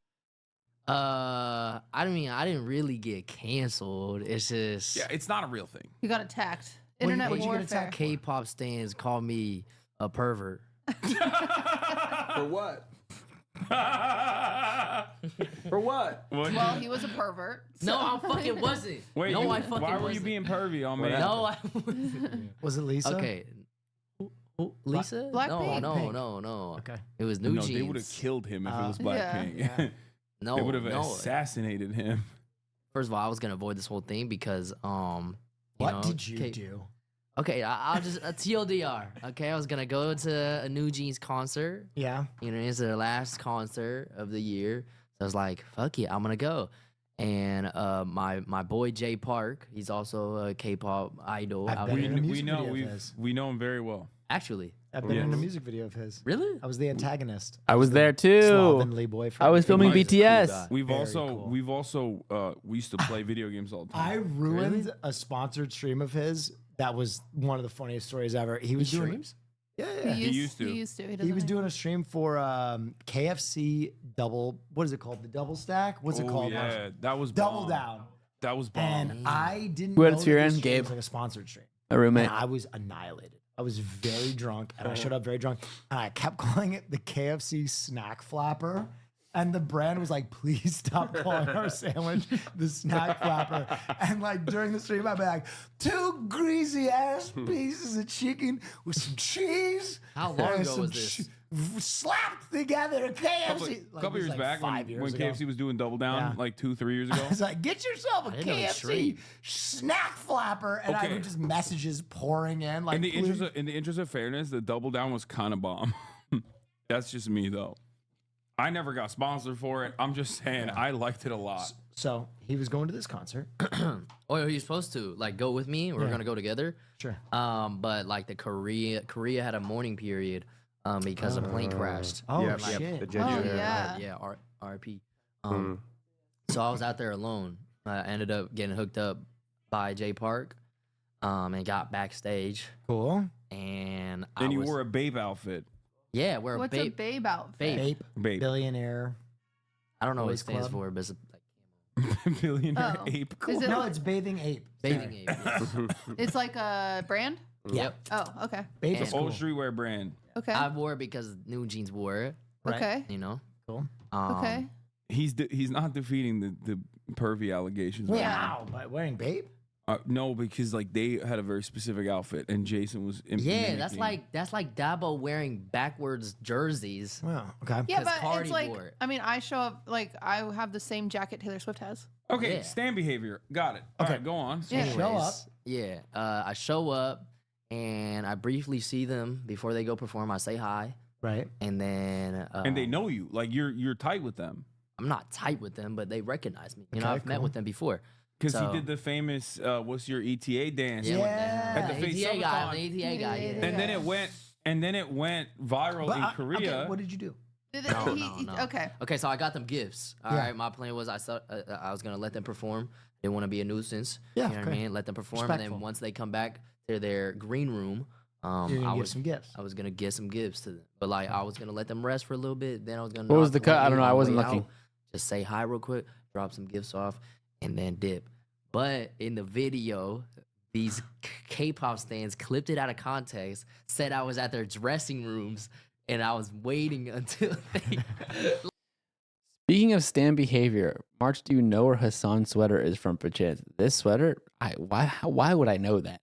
I mean, I didn't really get canceled. It's just yeah, it's not a real thing. You got attacked. When- Internet when'd you get warfare. attacked? K-pop stands call me a pervert. For what? For what? Well, he was a pervert. No, so- I fucking wasn't. Wait, no, you- I fucking why were you wasn't. being pervy on me? No, I wasn't. Was it Lisa? Okay. Lisa? Blackpink. No. Okay. It was New No, Jeans. they would have killed him if it was Yeah. Blackpink. Yeah. No, they would have no. assassinated him. First of all, I was gonna avoid this whole thing because you What know, did you K- do? Okay, I'll just TLDR. Okay, I was gonna go to a New Jeans concert. Yeah. You know, it's their last concert of the year. So I was like, fuck it, I'm gonna go. And my boy Jay Park, he's also a K-pop idol I've out been here. in a music video of we his. we know him very well. Actually, I've been in a Yes. music video of his. really? I was the antagonist. I was there too. Slovenly boyfriend. I was filming He's a cool BTS. guy. We've Very also cool. we used to play video games all the time. I ruined a sponsored stream of his. That was one of the funniest stories ever. He was doing. streams? Yeah. He used to. He doesn't was he? doing a stream for KFC double. What is it called? The double stack. What's it Oh, called? yeah, that was Double bomb. down. That was bomb. And I didn't Who had know it to your that this end? stream Gabe? was like a sponsored stream. A roommate. And I was annihilated. I was very drunk, and I showed up very drunk, and I kept calling it the KFC snack flapper. And the brand was like, please stop calling our sandwich the snack flapper. And like during the stream, I'd be like, 2 greasy ass pieces of chicken with some cheese. How long and ago some was this? Slapped together KFC. Couple Like, years like back when 5 years when ago. KFC was doing Double Down, Yeah. like 2-3 years ago. I was like, get yourself a I didn't know it was KFC free. snack flapper. And I Okay. would just messages pouring in. Like, in the please. interest of fairness, the Double Down was kind of bomb. That's just me though. I never got sponsored for it. I'm just saying I liked it a lot. So he was going to this concert. Or he was supposed to like go with me. We were Yeah. gonna go together. Sure. But like the Korea had a mourning period because a plane crashed. Oh, Yep, shit. yep, the Oh, Jeju Air. yeah. Yeah, RP. Mm. So I was out there alone. I ended up getting hooked up by Jay Park, and got backstage. Cool. And Then I you was, wore a Babe outfit. yeah, we're What's a a babe. babe outfit? Babe. Babe. Billionaire. I don't know what it Boys stands Club. for, but it's like Billionaire Oh. ape. Is it No, it's bathing ape. bathing ape. Yes. It's like a brand? Yep. Oh, okay. Babe And- is Old cool. streetwear brand. Okay. I wore it because New Jeans wore it. Right. Okay. You know. Cool. Okay. He's not defeating the pervy allegations. right now. Wow. By wearing babe? No, because like they had a very specific outfit, and Jason was. Yeah, that's mimicking. like Dabo wearing backwards jerseys. Wow. Okay. Yeah, 'Cause but Cardi it's like, wore it. I mean, I show up, like, I have the same jacket Taylor Swift has. Okay, Yeah. stand behavior. Got it. All Okay. right, go on. Yeah. Show up. Yeah, I show up and I briefly see them before they go perform. I say hi, Right. and then And they know you. Like you're tight with them. I'm not tight with them, but they recognize me. You know, Okay, I've met cool. with them before. Because So- he did the famous "What's your ETA" dance. Yeah, Yeah. with At the Face ETA guy, Summit. the ETA guy. Yeah, Yeah. And then it went viral But in I- Korea. okay, what did you do? No, no. Okay. Okay, so I got them gifts. All Yeah. right, my plan was I was gonna let them perform. Didn't want to be a nuisance. Yeah, you know what I okay. mean. Let them perform, and Respectful. then once they come back to their green room, You're gonna I give was some gifts. I was gonna give some gifts to them. But like I was gonna let them rest for a little bit. Then I was gonna. What was knock the cut? like, I don't know. on I the wasn't way looking. out, just say hi real quick, drop some gifts off, and then dip. But in the video, these K-pop stands clipped it out of context. Said I was at their dressing rooms, and I was waiting until they. Speaking of stand behavior, March, do you know where Hassan's sweater is from, perchance? This sweater? Why would I know that?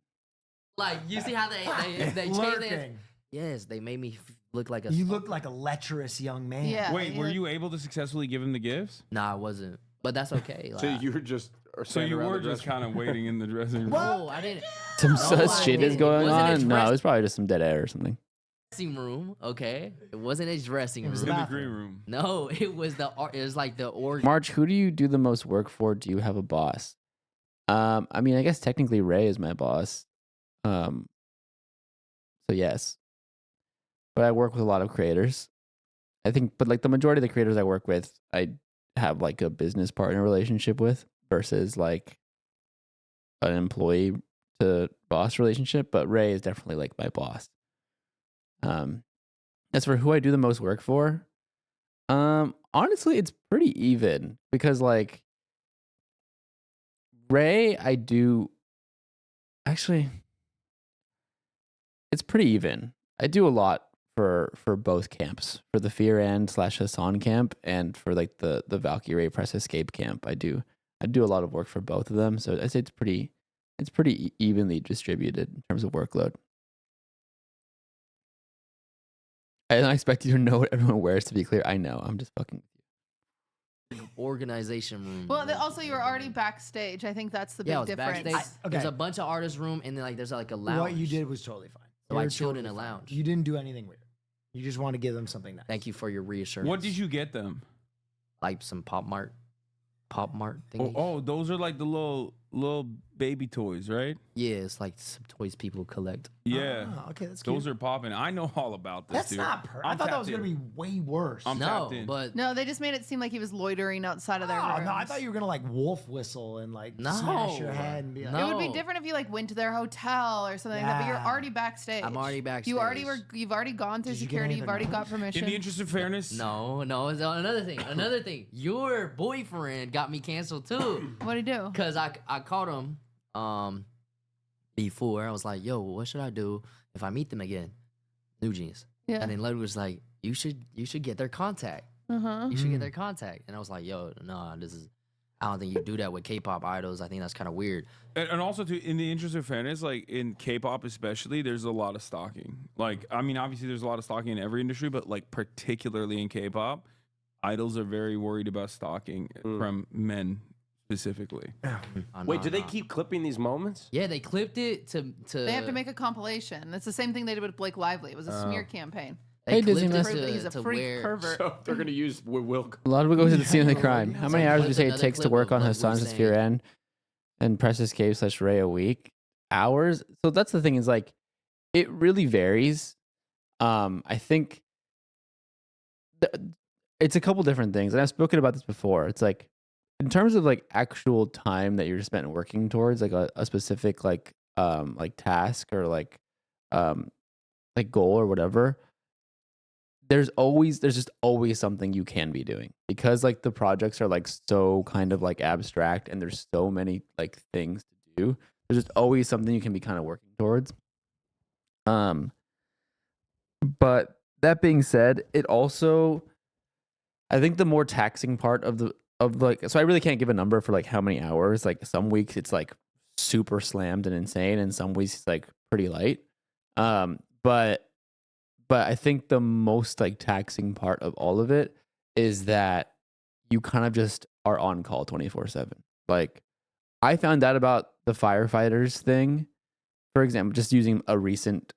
Like you see how they changed it? Lurking. Yes, they made me look like a. You look like a lecherous young man. Yeah. Wait, were you able to successfully give him the gifts? Nah, I wasn't. But that's okay. So like, you were just. So you were just kind of waiting in the dressing room. no, I didn't. Some No, sus I shit is didn't. It going wasn't a on? No, dress- it was probably just some dead air or something. Dressing room, okay. It wasn't a dressing It was room. In the bathroom. green room. No, it was it was like the org. March, who do you do the most work for? Do you have a boss? I mean, I guess technically Ray is my boss. So yes. But I work with a lot of creators. I think, but like the majority of the creators I work with, I have like a business partner relationship with versus like an employee to boss relationship. But Ray is definitely like my boss. As for who I do the most work for, honestly, it's pretty even because like Ray, I do actually, it's pretty even. I do a lot for both camps, for the Fear and / Hassan camp, and for like the Valkyrie Press Escape camp. I do a lot of work for both of them, so I say it's pretty evenly distributed in terms of workload. I don't expect you to know what everyone wears, to be clear. I know. I'm just fucking with you. organization room. Well, also, you were already backstage. I think that's the big yeah, I was difference. backstage. There's okay. a bunch of artist room, and then like there's like a lounge. What you did was totally fine. So You I were chilled in totally a fine. lounge. You didn't do anything weird. You just want to give them something nice. Thank you for your reassurance. What did you get them? Like some Pop Mart Oh, thingies. oh, those are like the little little baby toys, right? Yeah, it's like some toys people collect. Yeah. Oh, okay, that's cute. Those are popping. I know all about this, That's dude. not. I thought that was gonna be way worse. I'm tapped in. No, they just made it seem like he was loitering outside of their Oh, rooms. no, I thought you were gonna like wolf whistle and like No. smash your head and be like, It would be different if you like went to their hotel or something like that. But you're Yeah. already backstage. I'm already You already backstage. You've already gone through Did you get security. any You've of the already got numbers? permission. In the interest of fairness, No, it's another thing. Another thing. Your boyfriend got me canceled too. What'd he do? Cause I called him before. I was like, yo, what should I do if I meet them again? New Jeans. Yeah. And then Ludwig was like, you should get their contact. Uh-huh. You should get their contact. And I was like, yo, no, I don't think you do that with K-pop idols. I think that's kind of weird. and also too, in the interest of fairness, like in K-pop especially, there's a lot of stalking. Like, I mean, obviously there's a lot of stalking in every industry, but like particularly in K-pop, idols are very worried about stalking from men specifically. Wait, do they keep clipping these moments? Yeah, they clipped it to. They have to make a compilation. It's the same thing they did with Blake Lively. It was a smear campaign. They Disney clipped it Mess. Prove that he's a to freak where- pervert. So they're gonna use Will. Ludwig goes to the scene of the crime. How many hours would you say it Another takes to clip work of on Ludwig Hassan's saying- Sphere End and Press Escape / Ray a week? Hours? So that's the thing is like, it really varies. I think it's a couple different things. And I've spoken about this before. It's like, in terms of like actual time that you're spent working towards like a specific like task or like goal or whatever, there's just always something you can be doing because like the projects are like so kind of like abstract and there's so many like things to do. There's just always something you can be kind of working towards. But that being said, it also, I think the more taxing part of so I really can't give a number for like how many hours. Like some weeks it's like super slammed and insane, and some weeks it's like pretty light. But I think the most like taxing part of all of it is that you kind of just are on call 24/7. Like I found out about the firefighters thing, for example, just using a recent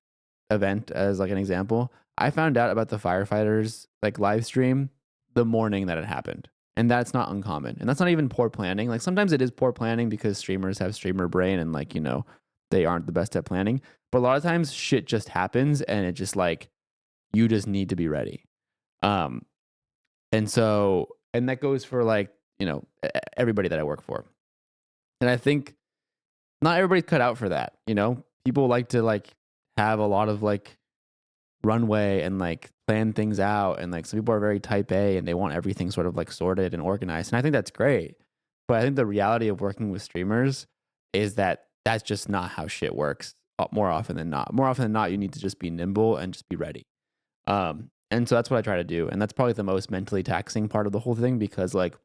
event as like an example. I found out about the firefighters like live stream the morning that it happened. And that's not uncommon. And that's not even poor planning. Like sometimes it is poor planning because streamers have streamer brain and like, you know, they aren't the best at planning. But a lot of times shit just happens and it just like, you just need to be ready. And that goes for like, you know, everybody that I work for. And I think not everybody's cut out for that. You know, people like to like have a lot of like runway and like plan things out. And like some people are very type A and they want everything sort of like sorted and organized. And I think that's great. But I think the reality of working with streamers is that that's just not how shit works more often than not. More often than not, you need to just be nimble and just be ready. And so that's what I try to do. And that's probably the most mentally taxing part of the whole thing because like,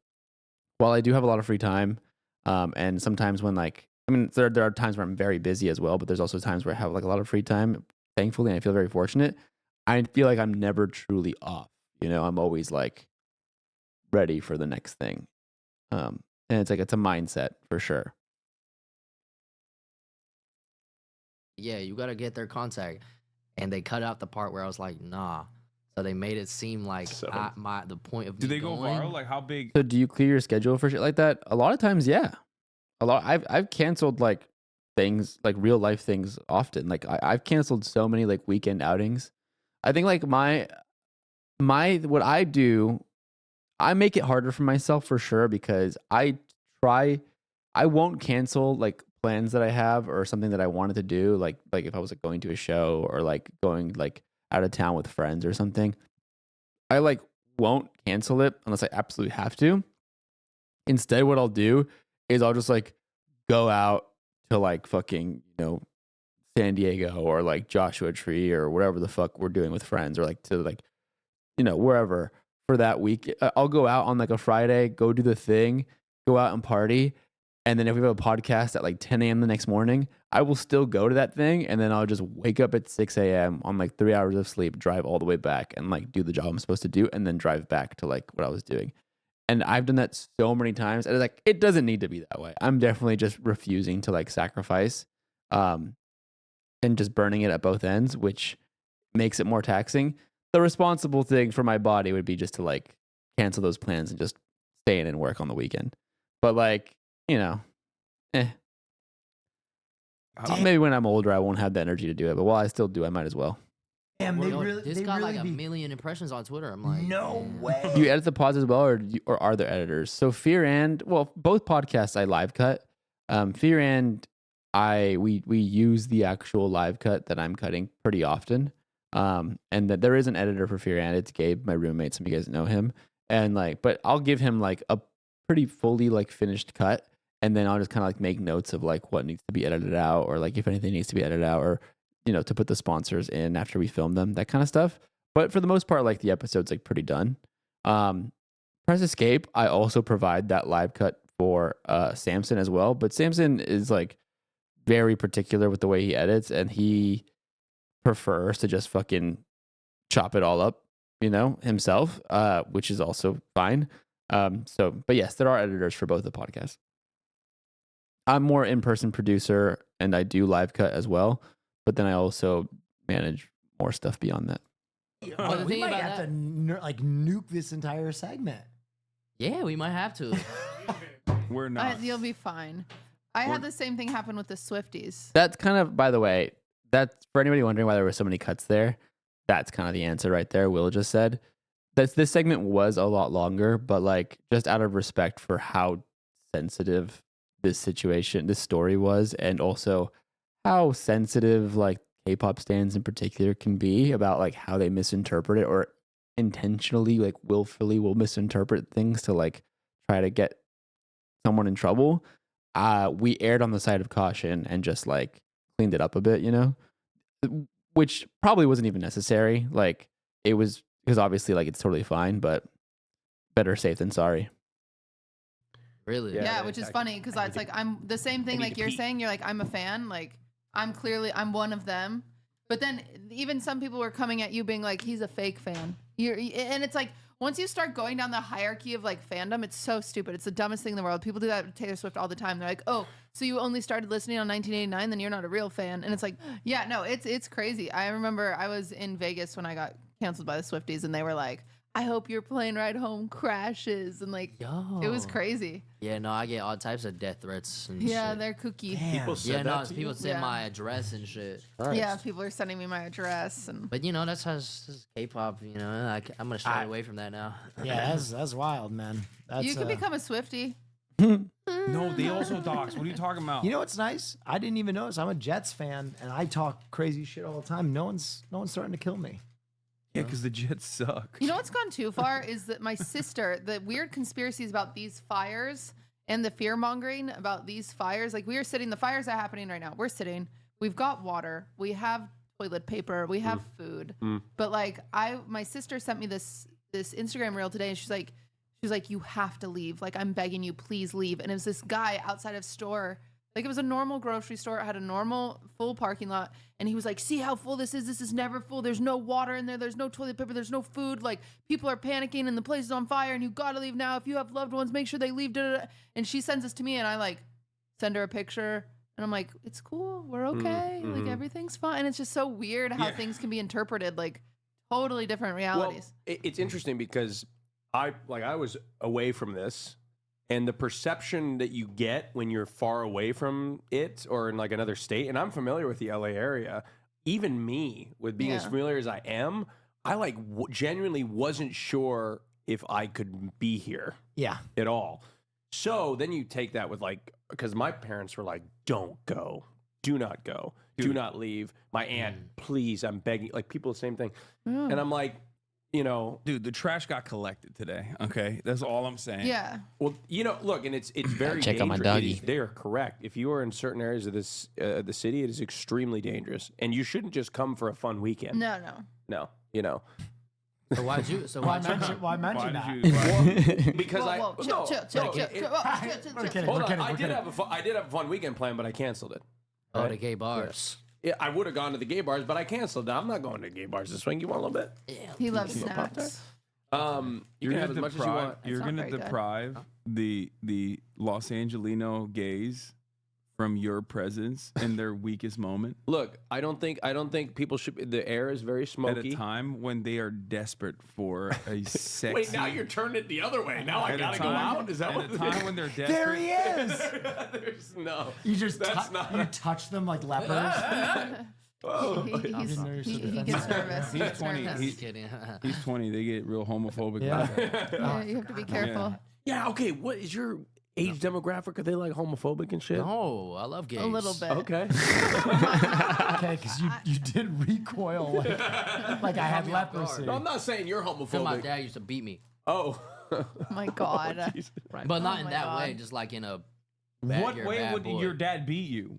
while I do have a lot of free time, and sometimes when like, I mean, there are times where I'm very busy as well, but there's also times where I have like a lot of free time, thankfully, and I feel very fortunate. I feel like I'm never truly off. You know, I'm always like ready for the next thing. And it's like, it's a mindset for sure. Yeah, you got to get their contact. And they cut out the part where I was like, nah. So they made it seem like the point of Do me they go going, viral? Like how big? So do you clear your schedule for shit like that? A lot of times, yeah. I've canceled like things, like real life things often. Like I've canceled so many like weekend outings. I think like my what I do, I make it harder for myself for sure because I won't cancel like plans that I have or something that I wanted to do. Like if I was like going to a show or like going like out of town with friends or something, I like won't cancel it unless I absolutely have to. Instead, what I'll do is I'll just like go out to like fucking, you know, San Diego or like Joshua Tree or whatever the fuck we're doing with friends or like to like, you know, wherever for that week. I'll go out on like a Friday, go do the thing, go out and party. And then if we have a podcast at like 10 a.m. the next morning, I will still go to that thing. And then I'll just wake up at 6 a.m. on like 3 hours of sleep, drive all the way back and like do the job I'm supposed to do and then drive back to like what I was doing. And I've done that so many times. And it's like, it doesn't need to be that way. I'm definitely just refusing to like sacrifice and just burning it at both ends, which makes it more taxing. The responsible thing for my body would be just to like cancel those plans and just stay in and work on the weekend. But like, you know, Maybe when I'm older, I won't have the energy to do it. But while I still do, I might as well. Damn, they Yo, really, this they got really like be... 1 million impressions on Twitter. I'm like, no way. Do you edit the pods as well, or are there editors? So Fear and both podcasts I live cut. Fear and we use the actual live cut that I'm cutting pretty often. And that there is an editor for Fear and it's Gabe, my roommate. Some of you guys know him. And but I'll give him like a pretty fully like finished cut, and then I'll just kind of like make notes of like what needs to be edited out, or like if anything needs to be edited out, or to put the sponsors in after we film them, that kind of stuff. But for the most part, like the episode's like pretty done. Press Escape, I also provide that live cut for Samson as well. But Samson is like very particular with the way he edits, and he prefers to just fucking chop it all up, himself, which is also fine. But yes, there are editors for both the podcasts. I'm more in-person producer, and I do live cut as well. But then I also manage more stuff beyond that. But the we thing might about have that, to nuke this entire segment. yeah, we might have to. We're not. You'll be fine. I had the same thing happen with the Swifties. That's kind of, by the way, that's for anybody wondering why there were so many cuts there. That's kind of the answer right there. Will just said this segment was a lot longer, but like just out of respect for how sensitive this story was, and also how sensitive like K-pop stans in particular can be about like how they misinterpret it, or intentionally like willfully will misinterpret things to like try to get someone in trouble. We erred on the side of caution and just like cleaned it up a bit, which probably wasn't even necessary. Like it was, because obviously like it's totally fine, but better safe than sorry. Really? Yeah, which is funny because it's like I'm the same thing like you're saying. You're like, I'm a fan. Like I'm one of them. But then even some people were coming at you being like, he's a fake fan. And it's like, once you start going down the hierarchy of like fandom, it's so stupid. It's the dumbest thing in the world. People do that with Taylor Swift all the time. They're like, oh, so you only started listening on 1989, then you're not a real fan. And it's like, yeah, no, it's crazy. I remember I was in Vegas when I got canceled by the Swifties, and they were like, I hope your plane ride home crashes. And like, it was crazy. Yeah, no, I get all types of death threats and Yeah, shit. they're kooky. People said that to people you? send my address and shit. Yeah, people are sending me my address. And But that's how this is K-pop. I'm gonna shy away from that now. Yeah, that's wild, man. That's, you could become a Swiftie. No, they also dox. What are you talking about? You know what's nice? I didn't even notice. I'm a Jets fan, and I talk crazy shit all the time. No one's starting to kill me. Yeah, because the Jets suck. You know what's gone too far is that my sister, the weird conspiracies about these fires and the fear mongering about these fires. Like we are sitting, the fires are happening right now. We're sitting, we've got water, we have toilet paper, we have food. But like my sister sent me this Instagram reel today, and she's like, you have to leave. Like I'm begging you, please leave. And it was this guy outside of store. Like it was a normal grocery store. It had a normal full parking lot. And he was like, see how full this is? This is never full. There's no water in there. There's no toilet paper. There's no food. Like people are panicking and the place is on fire and you got to leave now. If you have loved ones, make sure they leave. And she sends this to me and I like send her a picture and I'm like, it's cool. We're okay. Like everything's fine. And it's just so weird how things can be interpreted like totally different realities. Well, it's interesting because I was away from this. And the perception that you get when you're far away from it or in like another state, and I'm familiar with the LA area, even me, with being as familiar as I am, I genuinely wasn't sure if I could be here at all. So then you take that with because my parents were like, don't go, do not go, do not leave. My aunt, please, I'm begging, like people, the same thing. And I'm like, dude, the trash got collected today. Okay, that's all I'm saying. Yeah. Well, look, and it's very check dangerous. on my doggy. They are correct. If you are in certain areas of this the city, it is extremely dangerous, and you shouldn't just come for a fun weekend. No. So why'd you? So Why why'd mention that? Well, because chill. Hold on, I did have a fun weekend plan, but I canceled it. Oh, the gay bars. Yeah, I would have gone to the gay bars, but I canceled it. I'm not going to gay bars this week. You want a little bit? Yeah. He loves snacks. You can have as much as you want. You're not gonna very good. deprive the Los Angelino gays from your presence in their weakest moment? Look, I don't think people should. The air is very smoky. At a time when they are desperate for a sexy. Wait, now you're turning it the other way. Now I gotta go out. Is that at what a time when they're desperate? There he is. There's no. You just That's not. you touch them like lepers. He gets nervous. He He's gets 20. nervous. He's 20. They get real homophobic. Yeah. Like that. Yeah, you have to be careful. Yeah. Okay. What is your age demographic? Are they like homophobic and shit? No, I love gays. A little bit. Okay. Okay, because you did recoil like I had leprosy. No, I'm not saying you're homophobic. My dad used to beat me. Oh. Oh my God. But not Oh in my that God. way, just like in a bad, What you're a way bad would boy. your dad beat you?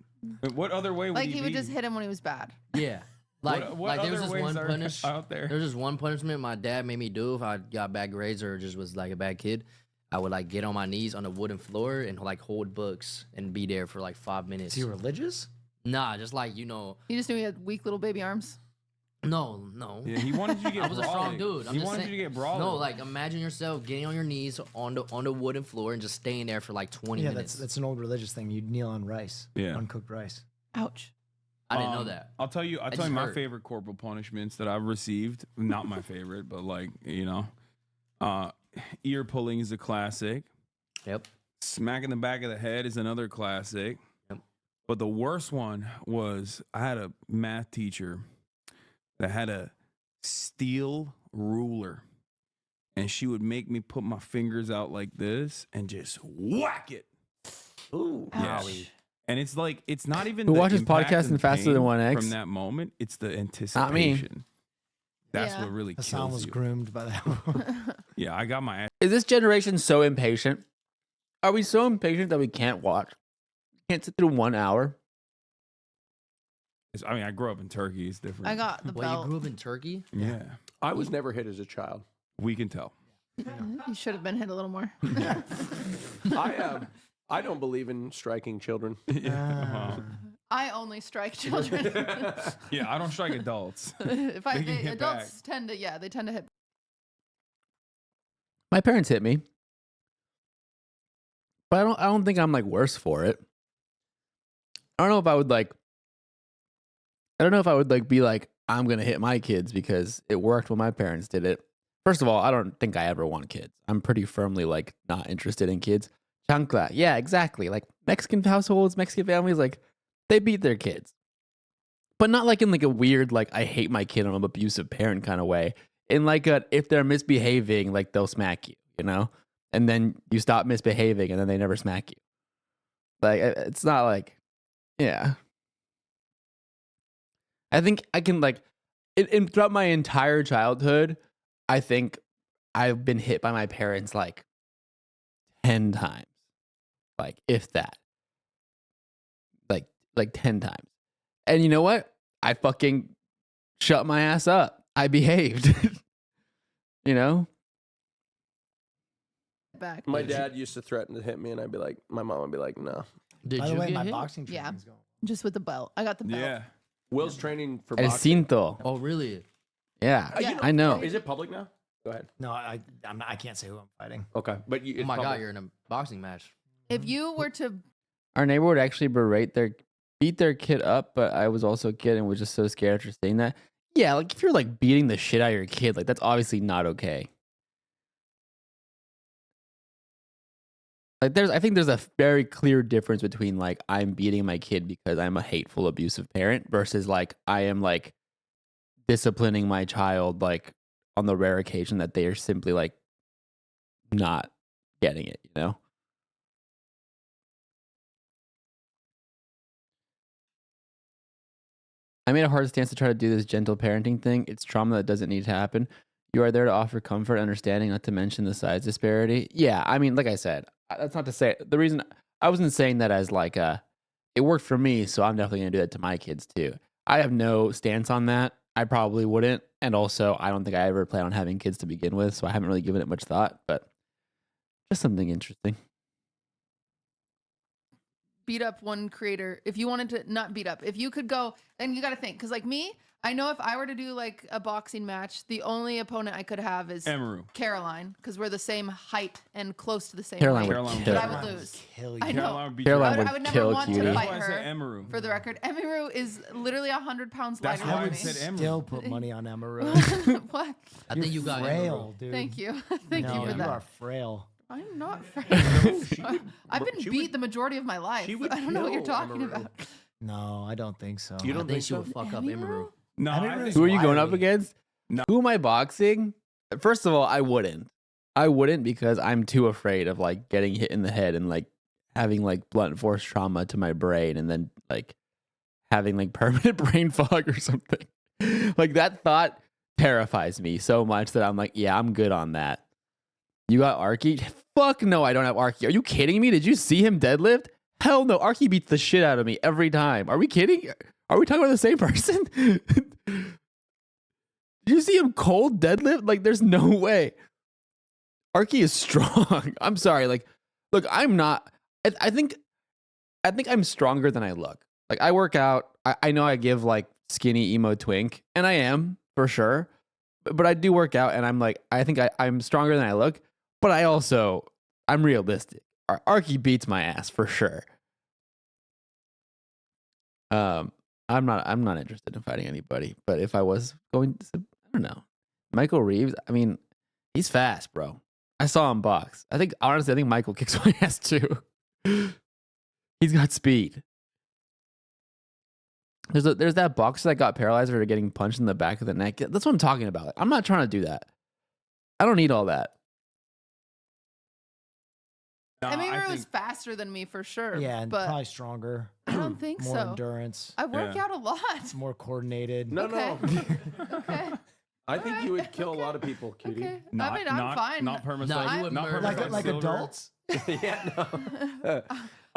What other way would Like he he would beat just you? hit him when he was bad. Yeah. Like, What there was other this ways one are out there? There's this one punishment my dad made me do if I got bad grades or just was like a bad kid. I would like get on my knees on the wooden floor and like hold books and be there for like 5 minutes. Is he religious? Nah, just like, you know. You just knew he had weak little baby arms. No. Yeah, he wanted you to get I was a strong brawling. dude. I'm He just wanted saying- you to get brawling. No, like imagine yourself getting on your knees on the wooden floor and just staying there for like 20 Yeah, minutes. that's an old religious thing. You'd kneel on rice, uncooked rice. Ouch. I didn't know that. I'll tell you just my heard. favorite corporal punishments that I've received. Not my favorite, but like, ear pulling is a classic. Yep. Smacking the back of the head is another classic. Yep. But the worst one was I had a math teacher that had a steel ruler, and she would make me put my fingers out like this and just whack it. Ooh. Yeah. And it's like, it's not even Who the watches impact podcasting and faster than pain 1X? from that moment. It's the Not me. anticipation. That's Yeah. what really Hassan kills was you. groomed by that. Yeah, I got my ass. Is this generation so impatient? Are we so impatient that we can't watch? Can't sit through 1 hour? I mean, I grew up in Turkey. It's different. I got the Wait, you belt. grew up in Turkey? Yeah. I was never hit as a child. We can tell. You should have been hit a little more. I don't believe in striking children. I only strike children. Yeah, I don't strike adults. If They can hit adults tend to, they tend to hit. My parents hit me, but I don't think I'm like worse for it. I don't know if I would be like, I'm gonna hit my kids because it worked when my parents did it. First of all, I don't think I ever want kids. I'm pretty firmly like not interested in kids. Chancla, yeah, exactly. Like Mexican households, Mexican families, like they beat their kids, but not like in like a weird like I hate my kid, I'm an abusive parent kind of way. In like a if they're misbehaving, like they'll smack you, and then you stop misbehaving, and then they never smack you. Like it's not like, yeah. I think I can like, throughout my entire childhood, I think I've been hit by my parents like 10 times, like if that, like 10 times. And you know what? I fucking shut my ass up. I behaved, Back. My dad used to threaten to hit me, and I'd be like, my mom would be like, no. By the way, my boxing Yeah, training's going. just with the belt. I got the belt. Yeah. Will's training for El boxing. cinto. Oh, really? Yeah, Yeah. I know. Is it public now? Go ahead. No, I can't say who I'm fighting. Okay, but Oh my God, you're in a boxing match. If you were to, Our neighbor would actually beat their kid up, but I was also a kid and was just so scared after saying that. Yeah, like if you're like beating the shit out of your kid, like that's obviously not okay. Like I think there's a very clear difference between like I'm beating my kid because I'm a hateful, abusive parent versus like I am like disciplining my child like on the rare occasion that they are simply like not getting it, I made a hard stance to try to do this gentle parenting thing. It's trauma that doesn't need to happen. You are there to offer comfort, understanding, not to mention the size disparity. Yeah, I mean, like I said, that's not to say the reason I wasn't saying that as like it worked for me, so I'm definitely gonna do that to my kids too. I have no stance on that. I probably wouldn't, and also I don't think I ever plan on having kids to begin with, so I haven't really given it much thought. But just something interesting. beat up one creator, if you wanted to not beat up, if you could go, then you got to think, because like me, I know if I were to do like a boxing match, the only opponent I could have is Emeru. Caroline, because we're the same height and close to the same Caroline height. would But kill I you. would lose. Kill you. I know. Caroline would beat Caroline you. I would never kill want Cutie. to That's fight why I said her. Emeru. For the record, Emiru is literally 100 pounds That's lighter why than I me. said Emeru. Still put money on Emeru. What? I think you got frail, Emeru. dude. Thank you. Thank you No, for you that. are frail. I'm not frail. I've been she beat would- the majority of my life. she would I don't know what you're kill talking Emeru. about. No, I don't think so. You I don't think think she would so? fuck up Emeru. No, I Emeru's think Who are you going up wiry. against? No. Who am I boxing? First of all, I wouldn't. I wouldn't because I'm too afraid of like getting hit in the head and like having like blunt force trauma to my brain and then like having like permanent brain fog or something. Like that thought terrifies me so much that I'm like, yeah, I'm good on that. You got Arky? Fuck no, I don't have Arky. Are you kidding me? Did you see him deadlift? Hell no, Arky beats the shit out of me every time. Are we kidding? Are we talking about the same person? Did you see him cold deadlift? Like, there's no way. Arky is strong. I'm sorry. Like, look, I'm not. I think I'm stronger than I look. Like, I work out. I know I give like skinny emo twink, and I am for sure. But I do work out, and I'm like, I think I'm stronger than I look. But I'm realistic. Arky beats my ass for sure. I'm not interested in fighting anybody. But if I was going to, I don't know. Michael Reeves, I mean, he's fast, bro. I saw him box. Honestly, I think Michael kicks my ass too. He's got speed. There's that boxer that got paralyzed for getting punched in the back of the neck. That's what I'm talking about. I'm not trying to do that. I don't need all that. No, I Emiru think- is faster than me for sure. Yeah, and but probably stronger. I don't think More so. endurance. I work Yeah. out a lot. More coordinated. No, Okay. no. Okay. I think you would kill a lot of people, cutie. Okay. Not, I mean, I'm not, fine. Not perma No, psych- you would not murder perma Like psych silver. adults. Yeah, no.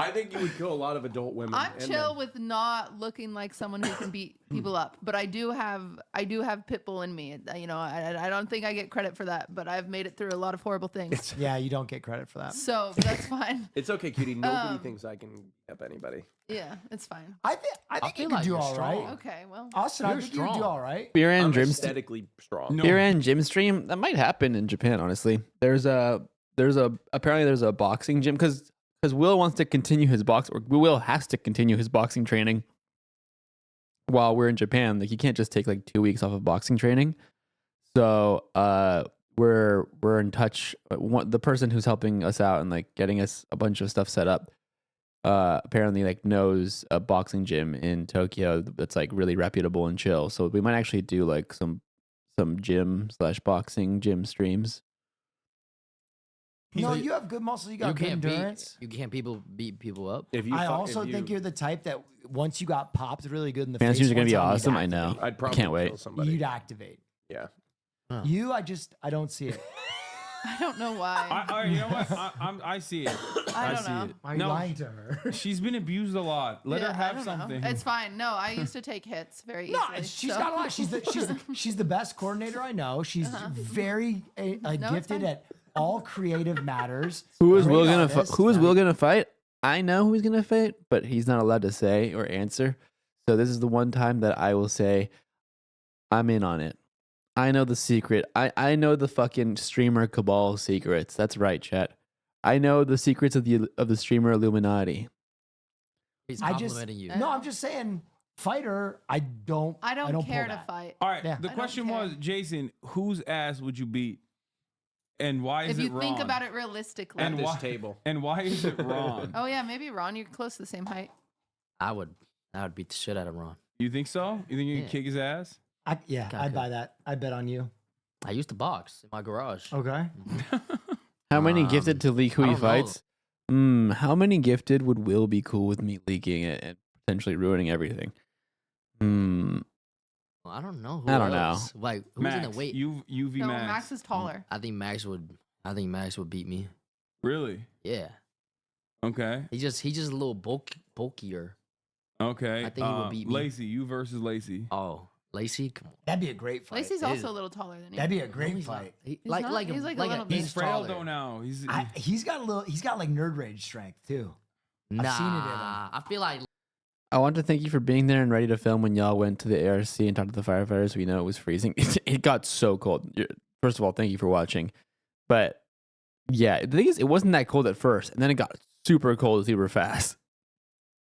I think you would kill a lot of adult women. I'm and chill men. with not looking like someone who can beat people up, but I do have Pitbull in me. You know, I don't think I get credit for that, but I've made it through a lot of horrible things. Yeah, you don't get credit for that. So that's fine. It's okay, cutie. Nobody thinks I can beat up anybody. Yeah, it's fine. I think you feel could like do you're all right. strong. Okay, well. Austin, I You're think you do strong. all right. Beer and I'm gym aesthetically strong. No. Beer and gym stream. That might happen in Japan, honestly. There's a boxing gym because Will wants to continue his Will has to continue his boxing training while we're in Japan. Like he can't just take like 2 weeks off of boxing training. So we're in touch. The person who's helping us out and like getting us a bunch of stuff set up apparently like knows a boxing gym in Tokyo that's like really reputable and chill. So we might actually do like some gym/boxing gym streams. No, you have good muscles. You got good endurance. You can't beat people up. If you I fu- also if think you, you're the type that once you got popped really good in the Man, face, these are gonna one be time, you'd awesome. I know. activate. I'd probably Can't wait. kill somebody. You'd activate. Yeah. Huh. You, I don't see it. I don't know why. You know what? I see it. I don't see know. it. Why are you lying to her? She's been abused a lot. Let Yeah, her I have don't know. something. It's fine. No, I used to take hits very No, easily. she's so- got a lot. She's the best coordinator I know. She's very it's gifted fine. at all creative matters. Who is Great Will gonna artist. Who is Will gonna fight? I know who he's gonna fight, but he's not allowed to say or answer. So this is the one time that I will say I'm in on it. I know the secret. I know the fucking streamer cabal secrets. That's right, chat. I know the secrets of the streamer Illuminati. He's I just complimenting you. no. I'm just saying, fighter. I don't don't care pull to that. fight. All right. Yeah. The I don't question care. was, Jason, whose ass would you beat, and why is If it you think wrong? about it realistically. and This why, table. and why is it wrong? Oh yeah, maybe Ron, you're close to the same height. I would beat the shit out of Ron. You think so? You think you Yeah. can kick his ass? Yeah, Okay. I'd buy that. I bet on you. I used to box in my garage. Okay. How many gifted to leak who I he don't know. fights? How many gifted would Will be cool with me leaking it and potentially ruining everything? Well, I don't know. Who I don't know. else? Like who's Max, in the weight? UV No, Max. Max is taller. I think Max would beat me. Really? Yeah. Okay. He's just a little bulkier. Okay. I think he would beat me. Lacey, you versus Lacey. Oh, Lacey, come on. That'd be a great fight. Lacey's also a little taller than you. That'd be a No, great he's not. fight. He, He's like not- like he's a, like a like little a, bit. He's frail taller. though now. He's He's got a little. He's got like nerd rage strength too. Nah, I've seen it in him. I feel like I want to thank you for being there and ready to film when y'all went to the ARC and talked to the firefighters. We know it was freezing. It got so cold. First of all, thank you for watching. But yeah, the thing is, it wasn't that cold at first, and then it got super cold super fast.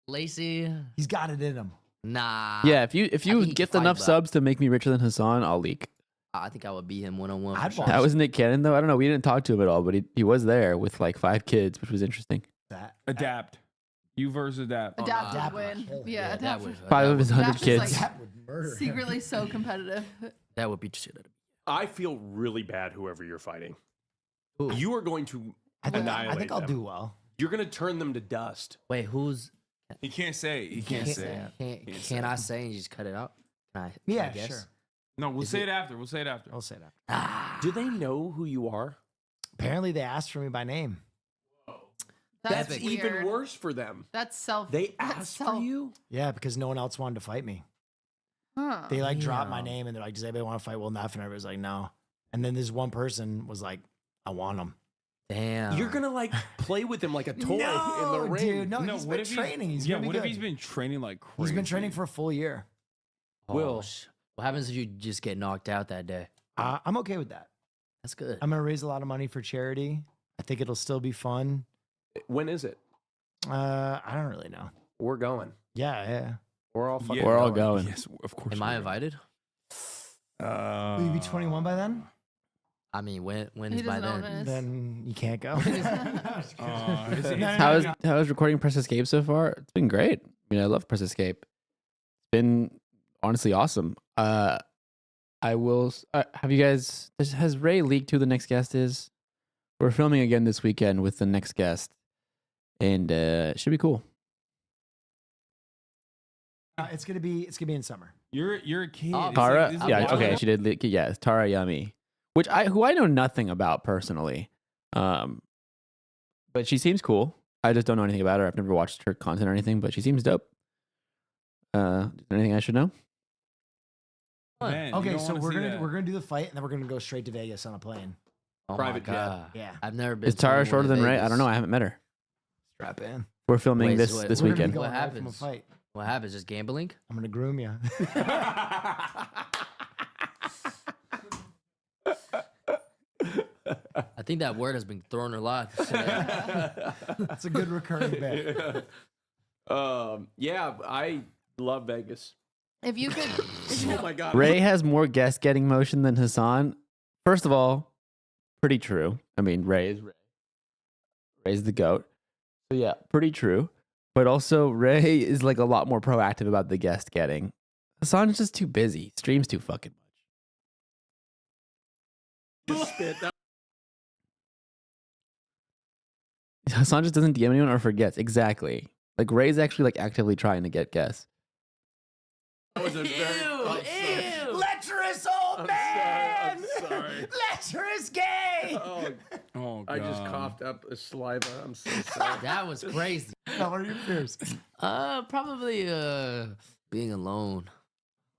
Lacey, he's got it in him. Nah. Yeah, if you I think he get can enough fight back. subs to make me richer than Hassan, I'll leak. I think I would beat him 1-on-1. I'd For sure. That was Nick Cannon, though. I don't know. We didn't talk to him at all, but he was there with like 5 kids, which was interesting. Adapt. You versus Adapt. Adapt would win. Yeah, that Adapt would- 5 of his 100 Adapt is, kids. like, secretly so competitive. That would beat the shit out of me. I feel really bad. Whoever you're fighting, you are going to I think annihilate I'll them. do well. You're going to turn them to dust. Wait, who's? He can't say. He can't say. Can I say and you just cut it out? Can I? Yeah, I guess? sure. No, we'll Is say it- it after. We'll say it after. I'll say that. Do they know who you are? Apparently, they asked for me by name. That's even weird. worse for them. That's self. They that's asked for self- you? Yeah, because no one else wanted to fight me. Huh. They like dropped my name and they're like, "Does anybody want to fight Will Neff?" And everybody's like, "No." And then this one person was like, "I want him." Damn. You're going to like play with him like a toy in the No, ring. dude, no, he's been training. He's yeah, gonna be what if good. he's been training like crazy? He's been training for a full year. Will. What happens if you just get knocked out that day? I'm okay with that. That's good. I'm gonna raise a lot of money for charity. I think it'll still be fun. When is it? I don't really know. We're going. Yeah. We're all fucking We're all going. Yes, of course. Am I invited? Will you be 21 by then? I mean, when He is by doesn't know then? when it is. Then you can't go. How is recording Press Escape so far? It's been great. I mean, I love Press Escape. It's been honestly awesome. I will. Have you guys? Has Ray leaked who the next guest is? We're filming again this weekend with the next guest, and it should be cool. It's gonna be in summer. You're a kid. It's Tara, like- this is yeah, wild. okay, she did. Leak, yeah, it's Tara Yummy, who I know nothing about personally, but she seems cool. I just don't know anything about her. I've never watched her content or anything, but she seems dope. Anything I should know? Man, you Okay, don't so wanna we're see gonna that. we're gonna do the fight and then we're gonna go straight to Vegas on a plane. Oh Private my jet. God. Yeah. I've never been. Is Tara 21 shorter in than Ray? I Vegas. don't know. I haven't met her. Strap in. We're filming Wait, this so this We're gonna be weekend. going What right from a happens? fight. What happens? Just gambling? I'm gonna groom you. I think that word has been thrown a lot. That's a good recurring bit. Yeah, I love Vegas. If you could, Oh my god. Ray has more guest getting motion than Hassan. First of all, pretty true. I mean, Ray is Ray. Ray's the GOAT. So yeah, pretty true. But also, Ray is like a lot more proactive about the guest getting. Hassan's just too busy. Streams too fucking much. Just spit. Hassan just doesn't DM anyone or forgets. Exactly. Like Ray's actually like actively trying to get guests. That was a very. Lecherous old man. I'm sorry. Lecherous gay. Oh, Oh, I just God. coughed up a saliva. I'm so sorry. That was crazy. Now, what are your fears? Probably being alone.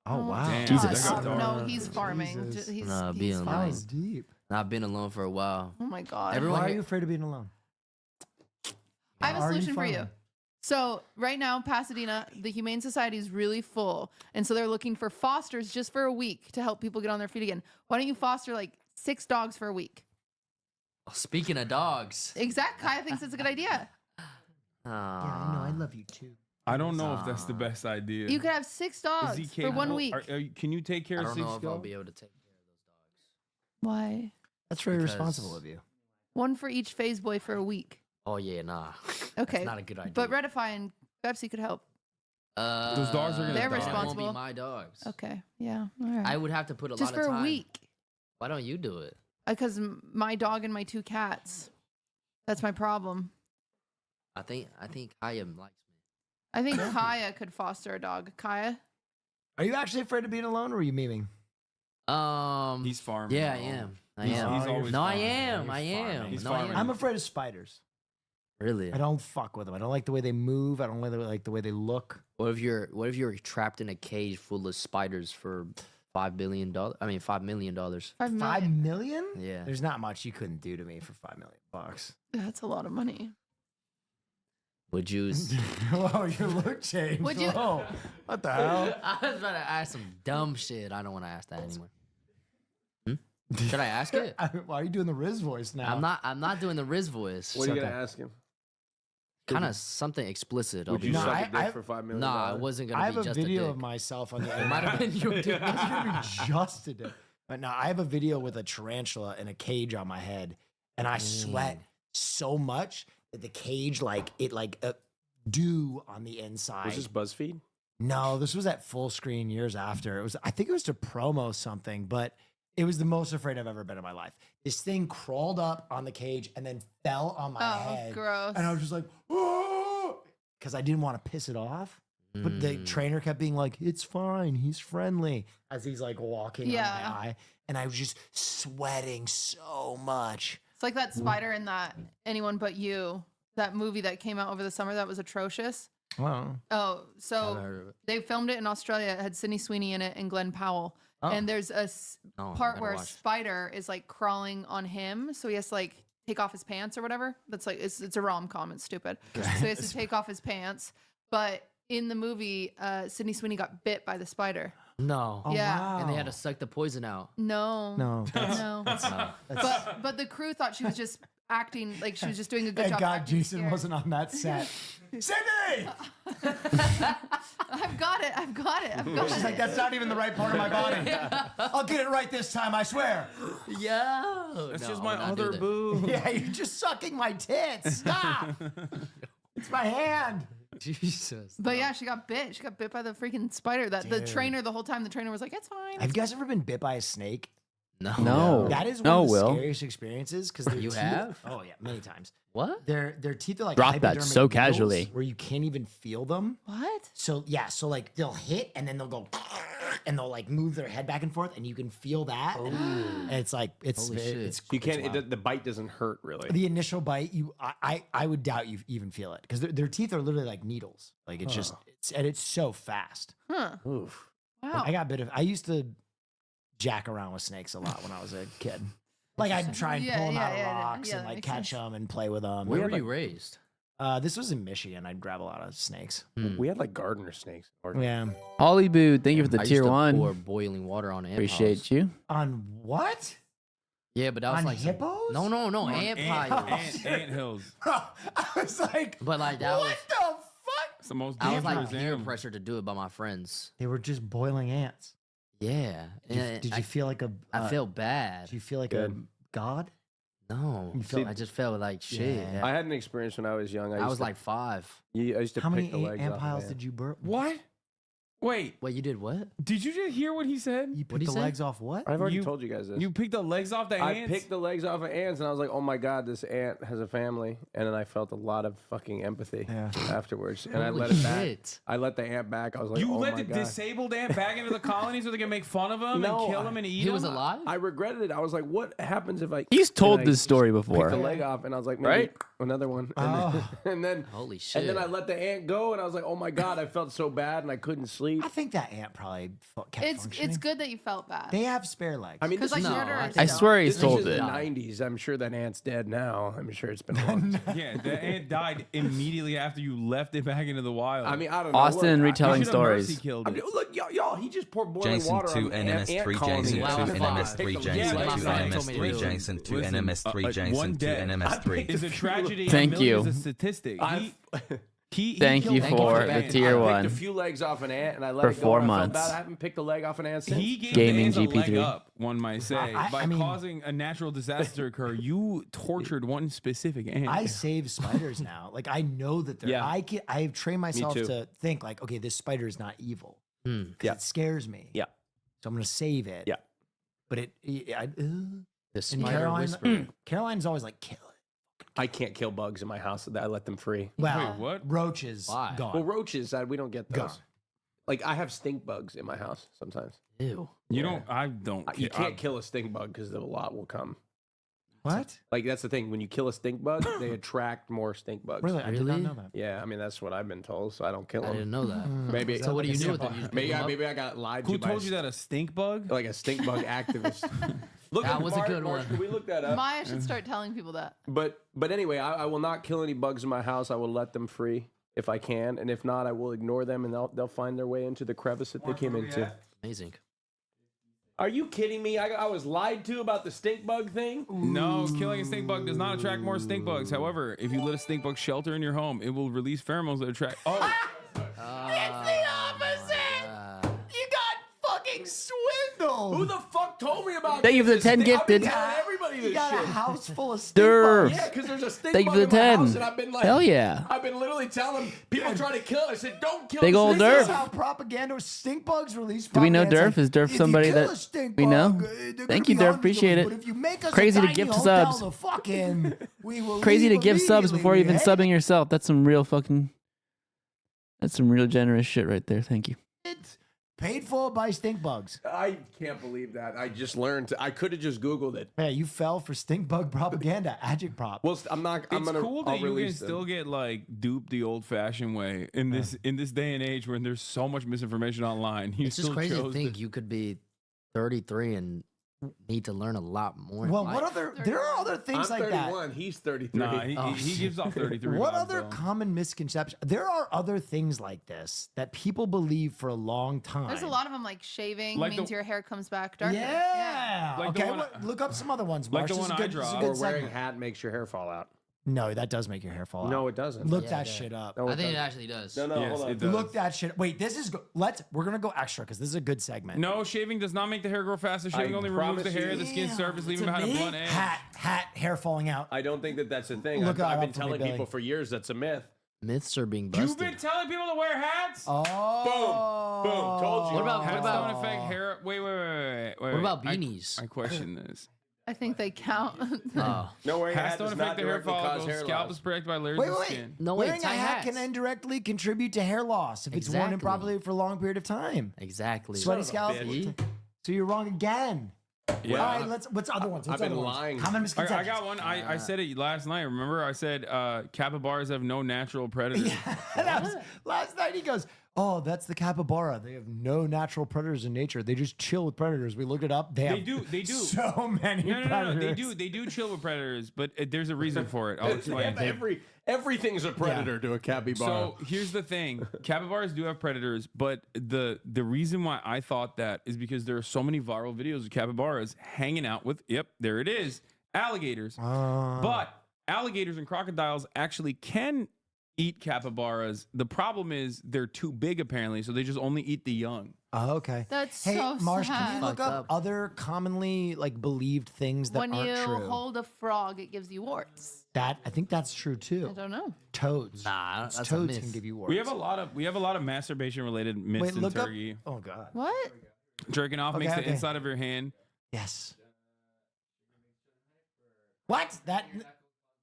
Oh wow. Damn, Jesus. that got dark. no, he's farming. Jesus. He's, Nah, he's being That alone. farming. was deep. I've been alone for a while. Oh my god. Everyone Why are here- you afraid of being alone? I have a Are you solution for you. farming? So right now, Pasadena, the Humane Society is really full, and so they're looking for fosters just for a week to help people get on their feet again. Why don't you foster like 6 dogs for a week? Oh, speaking of dogs. Exact. Kaya thinks it's a good idea. Yeah, I know. I love you too. I don't know if that's the best idea. You could have 6 Is dogs he for 1 capable? week. Can you take care I of don't 6 know if I'll dogs? be able to take care of those dogs. Why? That's very Because- responsible of you. 1 for each phase boy for a week. Oh yeah, nah. Okay. That's not a good idea. But Redify and Pepsi could help. Those dogs are gonna They're die. They won't responsible. be my dogs. Okay. Yeah. All right. I would have to put a just lot of for time. a week. Why don't you do it? Because my dog and my 2 cats. That's my problem. I think Kaya likes me. I think Kaya could foster a dog. Kaya? Are you actually afraid of being alone, or are you memeing? He's farming. Yeah, I bro. am. I He's- am. he's always no, I farming. am. He's I am. farming. He's No, I farming. am. I'm afraid of spiders. Really? I don't fuck with them. I don't like the way they move. I don't like the way they look. What if you're trapped in a cage full of spiders for $5 billion? I mean, $5 million. $5 million? Yeah. There's not much you couldn't do to me for $5 million. That's a lot of money. Would you? Whoa, your look changed. Would you- Whoa. What the hell? I was about to ask some dumb shit. I don't want to ask that anymore. Should I ask it? Why are you doing the Riz voice now? I'm not doing the Riz voice. What are you gonna ask him? Kind of something explicit. Would you honest. suck a dick for $5 million? Nah, it wasn't gonna I be have a just video a of dick. myself on the It might have been your dick. It's gonna be just a dick. But no, I have a video with a tarantula in a cage on my head, and I sweat so much that the cage dew on the inside. Was this BuzzFeed? No, this was at Full Screen years after. It was, I think it was to promo something, but it was the most afraid I've ever been in my life. This thing crawled up on the cage and then fell on my head. Gross. And I was just like, because I didn't want to piss it off. But the trainer kept being like, it's fine, he's friendly, as he's like walking on my eye. And I was just sweating so much. It's like that spider in that Anyone But You, that movie that came out over the summer that was atrocious. Wow. Oh, so Haven't heard of it. they filmed it in Australia. It had Sydney Sweeney in it and Glenn Powell. Oh. And there's a No, I part gotta where a watch. spider is like crawling on him. So he has to like take off his pants or whatever. That's like, it's a rom-com. It's stupid. So he has to take off his pants. But in the movie, Sydney Sweeney got bit by the spider. No. Yeah. And they had to suck the poison out. No. No. No. But the crew thought she was just acting like she was just doing a good Thank job. God acting Jason scared. wasn't on that set. Sydney! I've got it. I've got it. I've got She's it. like, that's not even the right part of my body. I'll get it right this time, I swear. Yo. That's No, just I my would not do other that. boob. Yeah, you're just sucking my tits. Stop. It's my hand. Jesus. But yeah, she got bit. She got bit by the freaking spider. That the trainer the whole time. The trainer was like, "It's fine." Have you guys ever been bit by a snake? No. No. That is one No, of the Will. scariest experiences because You have? Oh yeah, many times. What? Their teeth are like Drop that hypodermic so needles casually. where you can't even feel them. What? So yeah, so like they'll hit and then they'll go and they'll like move their head back and forth and you can feel that. And it's like it's Holy shit. it's You can't. it's wild. The bite doesn't hurt really. The initial bite, I would doubt you even feel it because their teeth are literally like needles. Like it's just it's so fast. Huh? Oof. Wow. I got I used to jack around with snakes a lot when I was a kid. Like I'd try and Yeah, pull them out of yeah, rocks yeah, and that like makes catch them and play with them. Where were you raised? This was in Michigan. I'd grab a lot of snakes. We had like gardener snakes. Yeah. Ollie Boo, thank you for the I tier used to one. pour boiling water on ant Appreciate piles. you. On what? Yeah, but that was On like hippos? No, ant piles. Ant hills. I was like, But like that was what the fuck? It's the most I was like dangerous peer animal. pressure to do it by my friends. They were just boiling ants. Yeah. Did you feel like a? I felt bad. Did you feel like Good. a god? No. You felt- I just felt like shit. Yeah. I had an experience when I was young. I was like 5. I used to How pick many the legs ant off piles of did you burp? What? Wait, Wait, you did what? did you just hear what he said? You What'd picked he the say? legs off what? I've already You- told you guys this. You picked the legs off the I ants? picked the legs off of ants, and I was like, "Oh my god, this ant has a family." And then I felt a lot of fucking empathy afterwards, and I Holy let it back. shit. I let the ant back. I was like, You "Oh let my the god." disabled ant back into the colony so they can make fun of him No, and kill him and eat He him? was alive? I regretted it. I was like, "What happens if I?" He's told and I this story Picked before. the leg off, and I was like, maybe Right? another one. And, Oh. then, Holy shit. and then I let the ant go, and I was like, "Oh my god!" I felt so bad, and I couldn't sleep. I think that ant probably kept functioning. It's good that you felt bad. They have spare legs. I mean, Because this like is, murderers I don't. swear he's this told is it. the '90s. I'm sure that ant's dead now. I'm sure it's been a long time. Yeah, the ant died immediately after you left it back into the wild. I mean, I don't know. Austin Look, retelling You should've mercy stories. killed I mean, it. look, y'all, he just poured boiling Jason water 2 on ant NMS3 colonies. Jason 2 Wow. NMS3 Yeah, Jason like 2 Science told me to NMS3 do it. Jason 2 Listen, NMS3 one Jason 2 death NMS3. It's a tragedy. Thank a million you. is a statistic. He Thank you killed for one the ant. tier I one. picked a few legs off an ant, and I let For it go. 4 and I felt months. bad. I haven't picked a leg off an ant since. He gave Gaming the ants a leg GP3. up, one might say, by I mean- causing a natural disaster to occur. You tortured one specific ant. I save spiders now. Like I know that they're. Yeah. I've trained myself too. to think like, okay, this spider is not evil. Hmm. 'Cause Yeah. It scares me. Yeah. So I'm gonna save it. Yeah. But The and spider Caroline, whisperer. Caroline's always like, kill it. I can't kill bugs in my house. I let them free. Well, Wait, what? roaches Why? gone. Well, roaches, we don't get those. Gone. Like I have stink bugs in my house sometimes. Ew. You don't. I don't. You I- can't kill a stink bug because a lot will come. What? Like that's the thing. When you kill a stink bug, they attract more stink bugs. Really? I did not Really? know that. Yeah, I mean that's what I've been told, so I don't kill I them. didn't know that. Maybe. So what do you do with them? You just pick Maybe them I, up? maybe I got lied Who to by told you that a stink bug? like a stink bug activist. Look That at was a good Marsh, one. Can we look that up? Maya should start telling people that. But anyway, I will not kill any bugs in my house. I will let them free if I can, and if not, I will ignore them, and they'll find their way into the crevice that they came into. Amazing. Are you kidding me? I was lied to about the stink bug thing. No, killing a stink bug does not attract more stink bugs. However, if you let a stink bug shelter in your home, it will release pheromones that attract. Oh, It's the opposite. You got fucking swindled. Who the fuck told me about Thank you for the this? 10 I've been gifted. telling everybody this You got shit. a house full of stink Durf. bugs. Yeah, because there's a stink Thank you bug for in the my 10. house, and I've been like, Hell yeah. I've been literally telling people trying to kill it. I said, don't kill Big the old stink This is Durf. how propaganda stink bugs release. Do we know propaganda. Durf? It's Is Durf if you somebody kill that a stink we know? bug, they're gonna Thank you, be Durf. hundreds of Appreciate them. it. But if you make us Crazy a to tiny gift hotel, subs. the fucking, we will Crazy to leave give subs immediately. before even Hey, subbing yourself. That's some real fucking. That's some real generous shit right there. Thank you. It's paid for by stink bugs. I can't believe that. I just learned. I could have just Googled it. Yeah, you fell for stink bug propaganda. Agitprop. Well, I'm not. I'm it's gonna. cool I'll that you can release them. still get like duped the old-fashioned way in this day and age when there's so much misinformation online. You It's just still crazy to chose think you could be 33 and need to learn a lot more. in Well, life. what other? There are other things I'm like 31. that. He's 33. Nah, Oh, he gives off 33. What vibes, other though. common misconceptions? There are other things like this that people believe for a long time. There's a lot of them like shaving Like means the- your hair comes back darker. Yeah. Like the okay. one- Look up some other ones. like Marsh. the This is one a I good- this is a dropped. good Or wearing a segment. hat makes your hair fall out. No, that does make your hair fall out. No, it doesn't. Look Yeah, that it shit up. No, I think it doesn't. actually does. No, Yes, hold on. it does. Look that shit. Wait, this is we're gonna go extra because this is a good segment. No, shaving does not make the hair grow faster. Shaving I only removes the promise hair, you. the skin Damn, surface, leaving it's a behind a myth. blunt edge. Hat, hair falling out. I don't think that that's a thing. Look I've it been up for me, telling Billy. people for years that's a myth. Myths are being busted. You've been telling people to wear hats. Oh, Boom. Told you. What about- Hats what about- don't affect hair. Wait. What about beanies? I question this. I think they count. Oh. No, wearing a Hats hat don't does affect not the hair directly cause follicles. hair Scalp loss. is protected by layers Wait, of wait, skin. No, wait, Wearing a tie hat hats. can indirectly contribute to hair loss if it's worn Exactly. improperly for a long period of time. Exactly. Sweaty Son scalp. of a bitch. So you're wrong again. Yeah. All right, what's other ones? What's I've been other ones? lying. Common I misconceptions. got one. I said it last night. Remember, I said capybaras have no natural predators. That was, last night he goes, "Oh, that's the capybara. They have no natural predators in nature. They just chill with predators." We looked it up. They do. They do. So many No. predators. They do chill with predators, but there's a reason for it. I'll explain. Everything's a predator to a capybara. So here's the thing: capybaras do have predators, but the reason why I thought that is because there are so many viral videos of capybaras hanging out with. Yep, there it is, alligators. But alligators and crocodiles actually can eat capybaras. The problem is they're too big apparently, so they just only eat the young. Oh, okay. That's Hey, so Marsh, can sad. you look up other commonly like believed things that When aren't you true? hold a frog, it gives you warts. That I think that's true too. I don't know. Toads. Nah, that's a toads myth. can give you warts. We have a lot of masturbation related myths Wait, in look up. Turkey. Oh God. What? Jerking off Okay, makes the okay. inside of your hand. Yes. What? That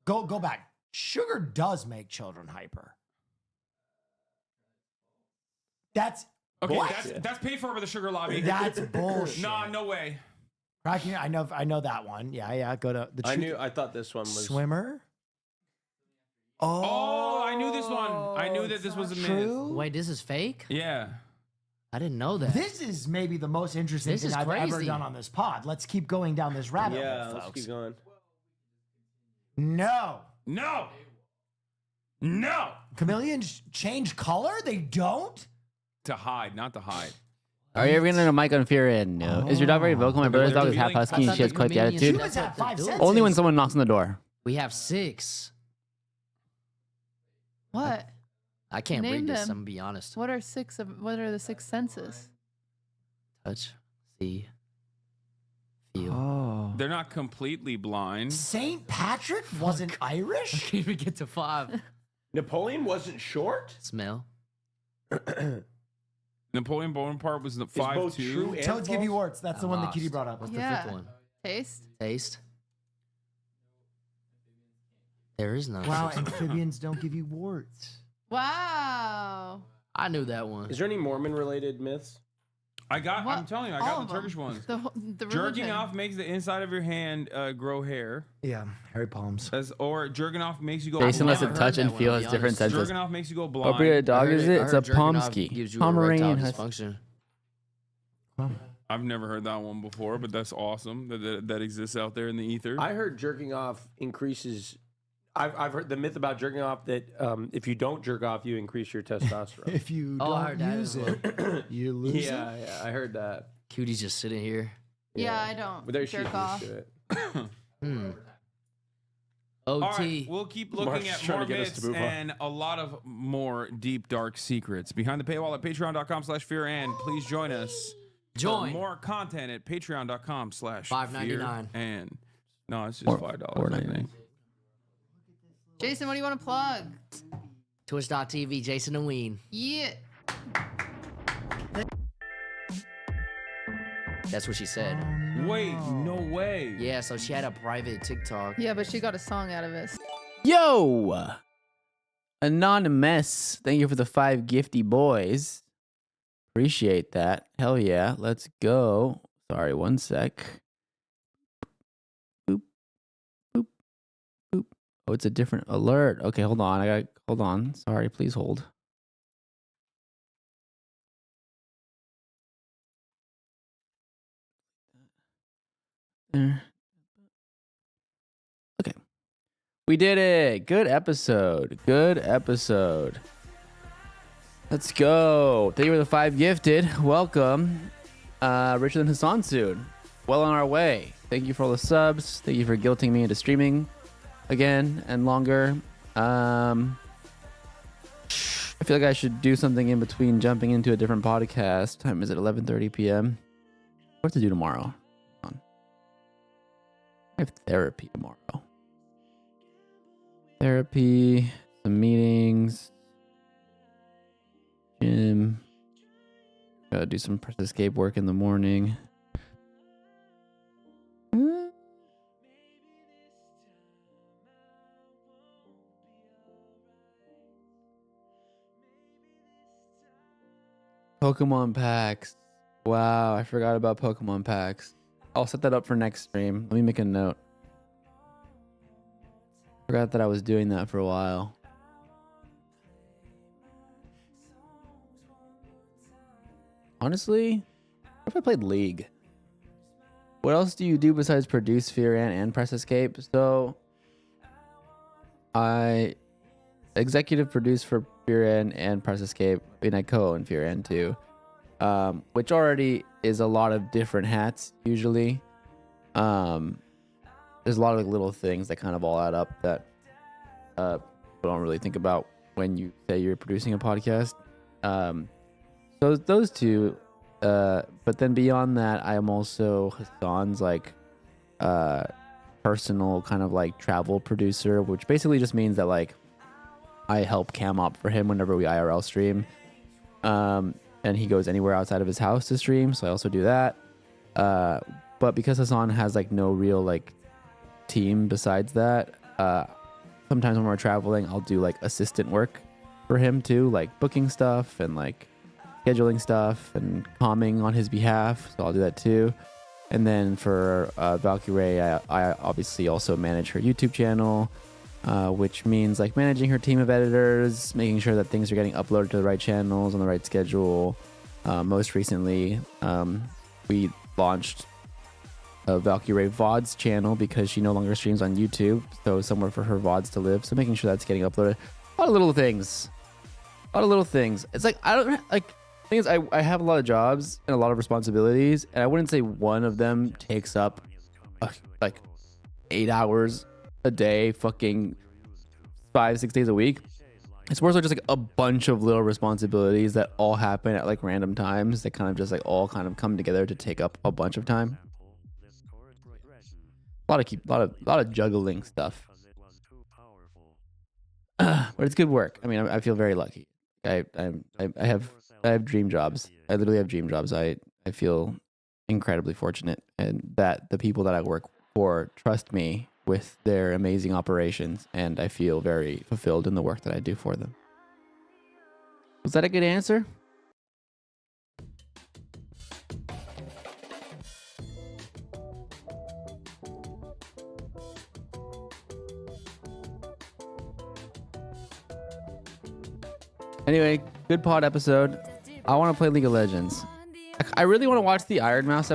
go back. Sugar does make children hyper. That's Okay, what? that's paid for by the sugar lobby. That's bullshit. Nah, no way. Cracking. I know that one. Yeah. Go to the. I thought this one was swimmer. Oh, I knew this one. I knew that this was a myth. True. Wait, this is fake? Yeah. I didn't know that. This is maybe the most interesting This thing is I've ever crazy. done on this pod. Let's keep going down this rabbit Yeah, hole, let's folks. keep going. No. No. Chameleons change color? They don't? To hide, not to hide. Are you ever gonna mic on fear and no? Is your dog very vocal? My brother's dog is half husky and she has quite the attitude. Humans have 5 senses. Only when someone knocks on the door. We have 6. What? I can't Name read this, them. I'm gonna be honest. What are the 6 senses? Touch, see, feel. Oh. They're not completely blind. St. Patrick wasn't Irish? Can't even get to 5. Napoleon wasn't short? Smell. Napoleon Bonaparte was the both true 5'2". and Toads give you false? warts. That's the one that Kitty brought up. What's Yeah. the 5th one? Taste? Taste. There is none. Wow, amphibians don't give you warts. Wow. I knew that one. Is there any Mormon related myths? I'm telling you, I All got of the Turkish them. ones. The Jerking religion. off makes the inside of your hand grow hair. Yeah, hairy palms. Or jerking off makes you go Based unless blind. it touch and feel has different senses. Jerking off makes you go What blind. breed of dog is it? I It's a heard jerking off Pomsky. gives you Pomeranian erectile has. dysfunction. I've never heard that one before, but that's awesome that exists out there in the ether. I heard jerking off increases. I've heard the myth about jerking off that if you don't jerk off, you increase your testosterone. If you I heard don't that use as it, you lose it. Yeah, I heard that. Cutie's just sitting here. Yeah, I don't But there she's jerk off. used to it. OT. All right, we'll keep looking Mark's at trying more to get us myths to move on. and a lot of more deep, dark secrets behind the paywall at patreon.com/fear. And please join us. Join. For more content at patreon.com/fear. $5.99. And no, it's just $5. I think. Jason, what do you want to plug? Twitch.tv, Jason and Ween. Yeah. That's what she said. Wait, no way. Yeah, so she had a private TikTok. Yeah, but she got a song out of this. Yo! Anonymous. Thank you for the 5 gifty boys. Appreciate that. Hell yeah. Let's go. Sorry, one sec. Boop. Boop. Boop. Oh, it's a different alert. Okay, hold on. Hold on. Sorry, please hold. There. Okay. We did it. Good episode. Good episode. Let's go. Thank you for the 5 gifted. Welcome. Richer than Hassan soon. Well on our way. Thank you for all the subs. Thank you for guilting me into streaming again and longer. I feel like I should do something in between jumping into a different podcast. Time is it 11:30 p.m. What to do tomorrow? Hold on. I have therapy tomorrow. Therapy, some meetings, gym. Gotta do some press escape work in the morning. Pokemon packs. Wow, I forgot about Pokemon packs. I'll set that up for next stream. Let me make a note. Forgot that I was doing that for a while. Honestly, what if I played League? What else do you do besides produce Fear and Press Escape? So, I executive produce for Fear and Press Escape. I mean, I co-own Fear too, which already is a lot of different hats usually. There's a lot of like little things that kind of all add up that people don't really think about when you say you're producing a podcast. So those two, but then beyond that, I am also Hassan's like personal kind of like travel producer, which basically just means that like I help cam up for him whenever we IRL stream, and he goes anywhere outside of his house to stream, so I also do that. But because Hassan has like no real like team besides that, sometimes when we're traveling, I'll do like assistant work for him too, like booking stuff and like scheduling stuff and calming on his behalf, so I'll do that too. And then for Valkyrie, I obviously also manage her YouTube channel, which means like managing her team of editors, making sure that things are getting uploaded to the right channels on the right schedule. Most recently, we launched a Valkyrie VODs channel because she no longer streams on YouTube, so somewhere for her VODs to live. So making sure that's getting uploaded. A lot of little things. It's like I don't like. Thing is, I have a lot of jobs and a lot of responsibilities, and I wouldn't say one of them takes up like 8 hours a day, fucking 5-6 days a week. It's more so just like a bunch of little responsibilities that all happen at like random times that kind of just like all kind of come together to take up a bunch of time. A lot of juggling stuff. But it's good work. I mean, I feel very lucky. I have dream jobs. I literally have dream jobs. I feel incredibly fortunate, and that the people that I work for trust me with their amazing operations, and I feel very fulfilled in the work that I do for them. Was that a good answer? Anyway, good pod episode. I want to play League of Legends. I I really want to watch the Iron Mouse.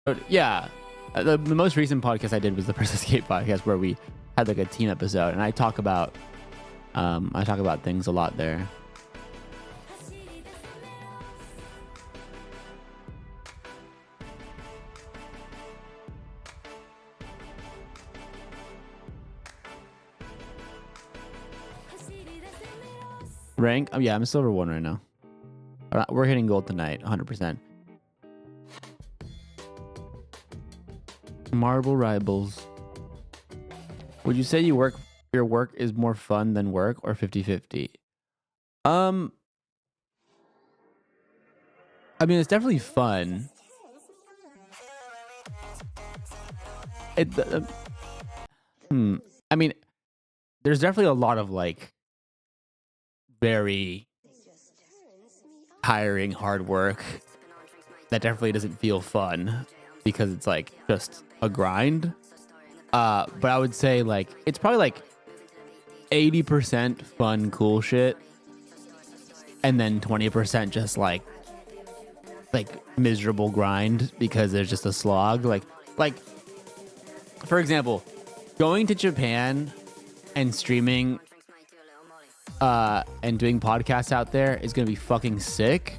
But yeah, the most recent podcast I did was the Press Escape podcast, where we had like a team episode, and I talk about things a lot there. Rank? Oh, yeah, I'm silver 1 right now. We're hitting gold tonight, 100%. Marble Rivals. Would you say your work is more fun than work, or 50-50? I mean, it's definitely fun. I mean, there's definitely a lot of like very tiring hard work that definitely doesn't feel fun, because it's like just a grind. But I would say like it's probably like 80% fun, cool shit, and then 20% just like miserable grind because there's just a slog. Like for example, going to Japan and streaming and doing podcasts out there is gonna be fucking sick,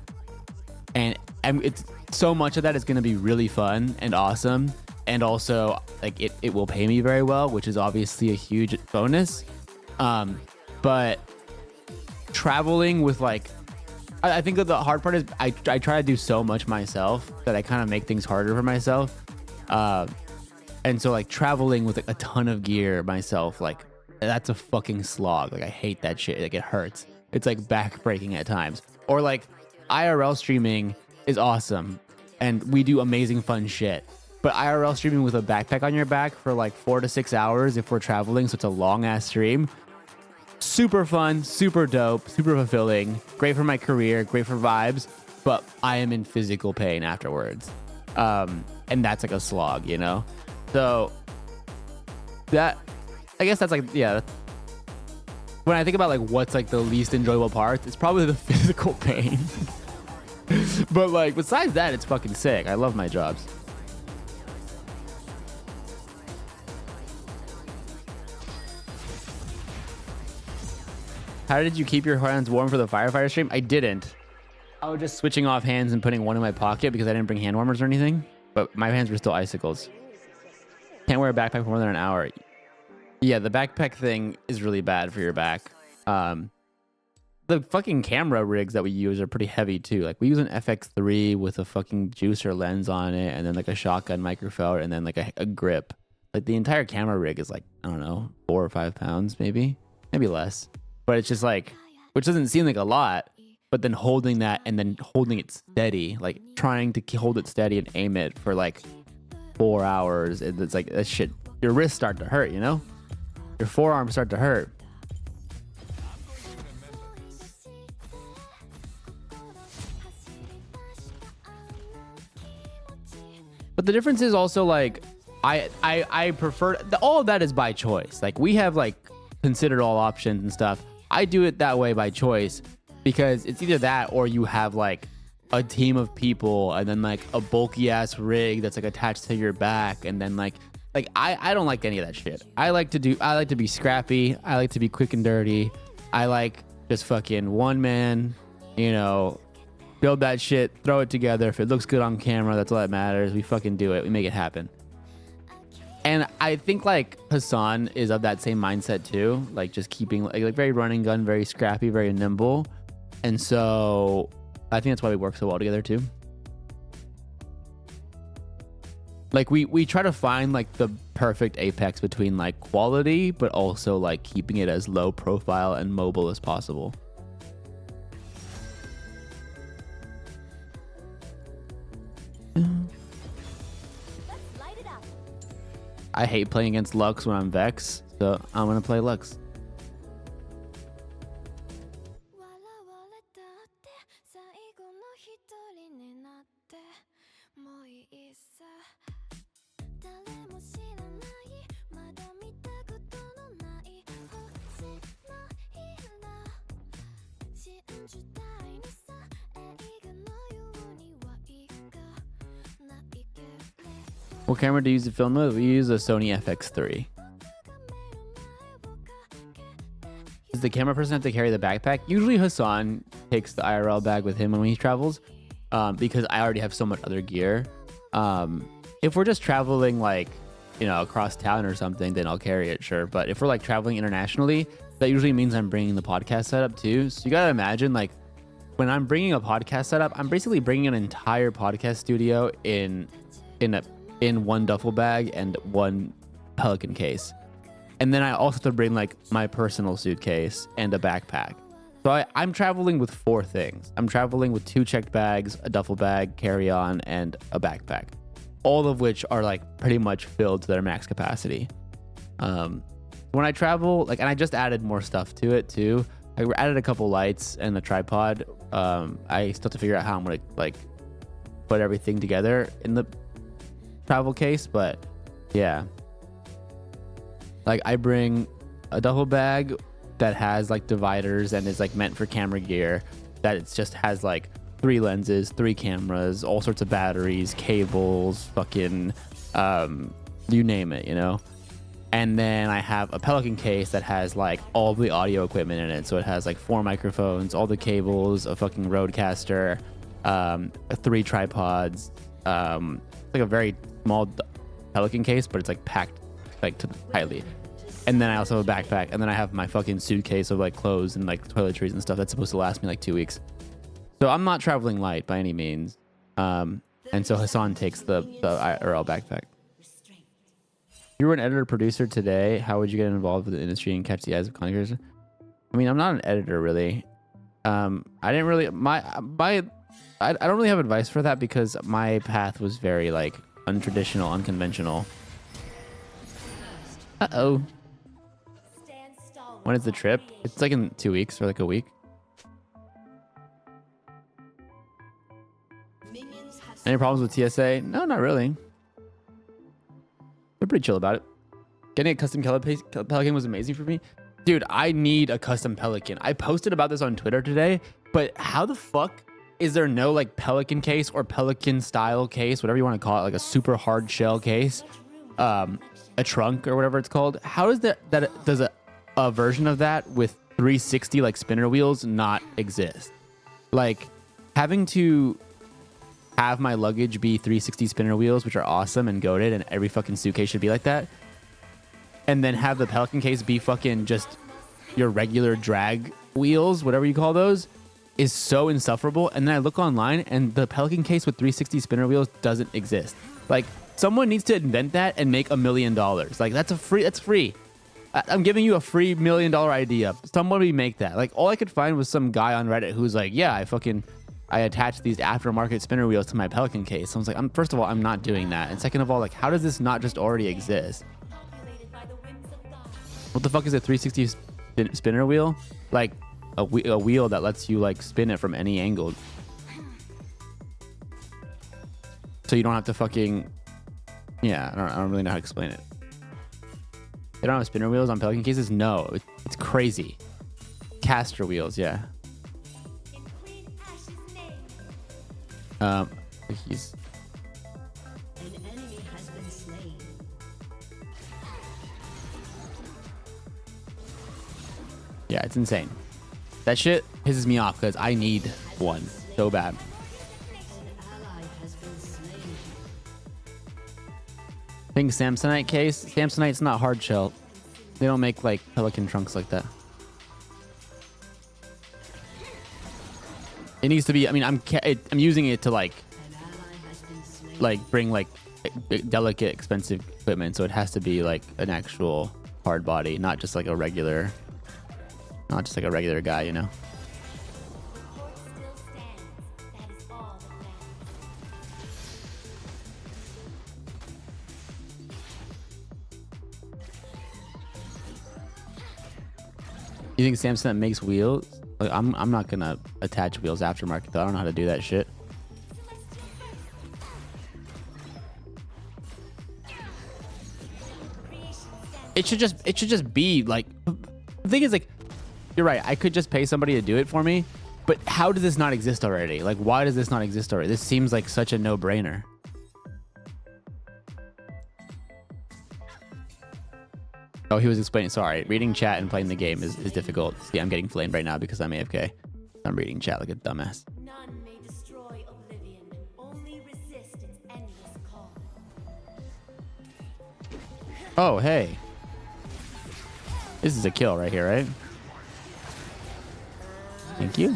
and it's so much of that is gonna be really fun and awesome, and also like it will pay me very well, which is obviously a huge bonus. But traveling with like, I think that the hard part is I try to do so much myself that I kind of make things harder for myself. And so like traveling with like a ton of gear myself, like that's a fucking slog. Like I hate that shit. Like it hurts. It's like back breaking at times. Or like IRL streaming is awesome, and we do amazing fun shit. But IRL streaming with a backpack on your back for like 4 to 6 hours if we're traveling, so it's a long ass stream. Super fun, super dope, super fulfilling, great for my career, great for vibes, but I am in physical pain afterwards. And that's like a slog, you know? So that, I guess that's like, yeah. When I think about like what's like the least enjoyable part, it's probably the physical pain. But like besides that, it's fucking sick. I love my jobs. How did you keep your hands warm for the firefighter stream? I didn't. I was just switching off hands and putting one in my pocket because I didn't bring hand warmers or anything. But my hands were still icicles. Can't wear a backpack for more than an hour. Yeah, the backpack thing is really bad for your back. The fucking camera rigs that we use are pretty heavy too. Like we use an FX3 with a fucking juicer lens on it, and then like a shotgun microphone, and then like a grip. Like the entire camera rig is like, I don't know, 4 or 5 pounds, maybe less. But it's just like, which doesn't seem like a lot, but then holding that and then holding it steady, like trying to hold it steady and aim it for like 4 hours. It's like that shit. Your wrists start to hurt, you know? Your forearms start to hurt. But the difference is also like, I prefer, all of that is by choice. Like we have like considered all options and stuff. I do it that way by choice because it's either that or you have like a team of people and then like a bulky ass rig that's like attached to your back, and then like I don't like any of that shit. I like to be scrappy. I like to be quick and dirty. I like just fucking one man, you know, build that shit, throw it together. If it looks good on camera, that's all that matters. We fucking do it. We make it happen. And I think like Hassan is of that same mindset too, like just keeping like very running gun, very scrappy, very nimble. And so I think that's why we work so well together too. Like we try to find like the perfect apex between like quality, but also like keeping it as low profile and mobile as possible. I hate playing against Lux when I'm Vex, so I'm gonna play Lux. What camera do you use to film with? We use a Sony FX3. Does the camera person have to carry the backpack? Usually Hassan takes the IRL bag with him when he travels, because I already have so much other gear. If we're just traveling like, you know, across town or something, then I'll carry it, sure. But if we're like traveling internationally, that usually means I'm bringing the podcast setup too. So you gotta imagine, like, when I'm bringing a podcast setup, I'm basically bringing an entire podcast studio in one duffel bag and one Pelican case. And then I also have to bring like my personal suitcase and a backpack. So I'm traveling with 4 things. I'm traveling with 2 checked bags, a duffel bag, carry-on, and a backpack. All of which are like pretty much filled to their max capacity. When I travel, like, and I just added more stuff to it too. I added a couple lights and a tripod. I still have to figure out how I'm gonna like put everything together in the travel case, but yeah, like I bring a duffel bag that has like dividers and is like meant for camera gear, that it just has like 3 lenses, 3 cameras, all sorts of batteries, cables, fucking you name it, you know. And then I have a Pelican case that has like all the audio equipment in it, so it has like 4 microphones, all the cables, a fucking Rodecaster, 3 tripods, like a very small Pelican case, but it's like packed like tightly. And then I also have a backpack, and then I have my fucking suitcase of like clothes and like toiletries and stuff that's supposed to last me like 2 weeks. So I'm not traveling light by any means. And so Hassan takes the IRL backpack. If you were an editor producer today, how would you get involved with the industry and catch the eyes of content creators? I mean, I'm not an editor really. I didn't really, my I don't really have advice for that because my path was very like untraditional, unconventional. Uh-oh. When is the trip? It's like in 2 weeks or like a week. Any problems with TSA? No, not really. They're pretty chill about it. Getting a custom Pelican was amazing for me. Dude, I need a custom Pelican. I posted about this on Twitter today, but how the fuck is there no like Pelican case or Pelican style case, whatever you want to call it, like a super hard shell case, a trunk or whatever it's called? How is does a version of that with 360 like spinner wheels not exist? Like having to have my luggage be 360 spinner wheels, which are awesome and goated, and every fucking suitcase should be like that. And then have the Pelican case be fucking just your regular drag wheels, whatever you call those, is so insufferable. And then I look online and the Pelican case with 360 spinner wheels doesn't exist. Like someone needs to invent that and make $1 million. Like that's free. I'm giving you a free $1 million idea. Somebody make that. Like all I could find was some guy on Reddit who's like, yeah, I attached these aftermarket spinner wheels to my Pelican case. I was like, first of all, I'm not doing that. And second of all, like, how does this not just already exist? What the fuck is a 360 spinner wheel? Like a wheel that lets you like spin it from any angle. So you don't have to fucking, yeah, I don't really know how to explain it. They don't have spinner wheels on Pelican cases? No, it's crazy. Caster wheels, yeah. He's... Yeah, it's insane. That shit pisses me off because I need one so bad. Think Samsonite case? Samsonite's not hard shell. They don't make like Pelican trunks like that. It needs to be. I mean, I'm using it to like bring like delicate, expensive equipment, so it has to be like an actual hard body, not just like a regular guy, you know. You think Samsung makes wheels? Like, I'm not gonna attach wheels aftermarket though. I don't know how to do that shit. It should just be like, the thing is like, you're right. I could just pay somebody to do it for me, but how does this not exist already? Like, why does this not exist already? This seems like such a no-brainer. Oh, he was explaining. Sorry, reading chat and playing the game is difficult. See, I'm getting flamed right now because I'm AFK. I'm reading chat like a dumbass. None may destroy oblivion, only resist its endless call. Oh, hey. This is a kill right here, right? Thank you.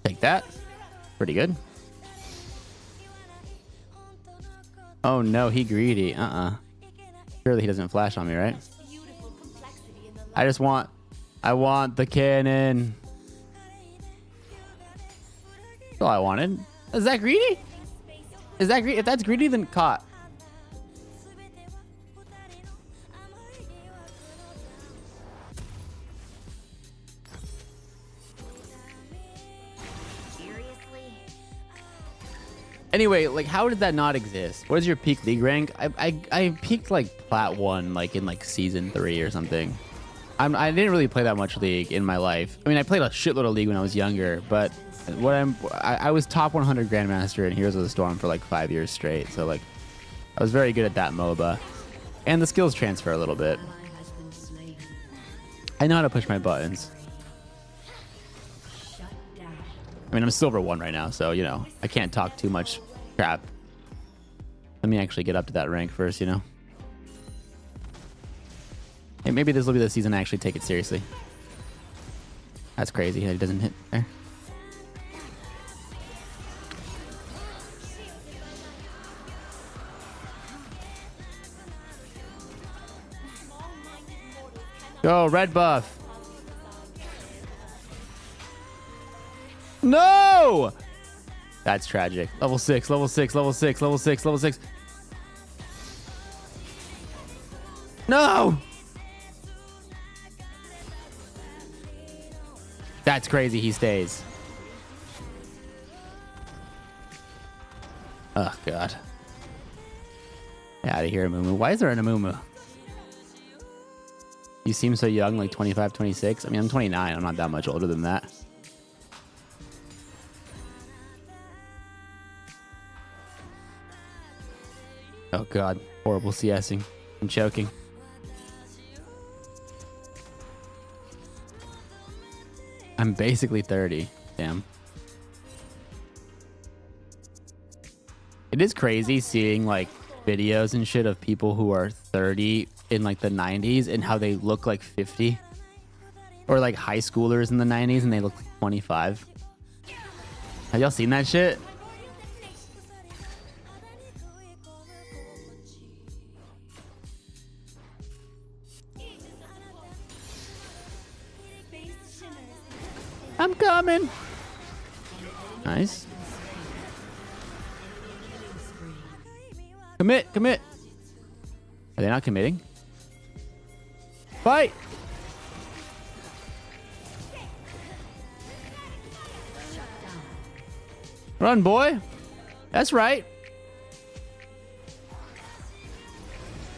Take that. Pretty good. Oh no, he greedy. Surely he doesn't flash on me, right? I want the cannon. That's all I wanted. Is that greedy? Is that greedy? If that's greedy, then caught. Anyway, like, how did that not exist? What is your peak league rank? I peaked like plat 1, like in like season 3 or something. I didn't really play that much league in my life. I mean, I played a shitload of league when I was younger, but I was top 100 grandmaster in Heroes of the Storm for like 5 years straight. So like, I was very good at that MOBA, and the skills transfer a little bit. I know how to push my buttons. I mean, I'm silver 1 right now, so, you know, I can't talk too much crap. Let me actually get up to that rank first, you know? Hey, maybe this will be the season I actually take it seriously. That's crazy. He doesn't hit there. Go, red buff. No! That's tragic. Level 6, level 6, level 6, level 6, level 6. No! That's crazy. He stays. Oh, God. Get out of here, Amumu. Why is there an Amumu? You seem so young, like 25, 26. I mean, I'm 29. I'm not that much older than that. Oh, God. Horrible CSing. I'm choking. I'm basically 30. Damn. It is crazy seeing like videos and shit of people who are 30 in like the 90s and how they look like 50. Or like high schoolers in the 90s and they look like 25. Have y'all seen that shit? I'm coming. Nice. Commit, commit. Are they not committing? Fight. Run, boy. That's right.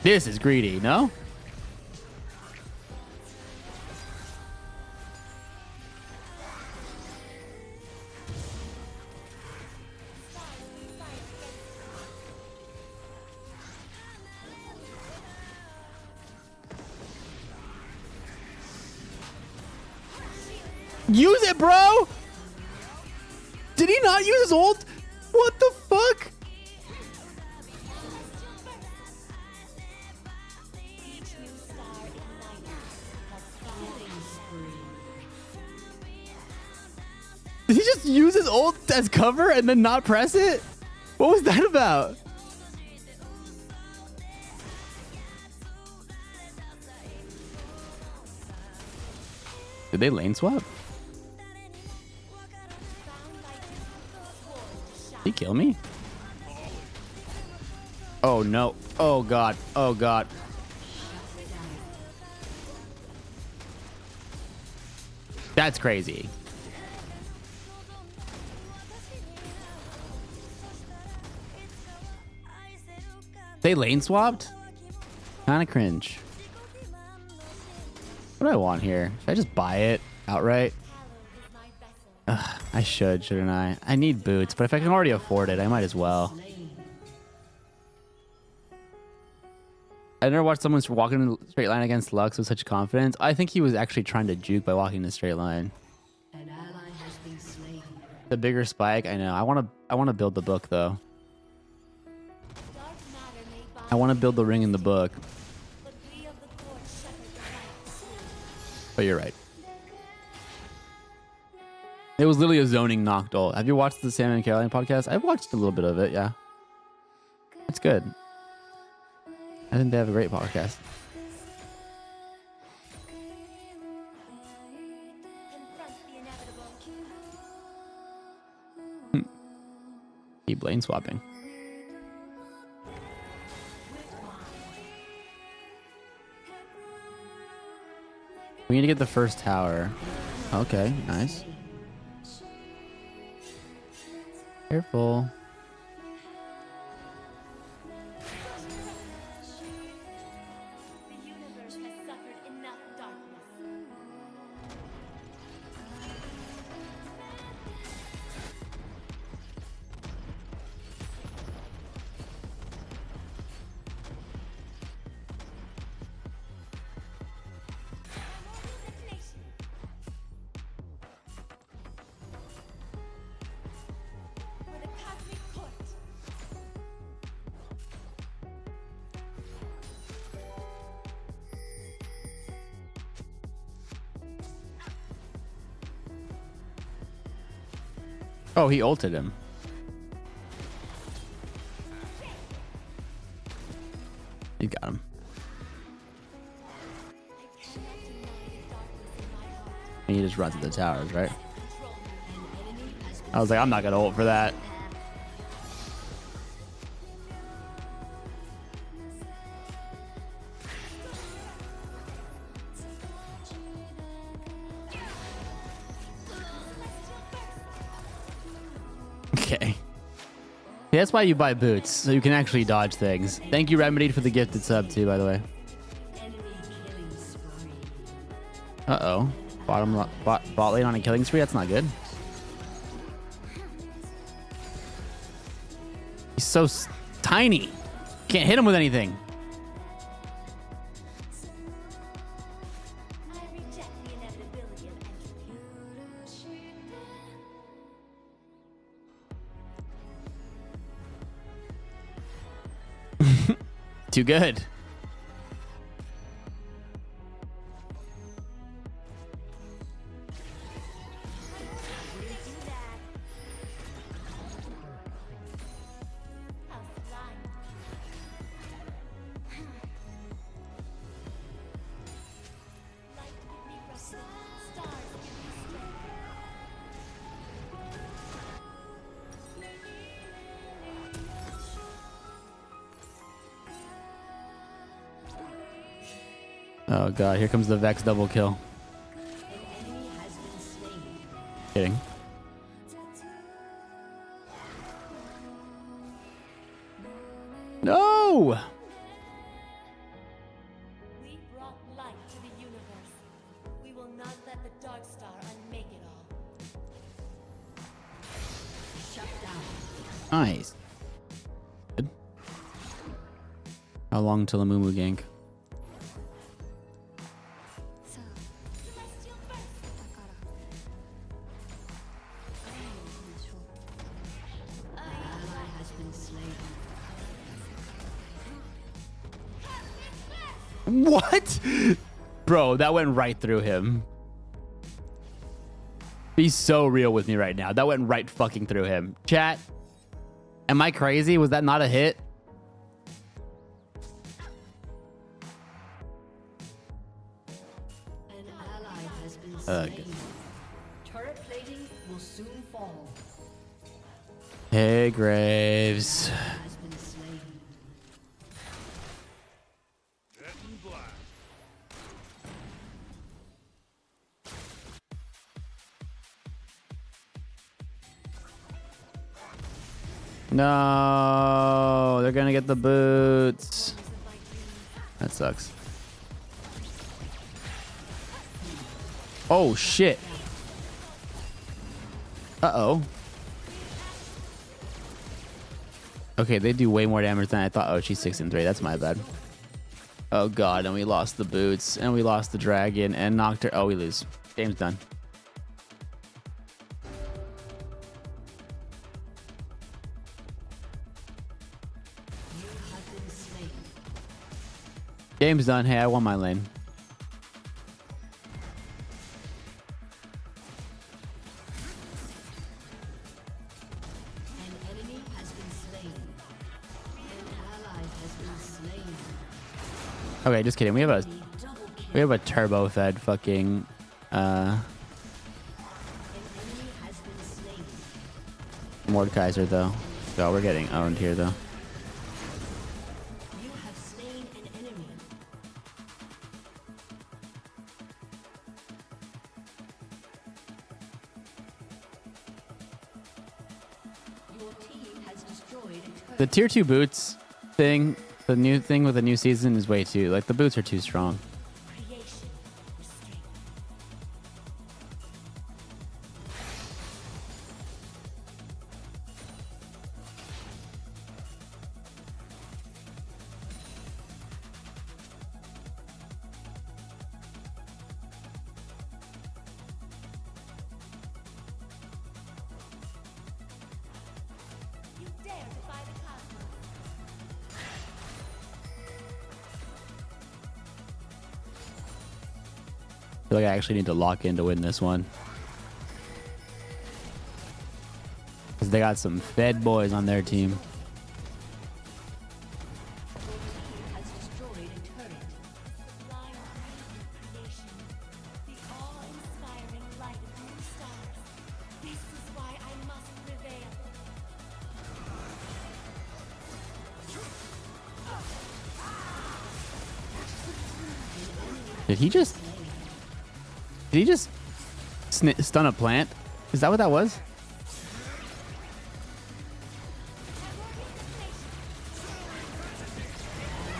This is greedy, no? Use it, bro! Did he not use his ult? What the fuck? Did he just use his ult as cover and then not press it? What was that about? Did they lane swap? Did he kill me? Oh no. Oh God. Oh God. That's crazy. They lane swapped? Kind of cringe. What do I want here? Should I just buy it outright? Ugh, I should, shouldn't I? I need boots, but if I can already afford it, I might as well. I never watched someone walking in a straight line against Lux with such confidence. I think he was actually trying to juke by walking in a straight line. The bigger spike, I know. I want to build the book though. I want to build the ring in the book. But you're right. It was literally a zoning knocked ult. Have you watched the Sam and Caroline podcast? I've watched a little bit of it, yeah. It's good. I think they have a great podcast. Keep lane swapping. We need to get the first tower. Okay, nice. Careful. Oh, he ulted him. He got him. And he just runs into the towers, right? I was like, I'm not gonna ult for that. Okay. Yeah, that's why you buy boots, so you can actually dodge things. Thank you, Remedy, for the gifted sub too, by the way. Uh-oh. Bot lane on a killing spree? That's not good. He's so tiny. Can't hit him with anything. Too good. Oh god, here comes the Vex double kill. Kidding. No! We brought light to the universe. We will not let the Dark Star unmake it all. Shut down. Nice. Good. How long till a Mumu gank? What? Bro, that went right through him. He's so real with me right now. That went right fucking through him. Chat, am I crazy? Was that not a hit? An ally has been Ugh. slain. Turret plating will soon fall. Hey, Graves. Has been slain. No, they're gonna get the boots. That sucks. Oh shit. Uh-oh. Okay, they do way more damage than I thought. Oh, she's 6 and 3. That's my bad. Oh god, and we lost the boots, and we lost the dragon, and knocked her. Oh, we lose. Game's done. Game's done. Hey, I won my lane. An enemy has been slain. An ally has been slain. Okay, just kidding. We have a turbo fed fucking Mordekaiser though. So we're getting owned here though. You have slain an enemy. Your team has destroyed a turret. The tier 2 boots thing, the new thing with the new season is way too, like the boots are too strong. Creation. Restraint. You dare defy the cosmos. I feel like I actually need to lock in to win this one. Because they got some fed boys on their team. Has destroyed a turret. Sublime creation. The awe-inspiring Did he just stun a plant? Is that what that was?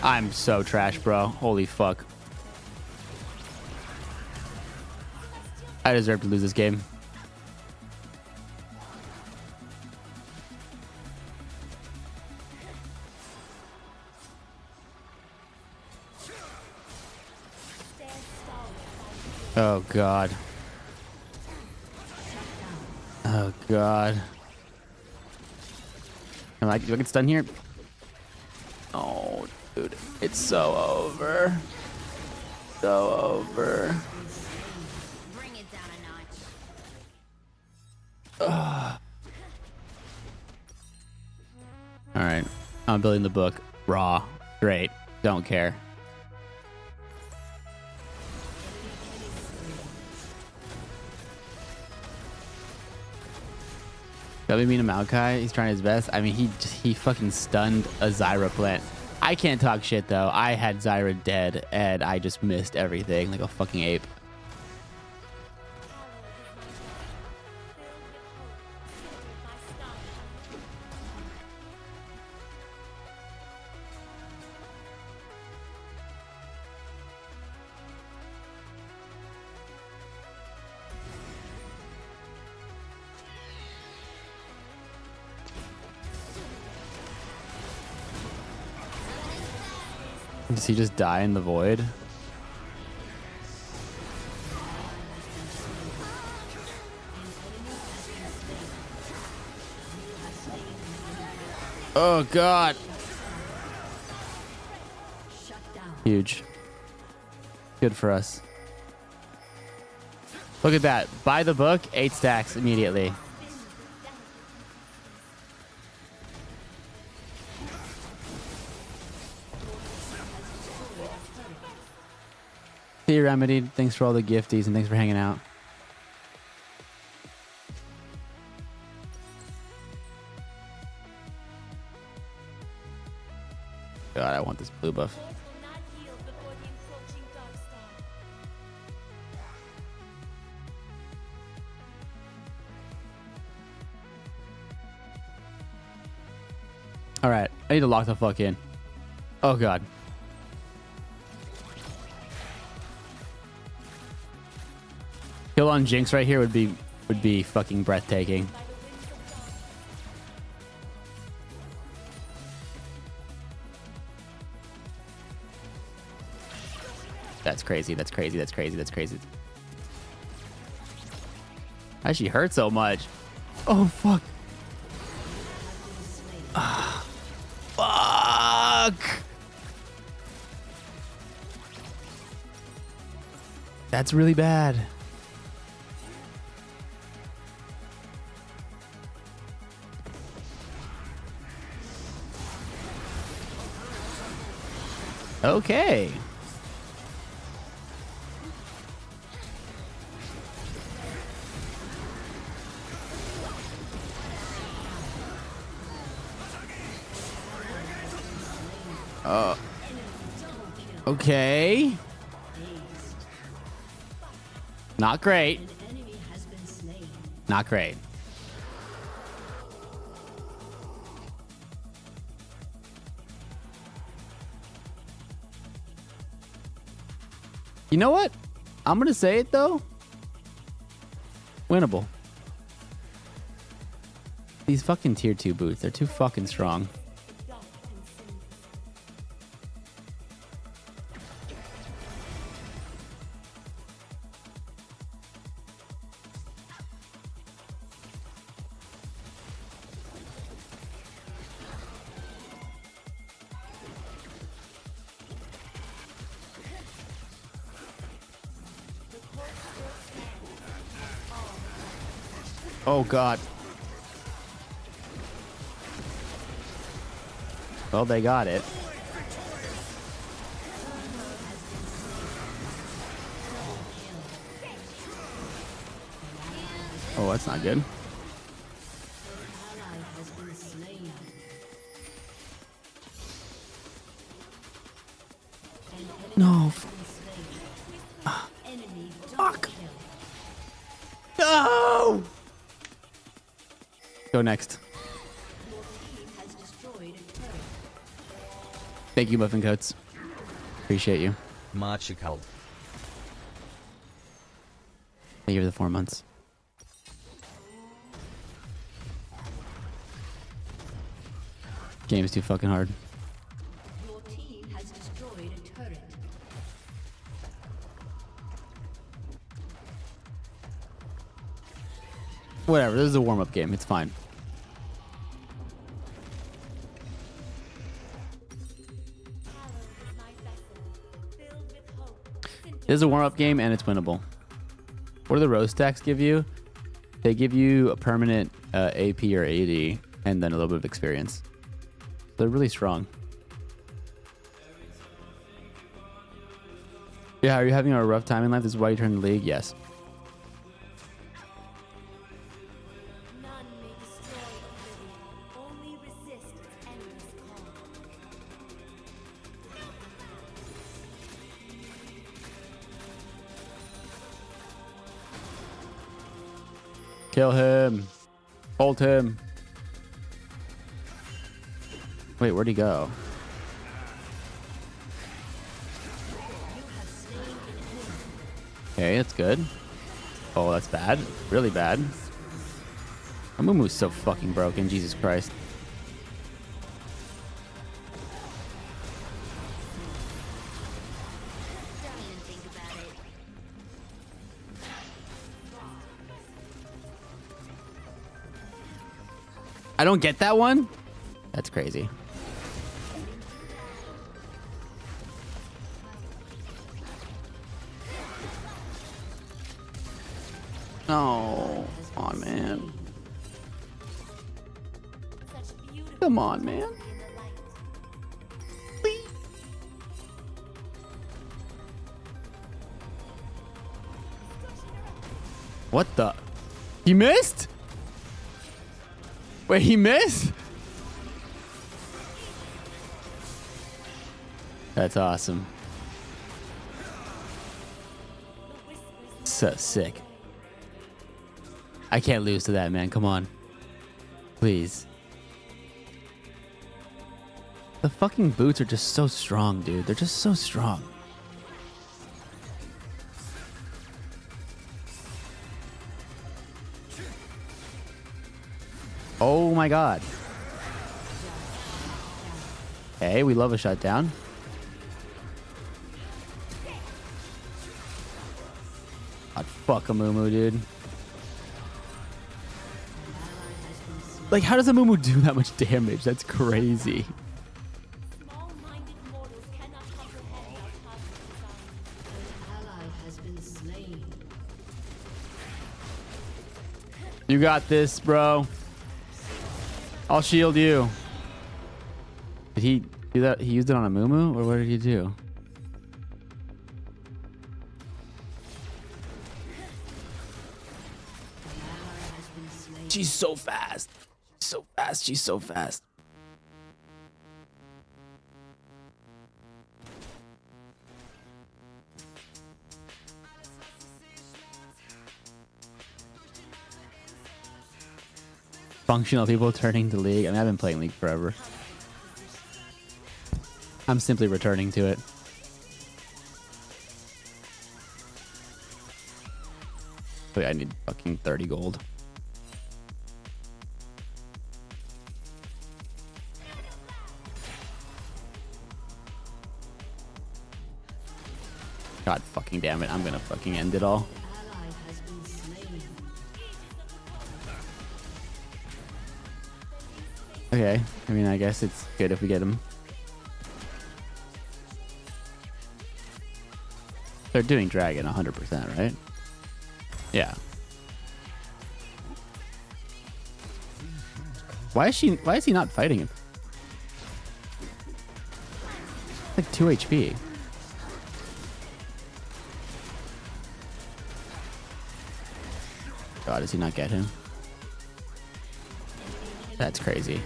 I'm so trash, bro. Holy fuck. I deserve to lose this game. Oh god. Oh god. Do I get stun here? Oh, dude. It's so over. So over. Ugh. All right. I'm building the book. Raw. Great. Don't care. WB to Maokai, he's trying his best. I mean, he fucking stunned a Zyra plant. I can't talk shit though. I had Zyra dead and I just missed everything like a fucking ape. Does he just die in the void? Oh god. Huge. Good for us. Look at that. Buy the book, 8 stacks immediately. See you, Remedy. Thanks for all the gifties and thanks for hanging out. God, I want this blue buff. All right, I need to lock the fuck in. Oh god. Kill on Jinx right here would be fucking breathtaking. That's crazy. That's crazy. That's crazy. That's crazy. Why does she hurt so much? Oh fuck. Fuck. That's really bad. Okay. Okay. Not great. Not great. You know what? I'm going to say it though. Winnable. These fucking tier 2 boots, they're too fucking strong. Oh god. Well, they got it. Oh, that's not good. No. No! Go next. Thank you, Muffin Coats. Appreciate you. Marchicult. Thank you for the 4 months. Game is too fucking hard. Your team has destroyed a turret. Whatever, this is a warm-up game. It's fine. It is a warm-up game, and it's winnable. What do the rose stacks give you? They give you a permanent AP or AD, and then a little bit of experience. They're really strong. Yeah, are you having a rough time in life? This is why you turned the league? Yes. Kill him. Hold him. Wait, where'd he go? Okay, that's good. Oh, that's bad. Really bad. Amumu's so fucking broken. Jesus Christ. I don't get that one? That's crazy. Oh, come on, man. Come on, man. What the? He missed? Wait, he missed? That's awesome. So sick. I can't lose to that, man. Come on. Please. The fucking boots are just so strong, dude. They're just so strong. Oh my god. Hey, we love a shutdown. God, fuck Amumu, dude. Like, how does Amumu do that much damage? That's crazy. You got this, bro. I'll shield you. Did he do that? He used it on Amumu, or what did he do? She's so fast. So fast. She's so fast. Functional people turning to League. I mean, I've been playing League forever. I'm simply returning to it. Wait, I need fucking 30 gold. God fucking damn it. I'm gonna fucking end it all. Okay, I mean, I guess it's good if we get him. They're doing Dragon 100%, right? Yeah. Why is he not fighting him? Like 2 HP. God, does he not get him? That's crazy.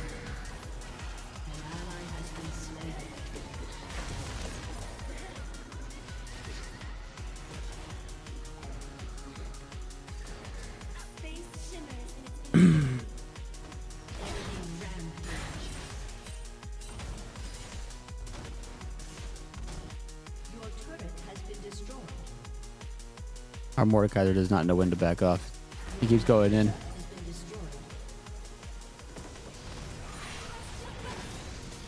Our Mordekaiser does not know when to back off. He keeps going in.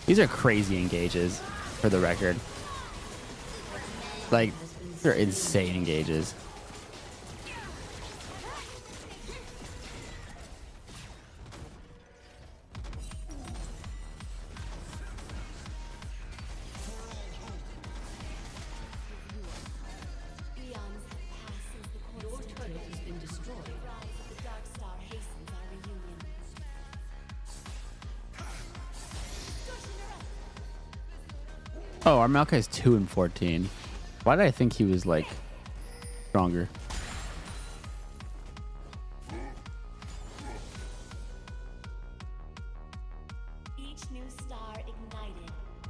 These are crazy engages, for the record. Like, they're insane engages. Oh, our Maokai's 2-14. Why did I think he was like stronger? Each new star ignited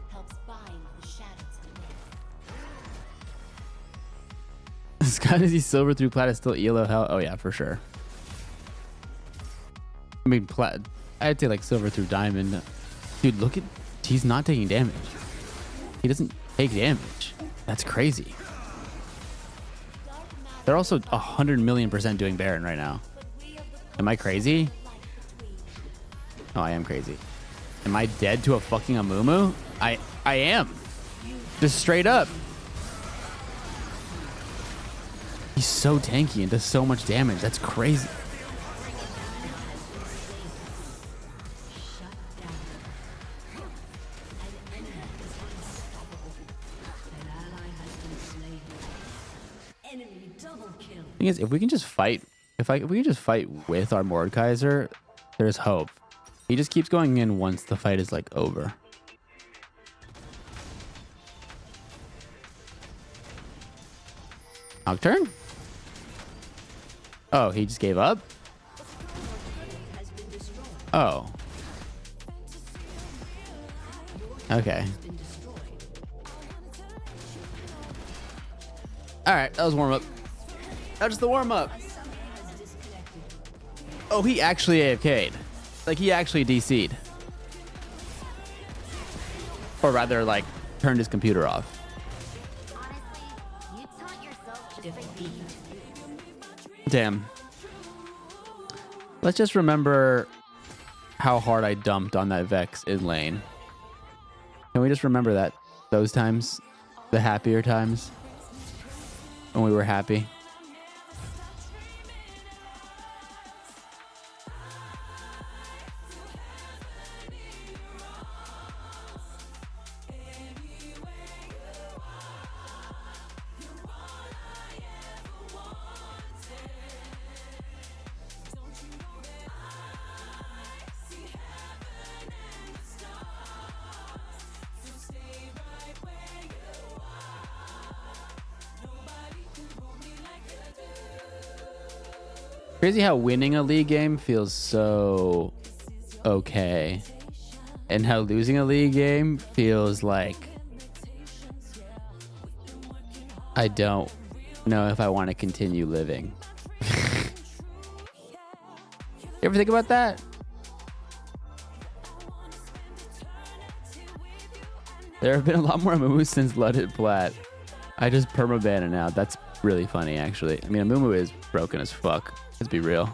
helps bind the shadows within. Scott, is he silver through plat is still ELO hell? Oh yeah, for sure. I mean, plat. I'd say like silver through diamond. Dude, look at. He's not taking damage. He doesn't take damage. That's crazy. They're also 100,000,000% doing Baron right now. Am I crazy? Oh, I am crazy. Am I dead to a fucking Amumu? I am. Just straight up. He's so tanky and does so much damage. That's crazy. Thing is, if we can just fight, if we can just fight with our Mordekaiser, there's hope. He just keeps going in once the fight is like over. Nocturne? Oh, he just gave up? Oh. Okay. All right, that was warm up. That was the warm up. Oh, he actually AFK'd. Like, he actually DC'd. Or rather, like, turned his computer off. Damn. Let's just remember how hard I dumped on that Vex in lane. Can we just remember that? Those times? The happier times? When we were happy? Crazy how winning a league game feels so okay, and how losing a league game feels like I don't know if I want to continue living. You ever think about that? There have been a lot more Amumu since Ludded Plat. I just permaban it now. That's really funny, actually. I mean, Amumu is broken as fuck. Let's be real.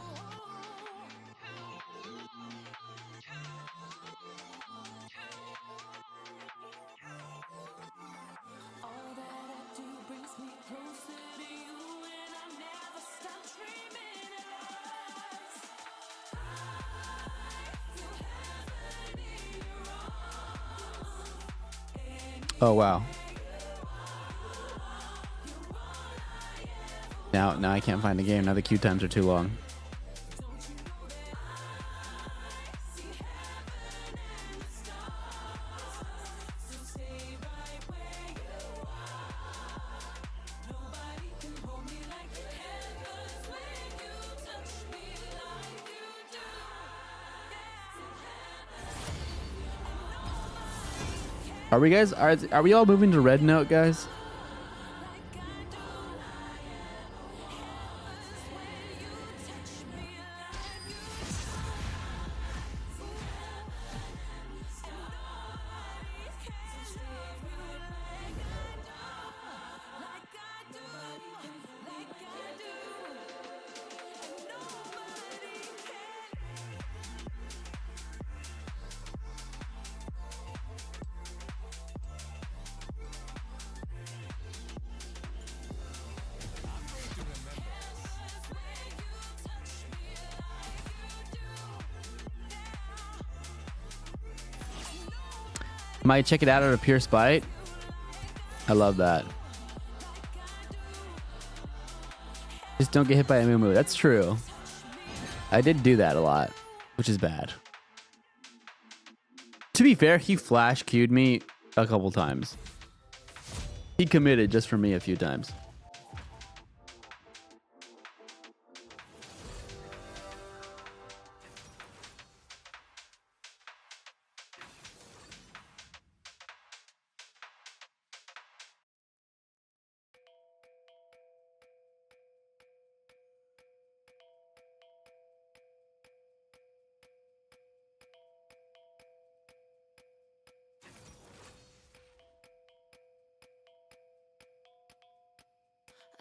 Oh, wow. Now I can't find the game. Now the queue times are too long. Are we guys? Are we all moving to Red Note, guys? Might check it out of pure spite. I love that. Just don't get hit by a Moo. That's true. I did do that a lot, which is bad. To be fair, he flash queued me a couple times. He committed just for me a few times.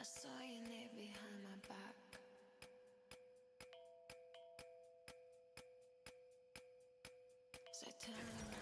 I saw you lay behind my back. So I turned around.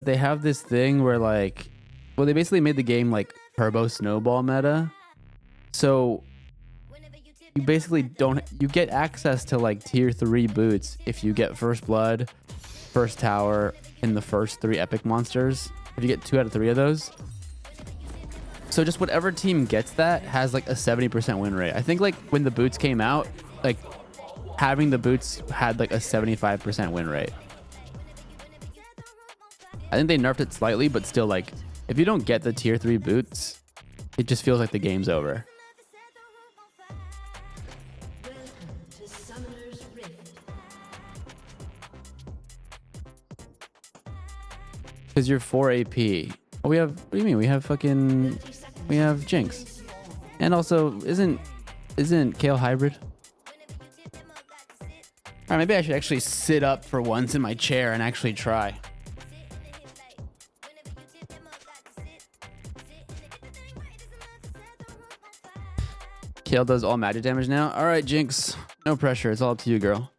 They have this thing where like, well, they basically made the game like turbo snowball meta. So you basically you get access to like tier 3 boots if you get first blood, first tower, in the first 3 epic monsters. If you get 2 out of 3 of those. So just whatever team gets that has like a 70% win rate. I think like when the boots came out, like having the boots had like a 75% win rate. I think they nerfed it slightly, but still, like, if you don't get the tier 3 boots, it just feels like the game's over. Because you're 4 AP. Oh, we have, what do you mean? We have Jinx. And also, isn't Kayle hybrid? All right, maybe I should actually sit up for once in my chair and actually try. Kale does all magic damage now. All right, Jinx. No pressure. It's all up to you, girl.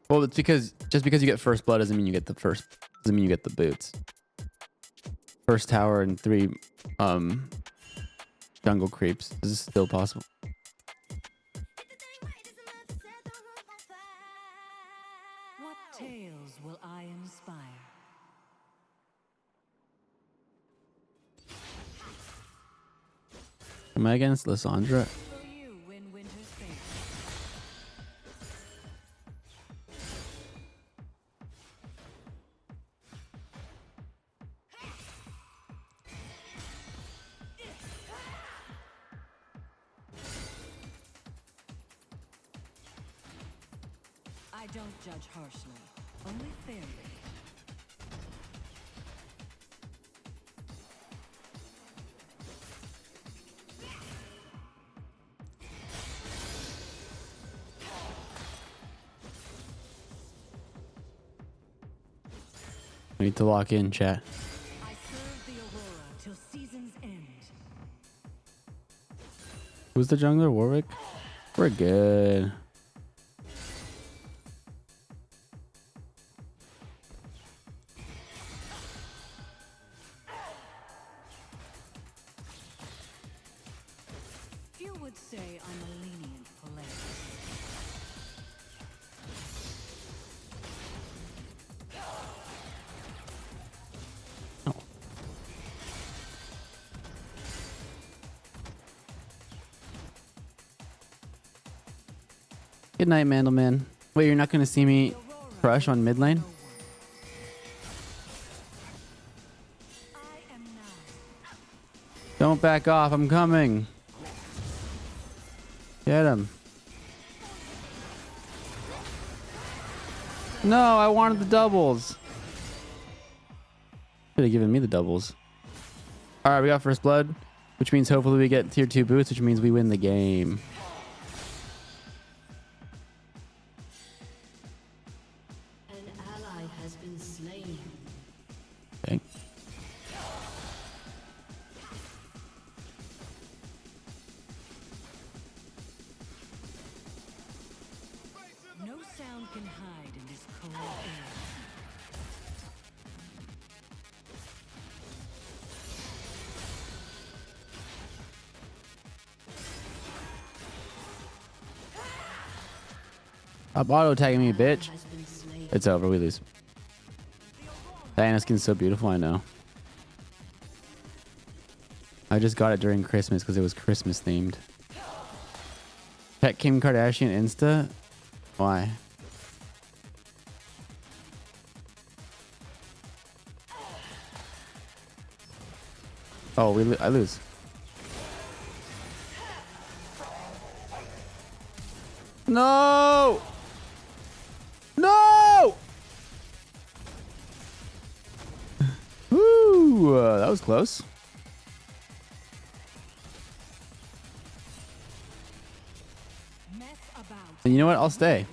Well, it's because just because you get first blood doesn't mean you get the boots. First tower and 3 jungle creeps. This is still possible. What tales will I inspire? Am I against Lysandra? Will you win winter's fate? I don't judge harshly, only fairly. I need to lock in, chat. I serve the Aurora till season's end. Who's the jungler? Warwick? We're good. Few would say I'm a lenient player. Good night, Mandelman. Wait, you're not going to see me crush on mid lane? Don't back off. I'm coming. Get him. No, I wanted the doubles. Could have given me the doubles. All right, we got first blood, which means hopefully we get tier 2 boots, which means we win the game. An ally has been slain. Okay. No sound can hide in this cold air. Stop auto tagging me, bitch. It's over. We lose. Diana's skin's so beautiful. I know. I just got it during Christmas because it was Christmas themed. Pet Kim Kardashian Insta? Why? Oh, I lose. No! No! Woo! That was close. And you know what? I'll stay.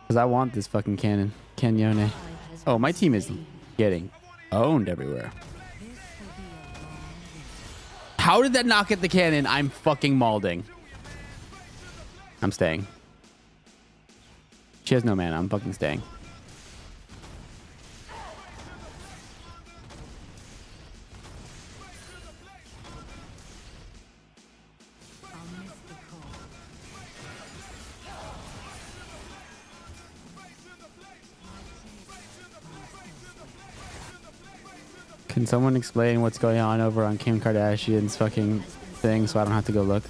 Because I want this fucking cannon. Canyone. Oh, my team is getting owned everywhere. How did that not get the cannon? I'm fucking malding. I'm staying. She has no mana. I'm fucking staying. Can someone explain what's going on over on Kim Kardashian's fucking thing so I don't have to go look?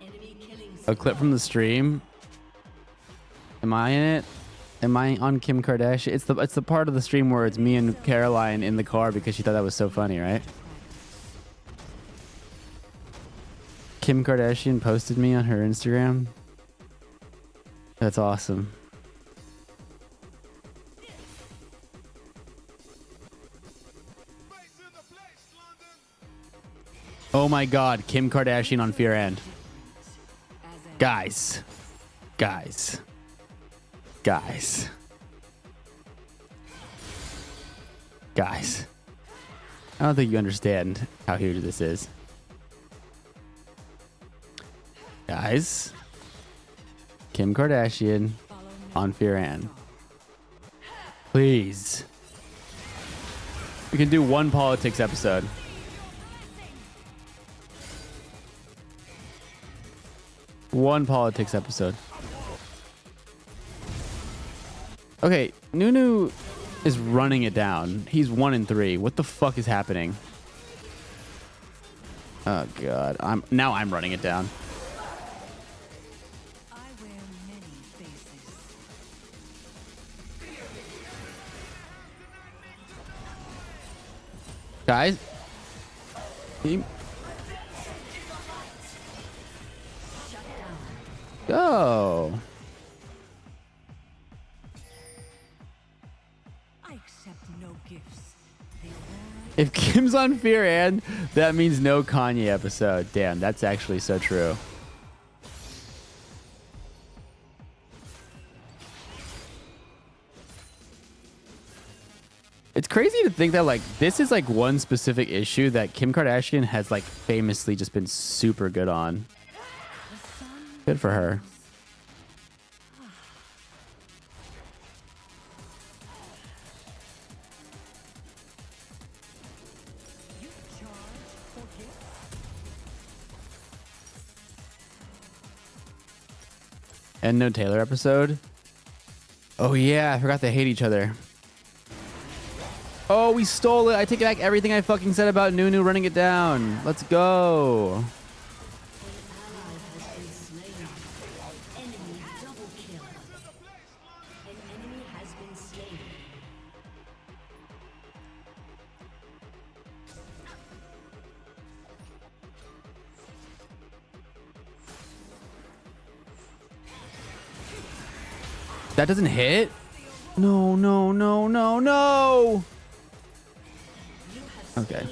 Enemy killing a clip from the stream. Am I in it? Am I on Kim Kardashian? It's the part of the stream where it's me and Caroline in the car because she thought that was so funny, right? Kim Kardashian posted me on her Instagram. That's awesome. Oh my God, Kim Kardashian on Fear End. Guys. Guys. Guys. Guys. I don't think you understand how huge this is. Guys. Kim Kardashian on Fear End. Please. We can do one politics episode. One politics episode. Okay, Nunu is running it down. He's 1-3. What the fuck is happening? Oh God, I'm running it down. Guys, go. I accept no gifts. If Kim's on Fear End, that means no Kanye episode. Damn, that's actually so true. It's crazy to think that like this is like one specific issue that Kim Kardashian has like famously just been super good on. Good for her. And no Taylor episode. Oh yeah, I forgot they hate each other. Oh, we stole it. I take back everything I fucking said about Nunu running it down. Let's go. That doesn't hit? No, no, no, no, no. Okay.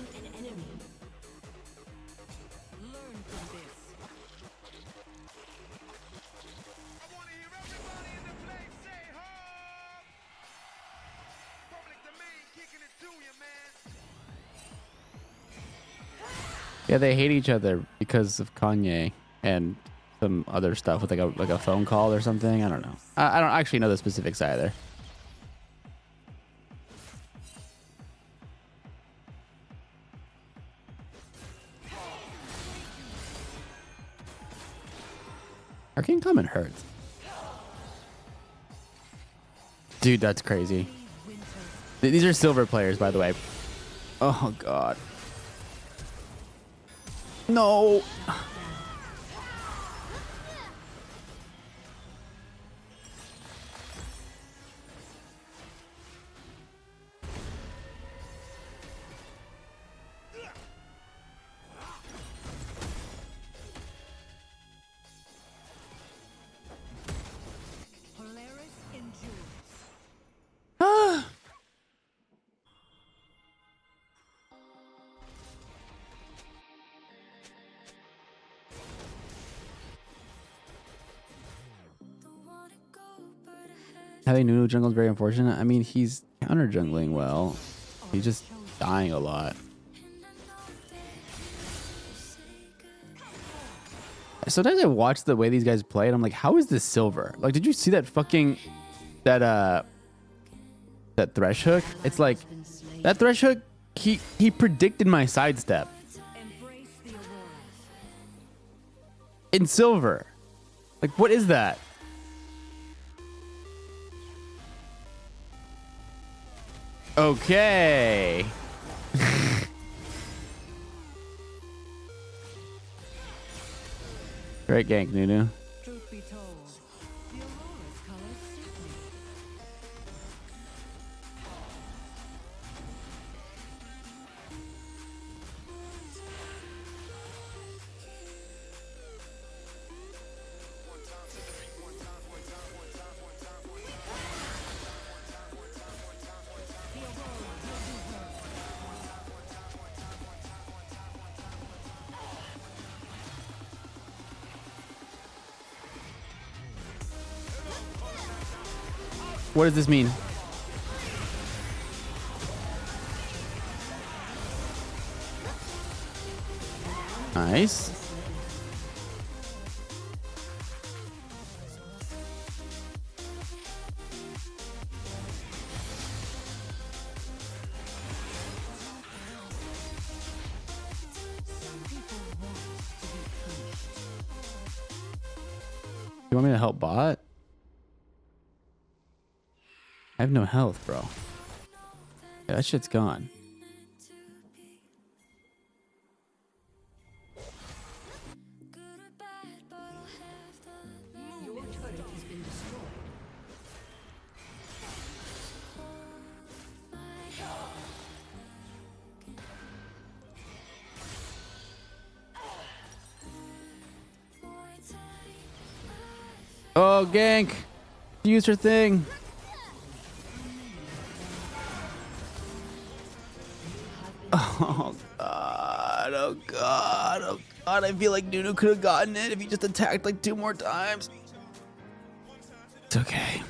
Yeah, they hate each other because of Kanye and some other stuff with like a phone call or something. I don't know. I don't actually know the specifics either. Arcane Comment hurts. Dude, that's crazy. These are silver players, by the way. Oh, God. No. Having Nunu jungle is very unfortunate. I mean, he's counter jungling well. He's just dying a lot. Sometimes I watch the way these guys play and I'm like, how is this silver? Like, did you see that fucking that thresh hook? It's like that thresh hook, he predicted my sidestep. In silver. Like, what is that? Okay. Great gank, Nunu. What does this mean? Nice. You want me to help bot? I have no health, bro. Yeah, that shit's gone. Your turret has been destroyed. Oh, gank. Use her thing. Oh god, oh god, oh god. I feel like Nunu could have gotten it if he just attacked like 2 more times. It's okay.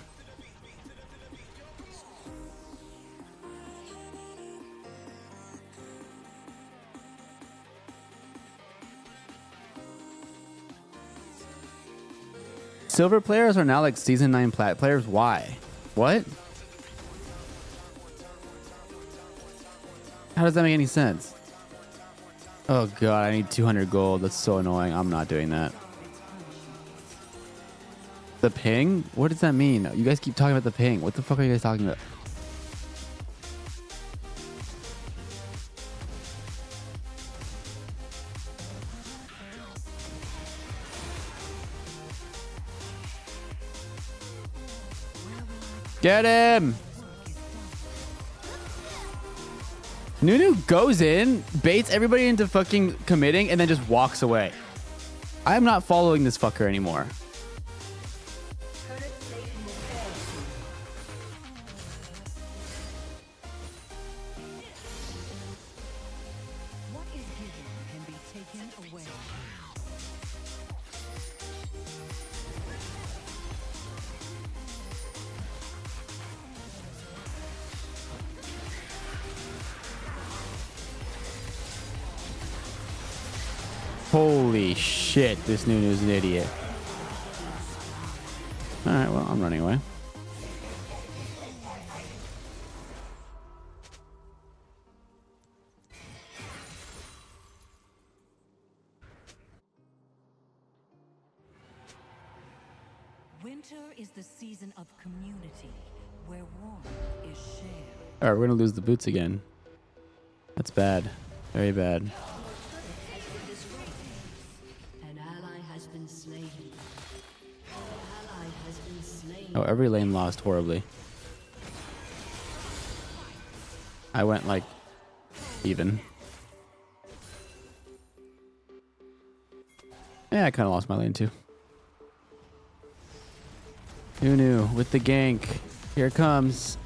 Silver players are now like season 9 plat players. Why? What? How does that make any sense? Oh god, I need 200 gold. That's so annoying. I'm not doing that. The ping? What does that mean? You guys keep talking about the ping. What the fuck are you guys talking about? Get him! Nunu goes in, baits everybody into fucking committing, and then just walks away. I am not following this fucker anymore. What is given can be taken away. Holy shit, this Nunu's an idiot. Alright, well, I'm running away. Winter is the season of community, where warmth is shared. Alright, we're gonna lose the boots again. That's bad. Very bad. An ally has been slain. An ally has been slain. Oh, every lane lost horribly. I went like even. Yeah, I kind of lost my lane too. Nunu with the gank. Here it comes.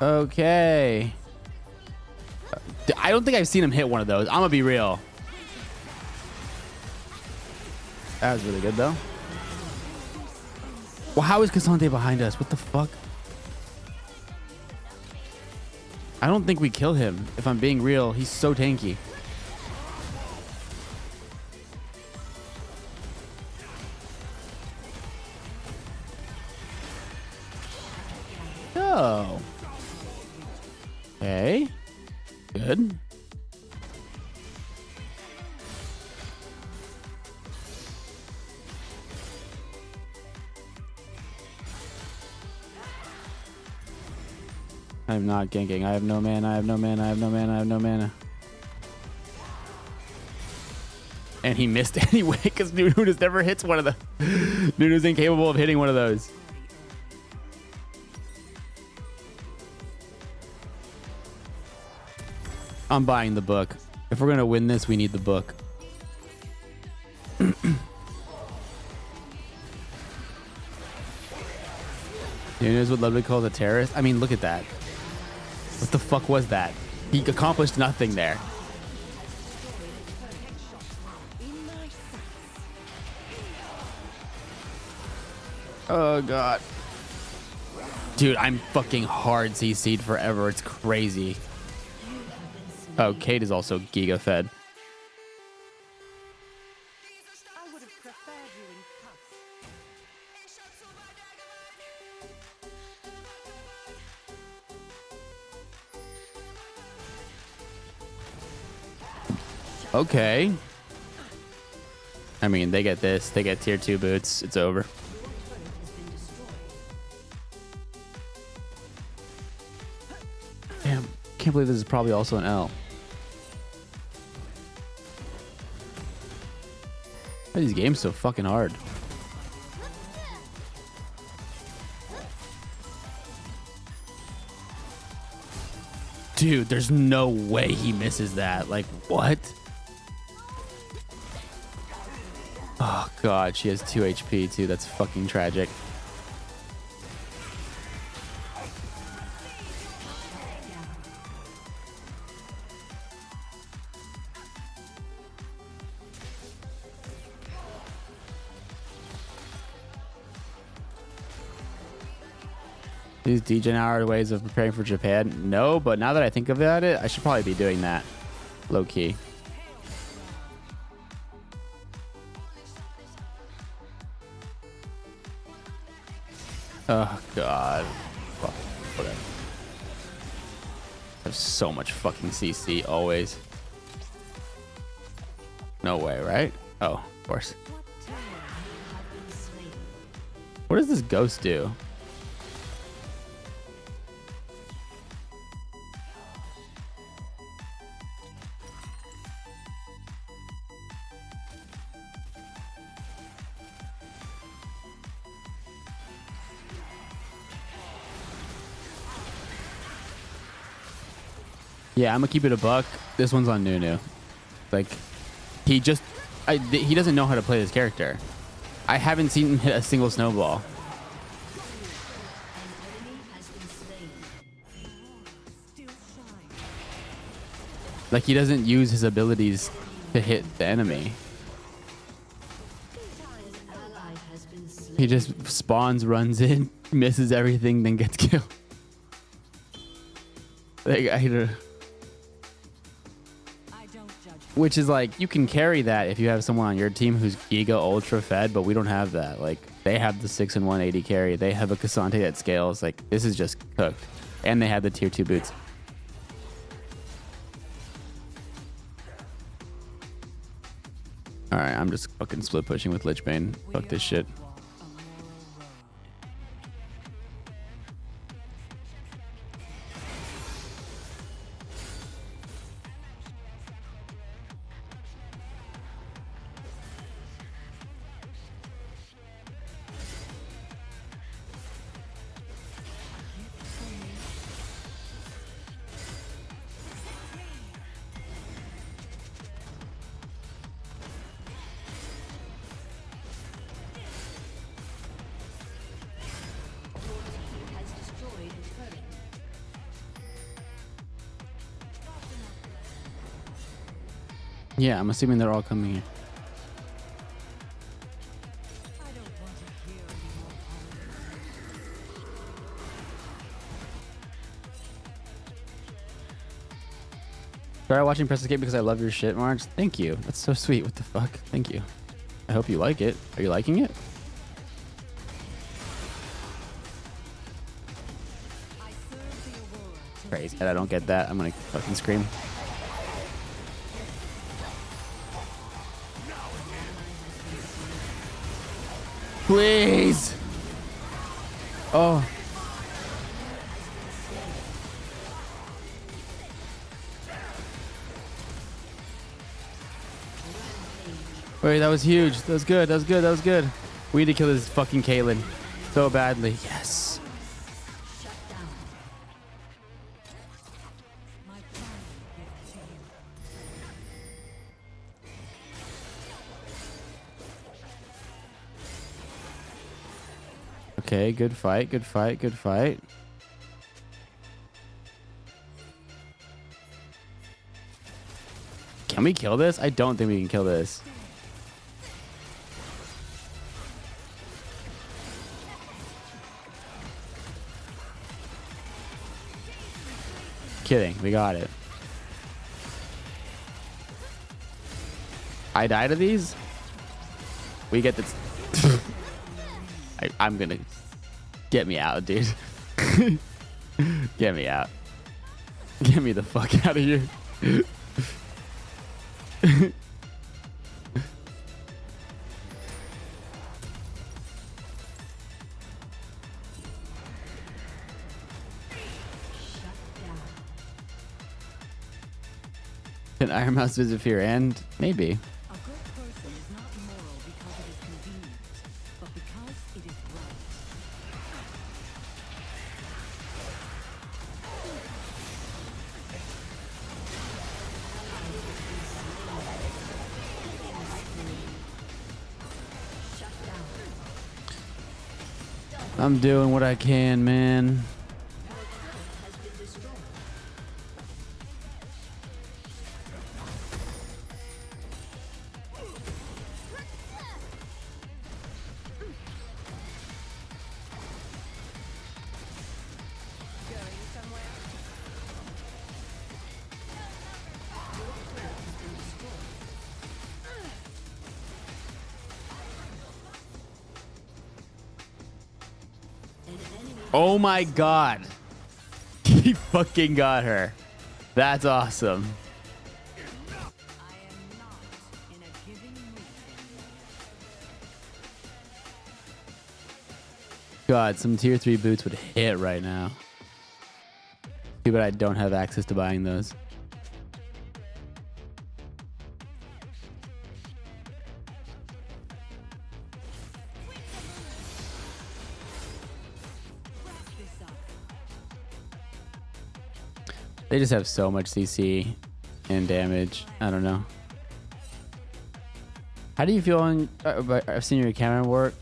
Okay. I don't think I've seen him hit one of those. I'm gonna be real. That was really good though. Well, how is Cassandre behind us? What the fuck? I don't think we kill him. If I'm being real, he's so tanky. Oh. Okay. Good. I'm not ganking. I have no mana. I have no mana. I have no mana. I have no mana. And he missed anyway because Nunu just never hits one of the. Nunu's incapable of hitting one of those. I'm buying the book. If we're gonna win this, we need the book. Nunes would love to call the terrorist. I mean, look at that. What the fuck was that? He accomplished nothing there. Oh god. Dude, I'm fucking hard CC'd forever. It's crazy. Oh, Kate is also Giga fed. Okay. I mean, they get this. They get tier 2 boots. It's over. Damn. Can't believe this is probably also an L. Why are these games so fucking hard? Dude, there's no way he misses that. Like, what? Oh, God. She has 2 HP, too. That's fucking tragic. These DJ hour ways of preparing for Japan? No, but now that I think about it, I should probably be doing that. Low key. Oh, God. Fuck. Whatever. I have so much fucking CC always. No way, right? Oh, of course. What does this ghost do? Yeah, I'm gonna keep it a buck. This one's on Nunu. Like, he doesn't know how to play this character. I haven't seen him hit a single snowball. Like, he doesn't use his abilities to hit the enemy. He just spawns, runs in, misses everything, then gets killed. Like, which is like, you can carry that if you have someone on your team who's Giga Ultra fed, but we don't have that. Like, they have the 6 and 180 carry. They have a Cassante that scales. Like, this is just cooked. And they have the tier 2 boots. Alright, I'm just fucking split pushing with Lich Bane. Fuck this shit. Yeah, I'm assuming they're all coming here. Started watching Press Escape because I love your shit, Marge. Thank you. That's so sweet. What the fuck? Thank you. I hope you like it. Are you liking it? Crazy. I don't get that. I'm gonna fucking scream. Please. Oh. Wait, that was huge. That was good. That was good. That was good. We need to kill this fucking Caitlyn so badly. Yes. Okay, good fight, good fight, good fight. Can we kill this? I don't think we can kill this. kidding. We got it. I die to these? We get this. I'm gonna... Get me out, dude. Get me out. Get me the fuck out of here. Can Iron Mouse visit Fear end? Maybe. I'm doing what I can, man. Oh my god. He fucking got her. That's awesome. God, some tier 3 boots would hit right now. Too bad I don't have access to buying those. They just have so much CC and damage. I don't know. How do you feel on... I've seen your camera work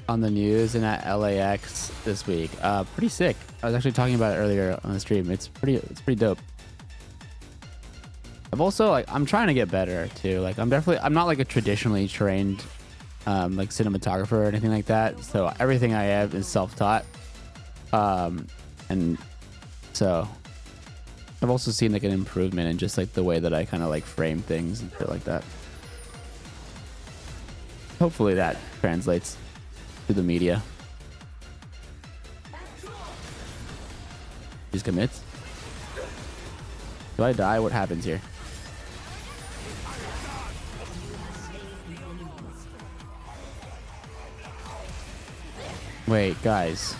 on the news and at LAX this week. Pretty sick. I was actually talking about it earlier on the stream. It's pretty dope. I've also I'm trying to get better too. Like I'm not like a traditionally trained like cinematographer or anything like that. So everything I have is self-taught. And so I've also seen like an improvement in just like the way that I kind of like frame things and shit like that. Hopefully that translates to the media. These commits. Do I die? What happens here? Wait, guys.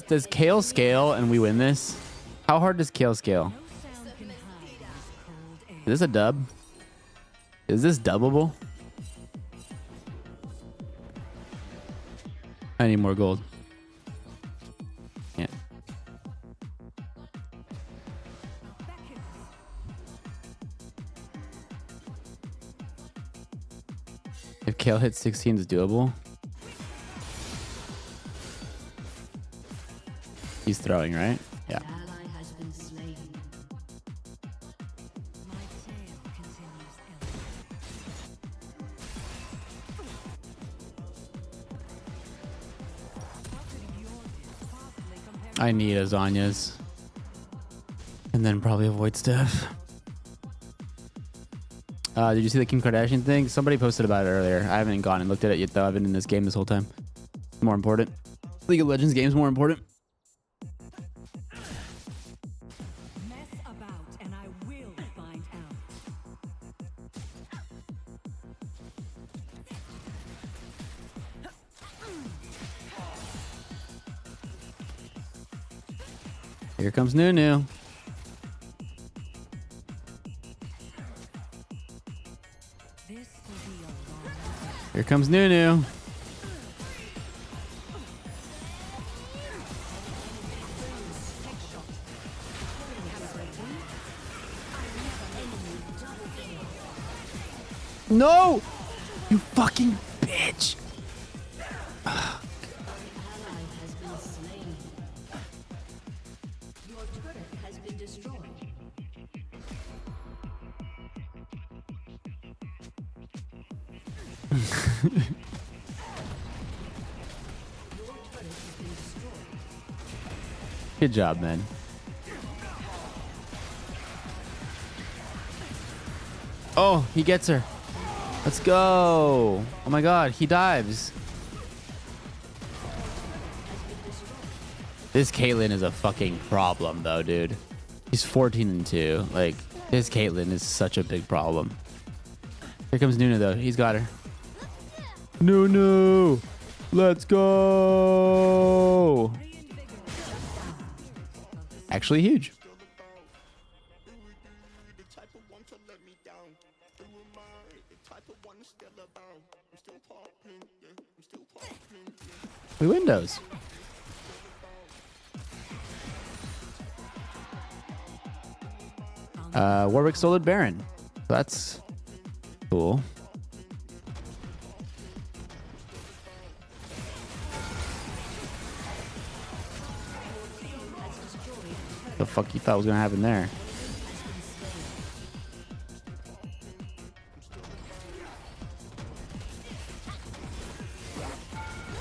Does Kale scale and we win this? How hard does Kale scale? Is this a dub? Is this dubbable? I need more gold. Yeah. If Kale hits 16, it's doable. He's throwing, right? Yeah. I need a Zanya's. And then probably avoid Steph. Did you see the Kim Kardashian thing? Somebody posted about it earlier. I haven't gone and looked at it yet, though. I've been in this game this whole time. More important. League of Legends game's more important. Here comes Nunu. Here comes Nunu. No! You fucking bitch! Good job, man. Oh, he gets her. Let's go. Oh my god, he dives. This Caitlyn is a fucking problem though, dude. He's 14-2. Like, this Caitlyn is such a big problem. Here comes Nunu though. He's got her. Nunu! Let's go! Actually huge. We Windows. Warwick Solid Baron. That's cool. The fuck you thought was gonna happen there?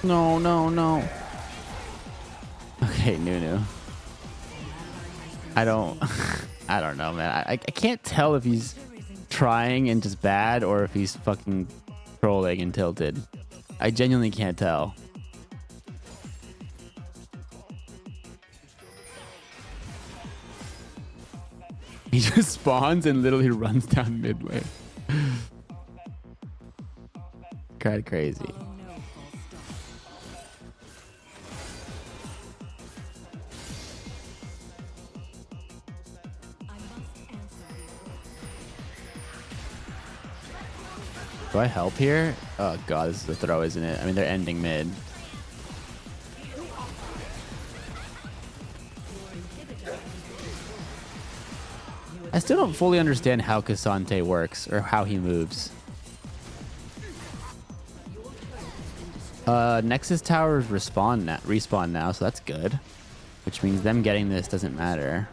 No, no, no. Okay, Nunu. I don't know, man. I can't tell if he's trying and just bad or if he's fucking trolling and tilted. I genuinely can't tell. He just spawns and literally runs down mid lane. Kind of crazy. Do I help here? Oh god, this is a throw, isn't it? I mean, they're ending mid. I still don't fully understand how Cassante works or how he moves. Nexus towers respawn now, so that's good. Which means them getting this doesn't matter.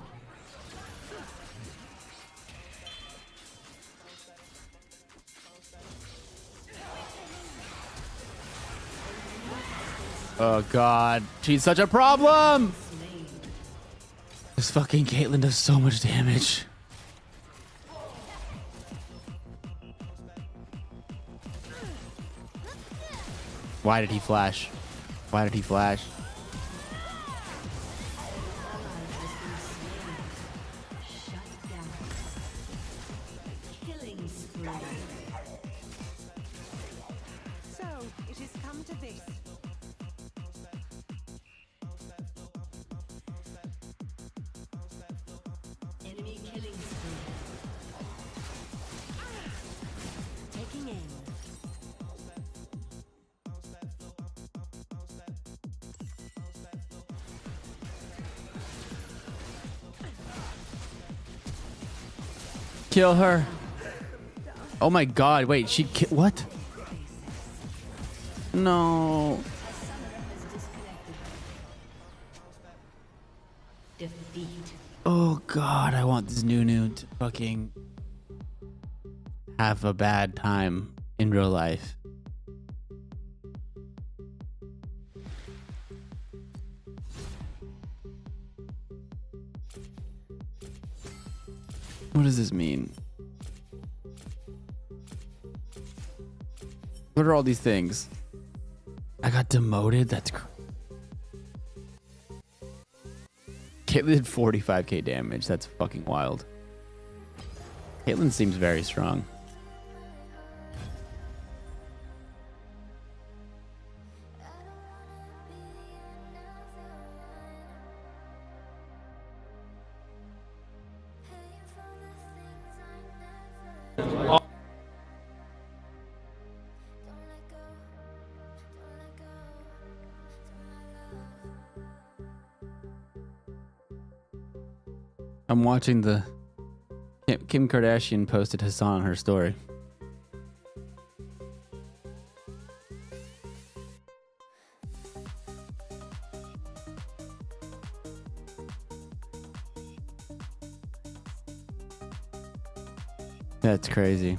Oh god, she's such a problem! This fucking Caitlyn does so much damage. Why did he flash? Why did he flash? So, it has come to this. Enemy killing spree. Taking aim. Kill her. Oh my god, wait, she what? No. Defeat. Oh god, I want this Nunu to fucking have a bad time in real life. What does this mean? What are all these things? I got demoted? That's Caitlyn did 45k damage. That's fucking wild. Caitlyn seems very strong. I'm watching the Kim Kardashian posted Hassan on her story. That's crazy.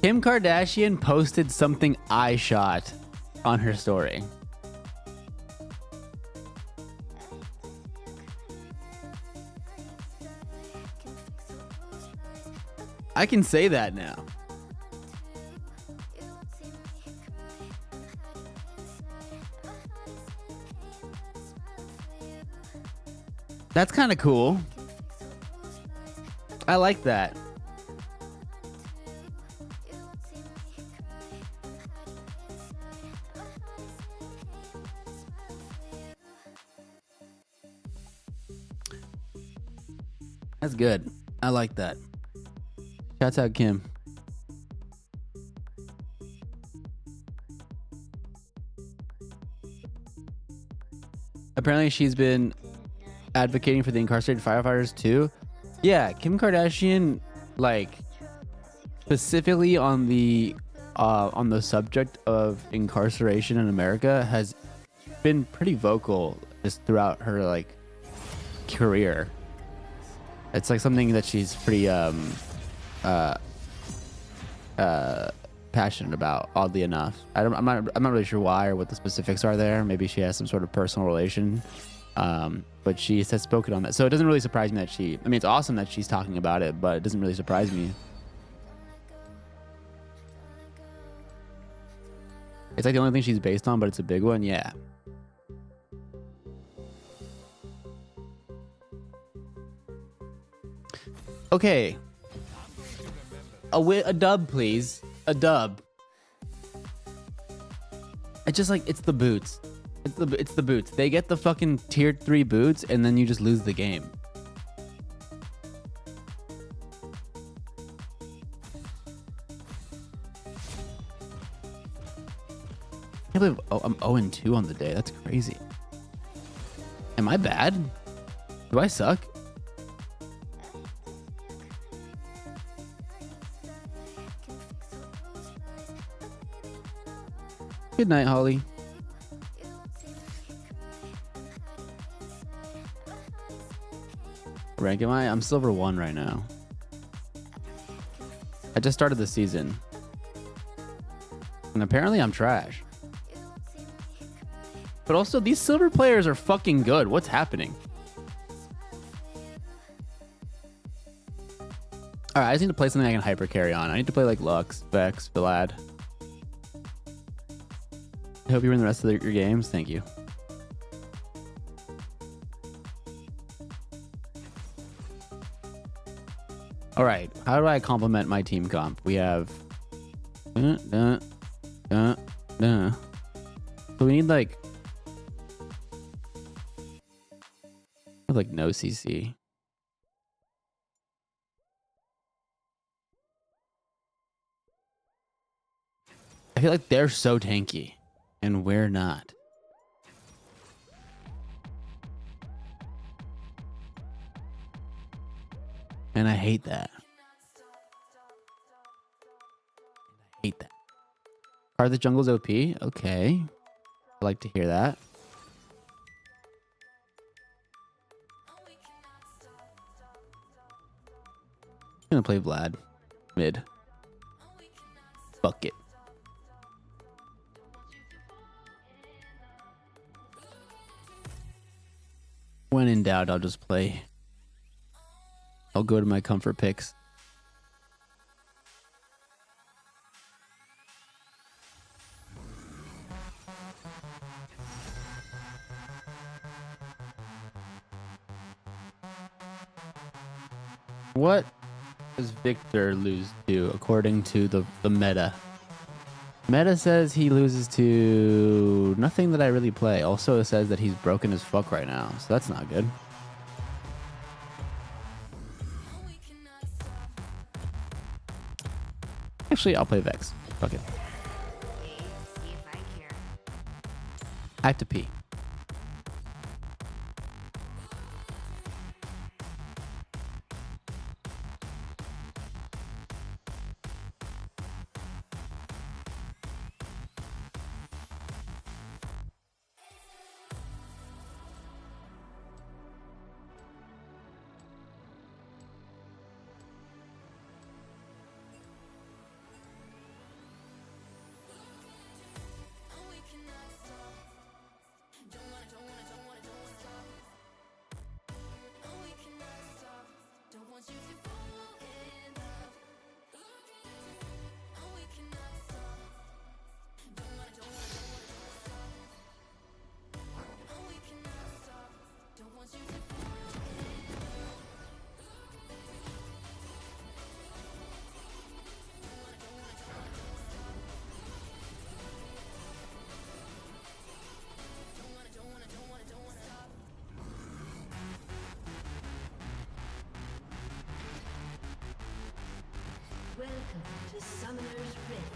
Kim Kardashian posted something I shot on her story. I can say that now. That's kind of cool. I like that. That's good. I like that. Shouts out Kim. Apparently she's been advocating for the incarcerated firefighters too. Yeah, Kim Kardashian, like specifically on the subject of incarceration in America, has been pretty vocal just throughout her like career. It's like something that she's pretty passionate about, oddly enough. I'm not really sure why or what the specifics are there. Maybe she has some sort of personal relation. But she has spoken on that. So it doesn't really surprise me that it's awesome that she's talking about it, but it doesn't really surprise me. It's like the only thing she's based on, but it's a big one. Yeah. Okay. A dub, please. A dub. It's just like, it's the boots. It's the boots. They get the fucking tier 3 boots and then you just lose the game. I can't believe I'm 0-2 on the day. That's crazy. Am I bad? Do I suck? Good night, Holly. Rank am I? I'm silver 1 right now. I just started the season. And apparently I'm trash. But also, these silver players are fucking good. What's happening? Alright, I just need to play something I can hyper carry on. I need to play like Lux, Vex, Vlad. I hope you win the rest of your games. Thank you. All right, how do I compliment my team comp? We have so we need like no CC. I feel like they're so tanky and we're not. And I hate that. I hate that. Are the jungles OP? Okay. I like to hear that. I'm gonna play Vlad. Mid. Fuck it. When in doubt, I'll just play. I'll go to my comfort picks. What does Victor lose to according to the meta? Meta says he loses to nothing that I really play. Also, it says that he's broken as fuck right now, so that's not good. Actually, I'll play Vex. Fuck it. I have to pee.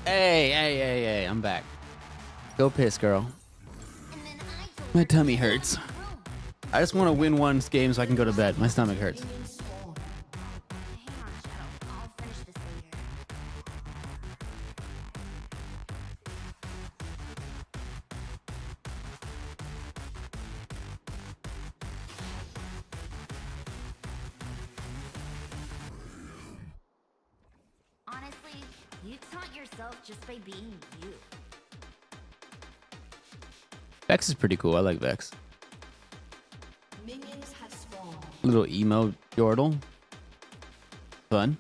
Hey, I'm back. Go piss, girl. My tummy hurts. I just want to win one game so I can go to bed. My stomach hurts. Honestly, you taunt yourself just by being you. Vex is pretty cool. I like Vex. Minions have spawned. Little emo Yordle. Fun.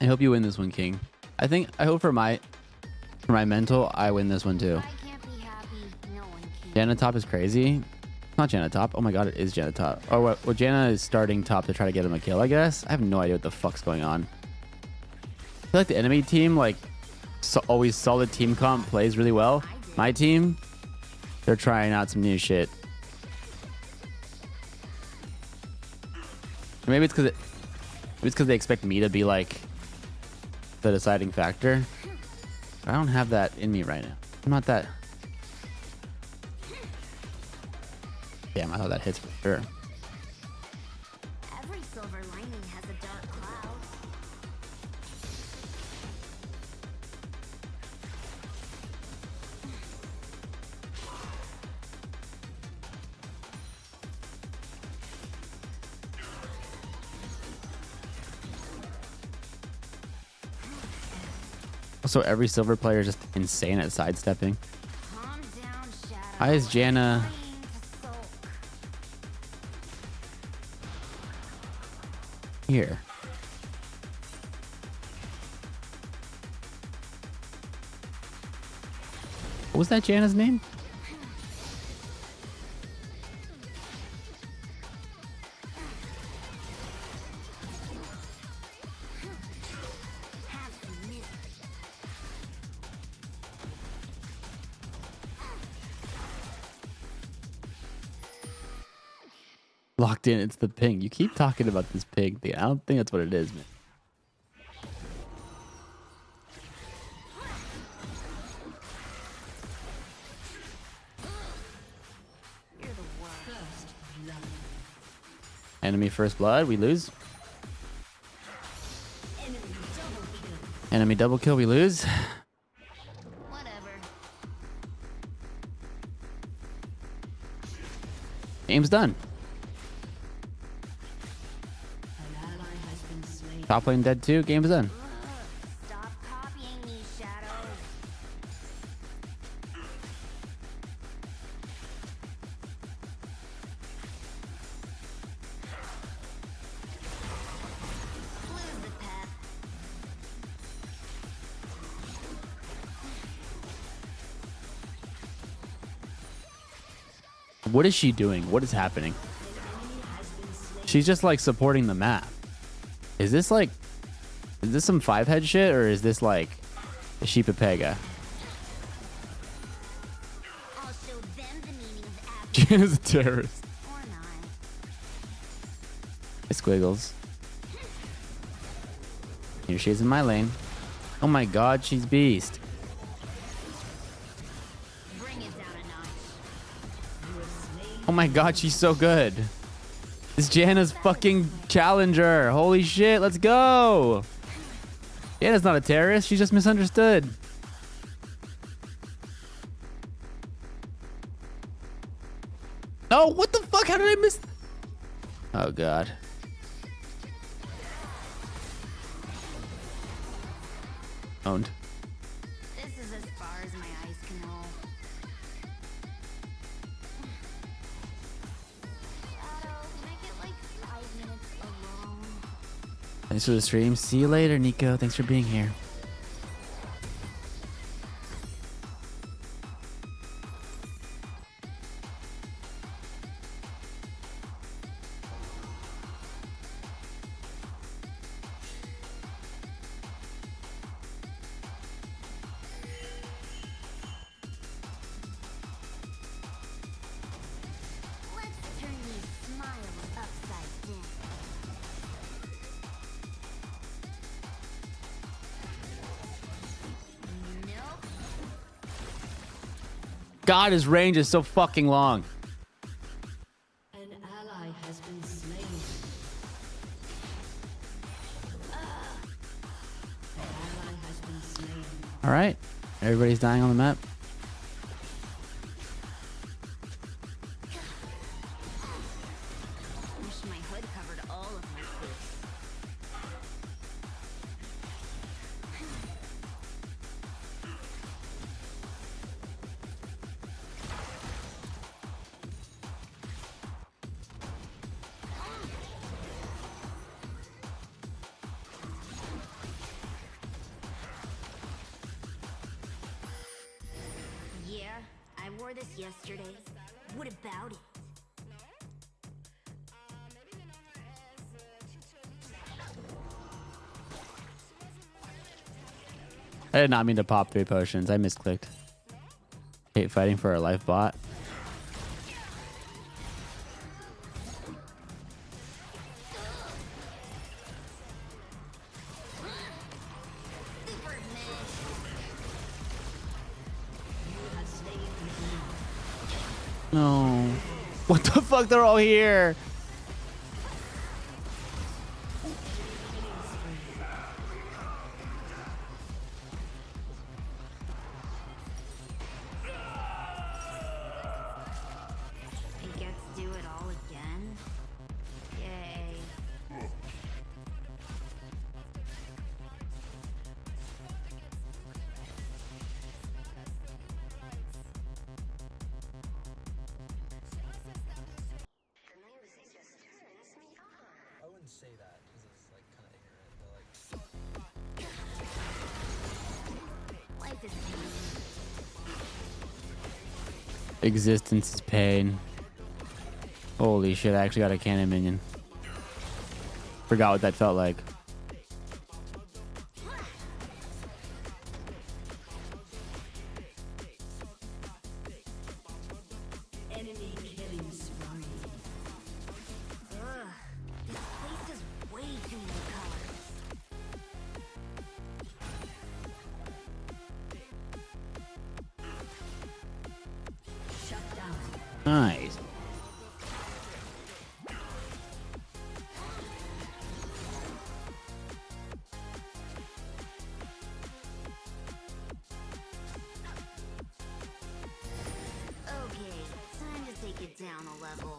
I hope you win this one, King. I hope for my mental, I win this one too. Janna top is crazy. Not Janna top. Oh my god, it is Janna top. Oh, well, Janna is starting top to try to get him a kill, I guess. I have no idea what the fuck's going on. I feel like the enemy team, like, always solid team comp plays really well. My team, they're trying out some new shit. Or maybe it's because they expect me to be like the deciding factor. I don't have that in me right now. I'm not that. Damn, I thought that hits for sure. Every silver lining has a dark cloud. Also, every silver player is just insane at sidestepping. Why is Janna? Here. What was that Janna's name? Locked in, it's the ping. You keep talking about this ping thing. I don't think that's what it is, man. Enemy first blood, we lose. Enemy double kill, we lose. Game's done. Top lane dead too. Game's done. Stop copying me, Shadow. Lose the pep. What is she doing? What is happening? She's just like supporting the map. Is this some 5-head shit, or is this like a Sheep of Pega? Janna's a terrorist. Hey, Squiggles. Here she is in my lane. Oh my god, she's beast. Oh my god, she's so good. This Janna's fucking challenger. Holy shit, let's go. Janna's not a terrorist. She's just misunderstood. Oh, what the fuck? How did I miss? Oh god. Owned. This is as far as my eyes can roll. Shadow, can I get like 5 minutes alone? Thanks for the stream. See you later, Nico. Thanks for being here. God, his range is so fucking long. An ally has been slain. An ally has been slain. All right. Everybody's dying on the map. Wish my hood covered all of my face. Yeah, I wore this yesterday. What about it? I did not mean to pop 3 potions. I misclicked. Hate fighting for a life bot. No. What the fuck? They're all here. I get to do it all again? Yay. I wouldn't say that because it's like kind of ignorant, but like. Life is pain. Existence is pain. Holy shit, I actually got a cannon minion. Forgot what that felt like. Enemy killing spree. Ugh, this place has way too many colors. Shut down. Nice. Okay, time to take it down a level.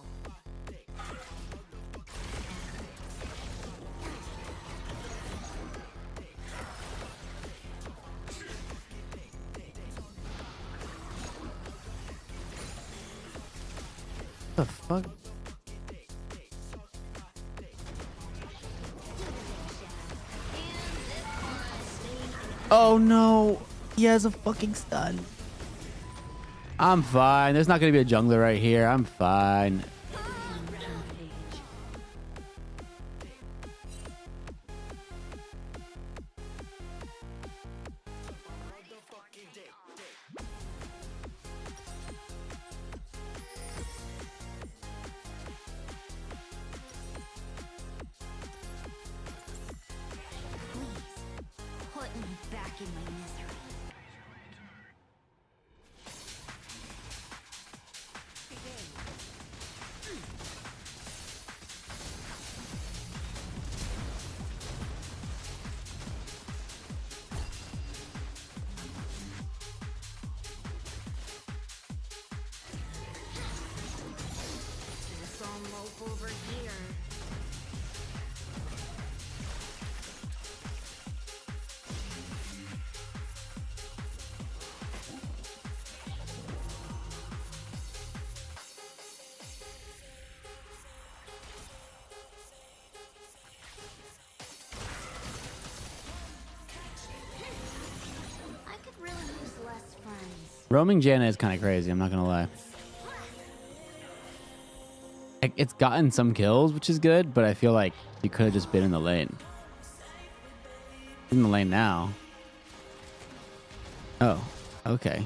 What the fuck? Oh no. He has a fucking stun. I'm fine. There's not going to be a jungler right here. I'm fine. Put me back in my misery. There's some mope over here. I could really use less friends. Roaming Janna is kind of crazy. I'm not going to lie. Like, it's gotten some kills, which is good, but I feel like you could have just been in the lane. In the lane now. Oh, okay.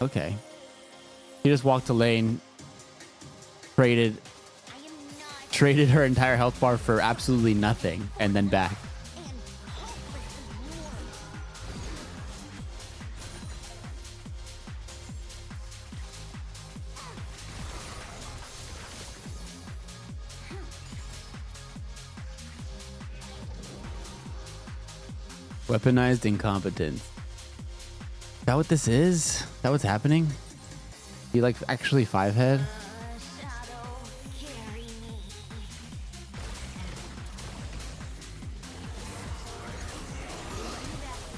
Okay. He just walked to lane, traded her entire health bar for absolutely nothing, and then back. Weaponized incompetence. Is that what this is? Is that what's happening? You like actually 5-head?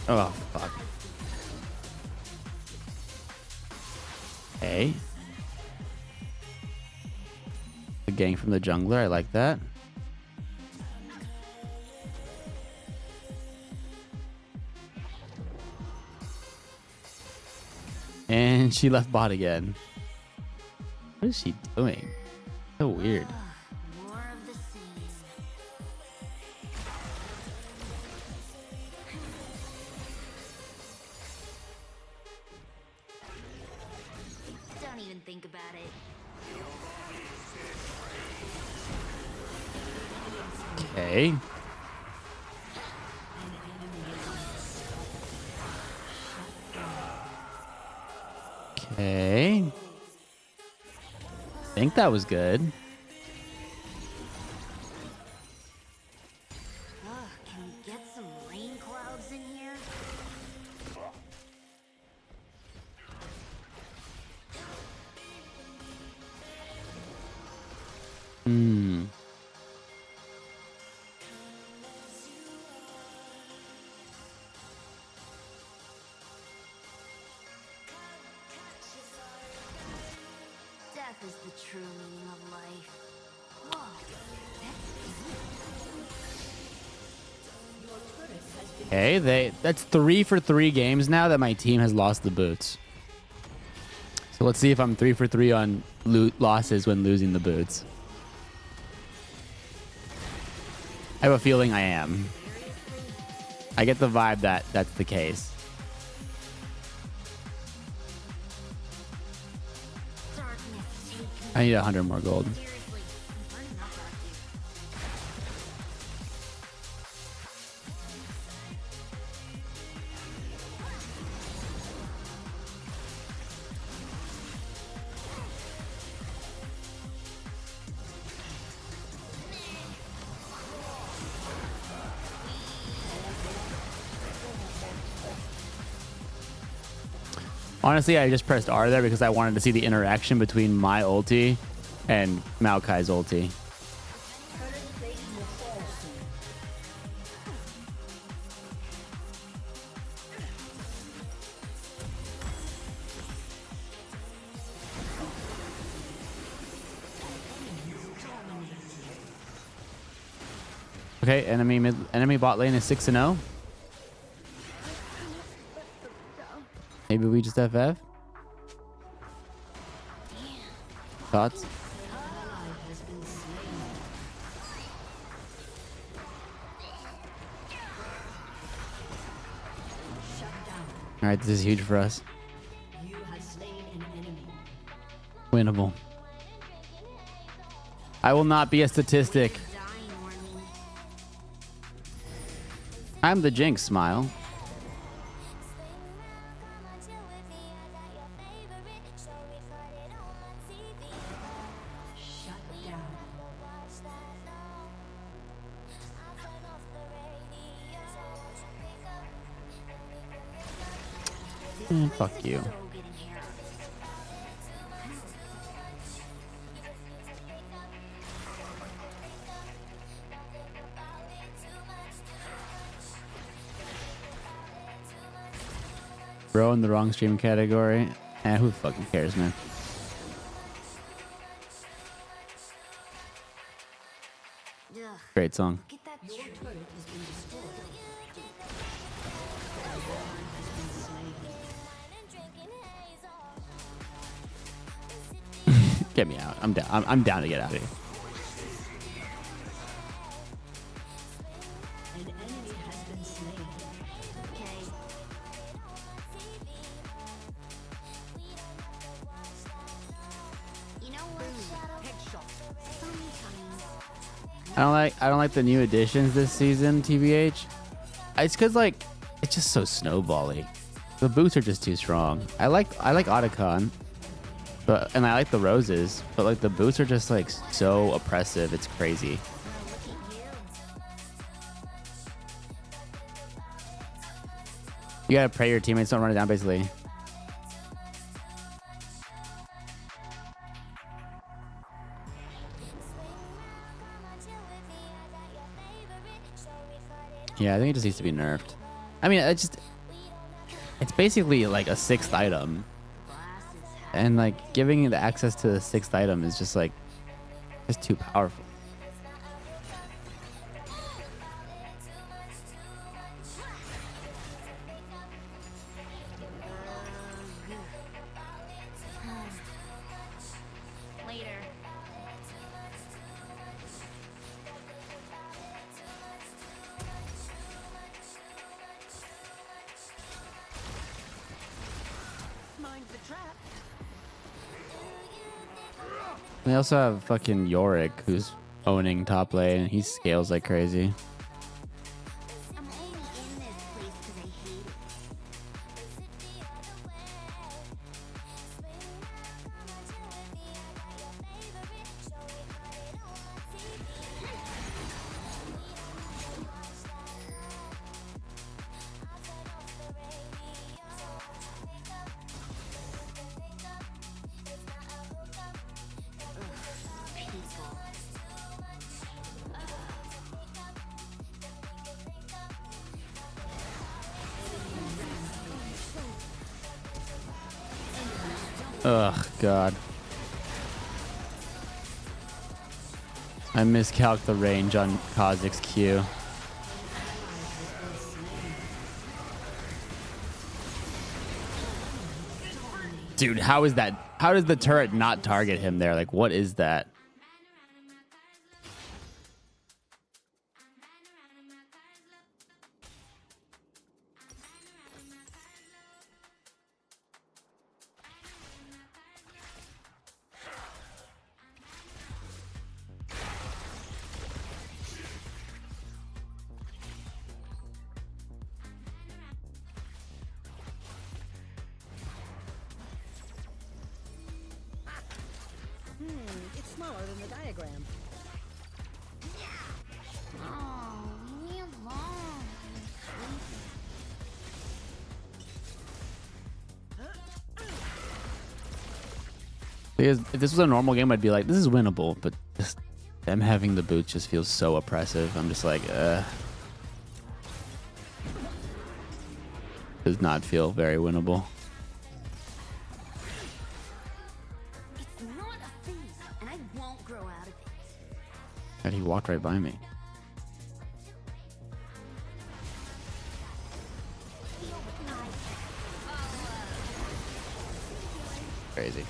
Oh, fuck. Hey. The gang from the jungler, I like that. And she left bot again. What is she doing? So weird. Don't even think about it. Okay. Okay. I think that was good. Can we get some rain clouds in here? Hmm. Death is the true meaning of life. Whoa, Okay, that's 3 for 3 games now that my team has lost the boots. So let's see if I'm 3 for 3 on losses when losing the boots. I have a feeling I am. I get the vibe that that's the case. I need 100 more gold. Honestly, I just pressed R there because I wanted to see the interaction between my ulti and Maokai's ulti. Okay, enemy bot lane is 6-0. Maybe we just FF? Thoughts? Alright, this is huge for us. Winnable. I will not be a statistic. I'm the Jinx, smile. Fuck you. Bro in the wrong stream category. Who fucking cares, man? Great song. Get me out. I'm down. I'm down to get out of here. I don't like the new additions this season, TBH. It's cause like it's just so snowbally. The boots are just too strong. I like Otacon. And I like the roses, but like the boots are just like so oppressive. It's crazy. You gotta pray your teammates don't run it down, basically. Yeah, I think it just needs to be nerfed. I mean, it's basically like a 6th item. And like giving the access to the 6th item is just like, it's too powerful. Later. Mind the trap. They also have fucking Yorick, who's owning top lane, and he scales like crazy. Ugh, God. I miscalculated the range on Kha'Zix's Q. Dude, how is that? How does the turret not target him there? Like, what is that? It's smaller than the diagram. Oh, leave me alone. Because if this was a normal game, I'd be like, this is winnable. But just them having the boots just feels so oppressive. I'm just like, does not feel very winnable. It's not a thief, and I won't grow out of it. And he walked right by me. Crazy.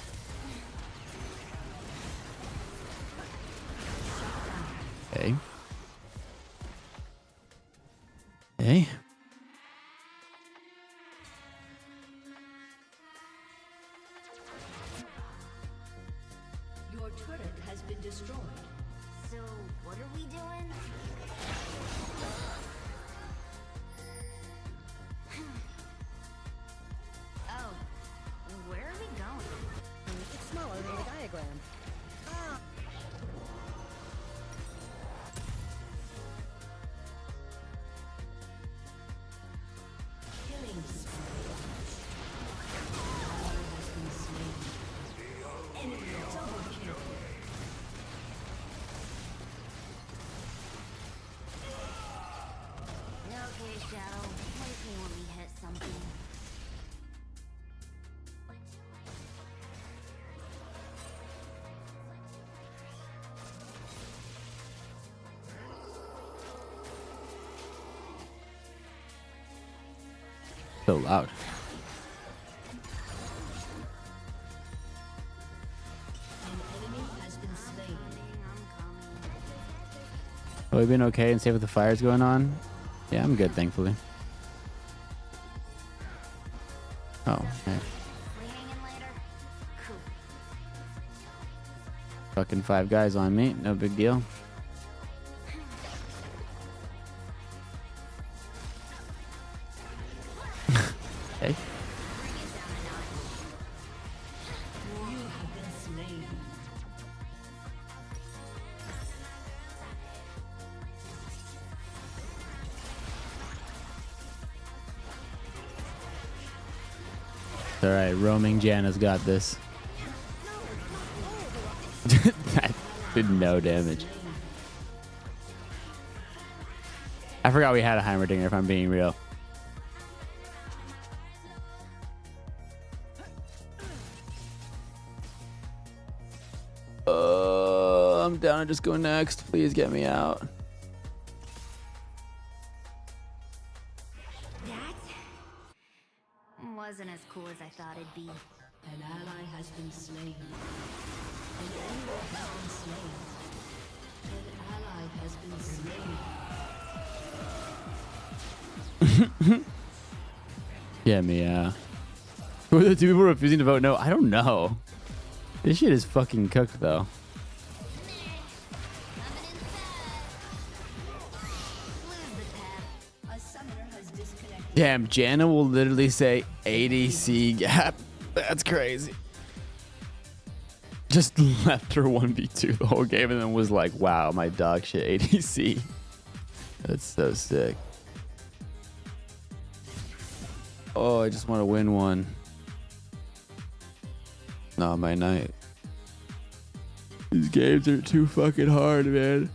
Okay. Hey. Your turret has been destroyed. So, what are we doing? Oh, where are we going? It's smaller than the diagram. Killing spree. Ally has been slain. Enemy double kill. Okay, Shadow. Wake me when we hit something. So loud. An enemy has been slain. Have we been okay and safe with the fires going on? Yeah, I'm good, thankfully. Oh, okay. We hanging later? Cool. Fucking 5 guys on me, no big deal. Hey. You have been slain. all right. Roaming Janna's got this. That did no damage. I forgot we had a Heimerdinger, if I'm being real. I'm down to just go next. Please get me out. Wasn't as cool as I thought it'd be. An ally has been slain. An enemy has been slain. An ally has been slain. Get me out. Who are the two people refusing to vote no? I don't know. This shit is fucking cooked though. Damn, Janna will literally say ADC gap. That's crazy. Just left her 1v2 the whole game and then was like, wow, my dog shit ADC. That's so sick. Oh, I just want to win one. Not my night. These games are too fucking hard, man.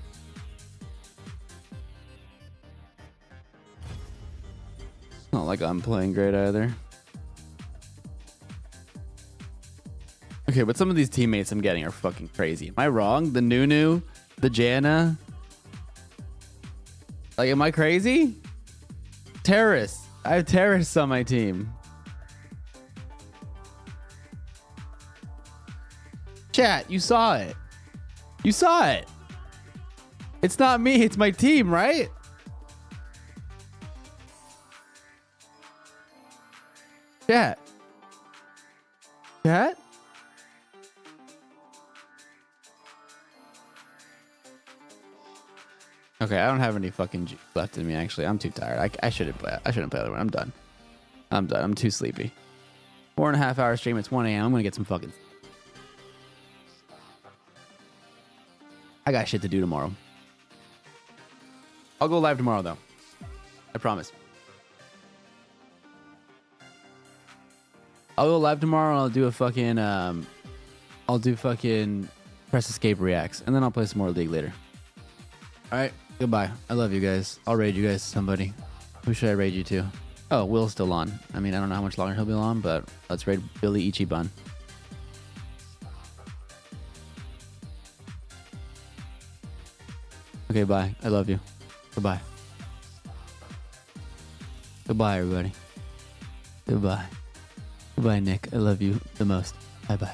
Not like I'm playing great either. Okay, but some of these teammates I'm getting are fucking crazy. Am I wrong? The Nunu, the Janna. Like, am I crazy? Terrorists. I have terrorists on my team. Chat, you saw it. You saw it. It's not me, it's my team, right? Chat. Chat? Okay, I don't have any fucking juice left in me, actually. I'm too tired. I shouldn't play. I shouldn't play the one. I'm done. I'm done. I'm too sleepy. 4.5 hour stream. It's 1 a.m. I'm gonna get some fucking... I got shit to do tomorrow. I'll go live tomorrow, though. I promise. I'll go live tomorrow and I'll do a fucking... I'll do fucking press escape reacts. And then I'll play some more League later. Alright. Goodbye. I love you guys. I'll raid you guys to somebody. Who should I raid you to? Oh, Will's still on. I mean, I don't know how much longer he'll be on, but let's raid Billy Ichiban. Okay, bye. I love you. Goodbye. Goodbye, everybody. Goodbye. Goodbye, Nick. I love you the most. Bye-bye.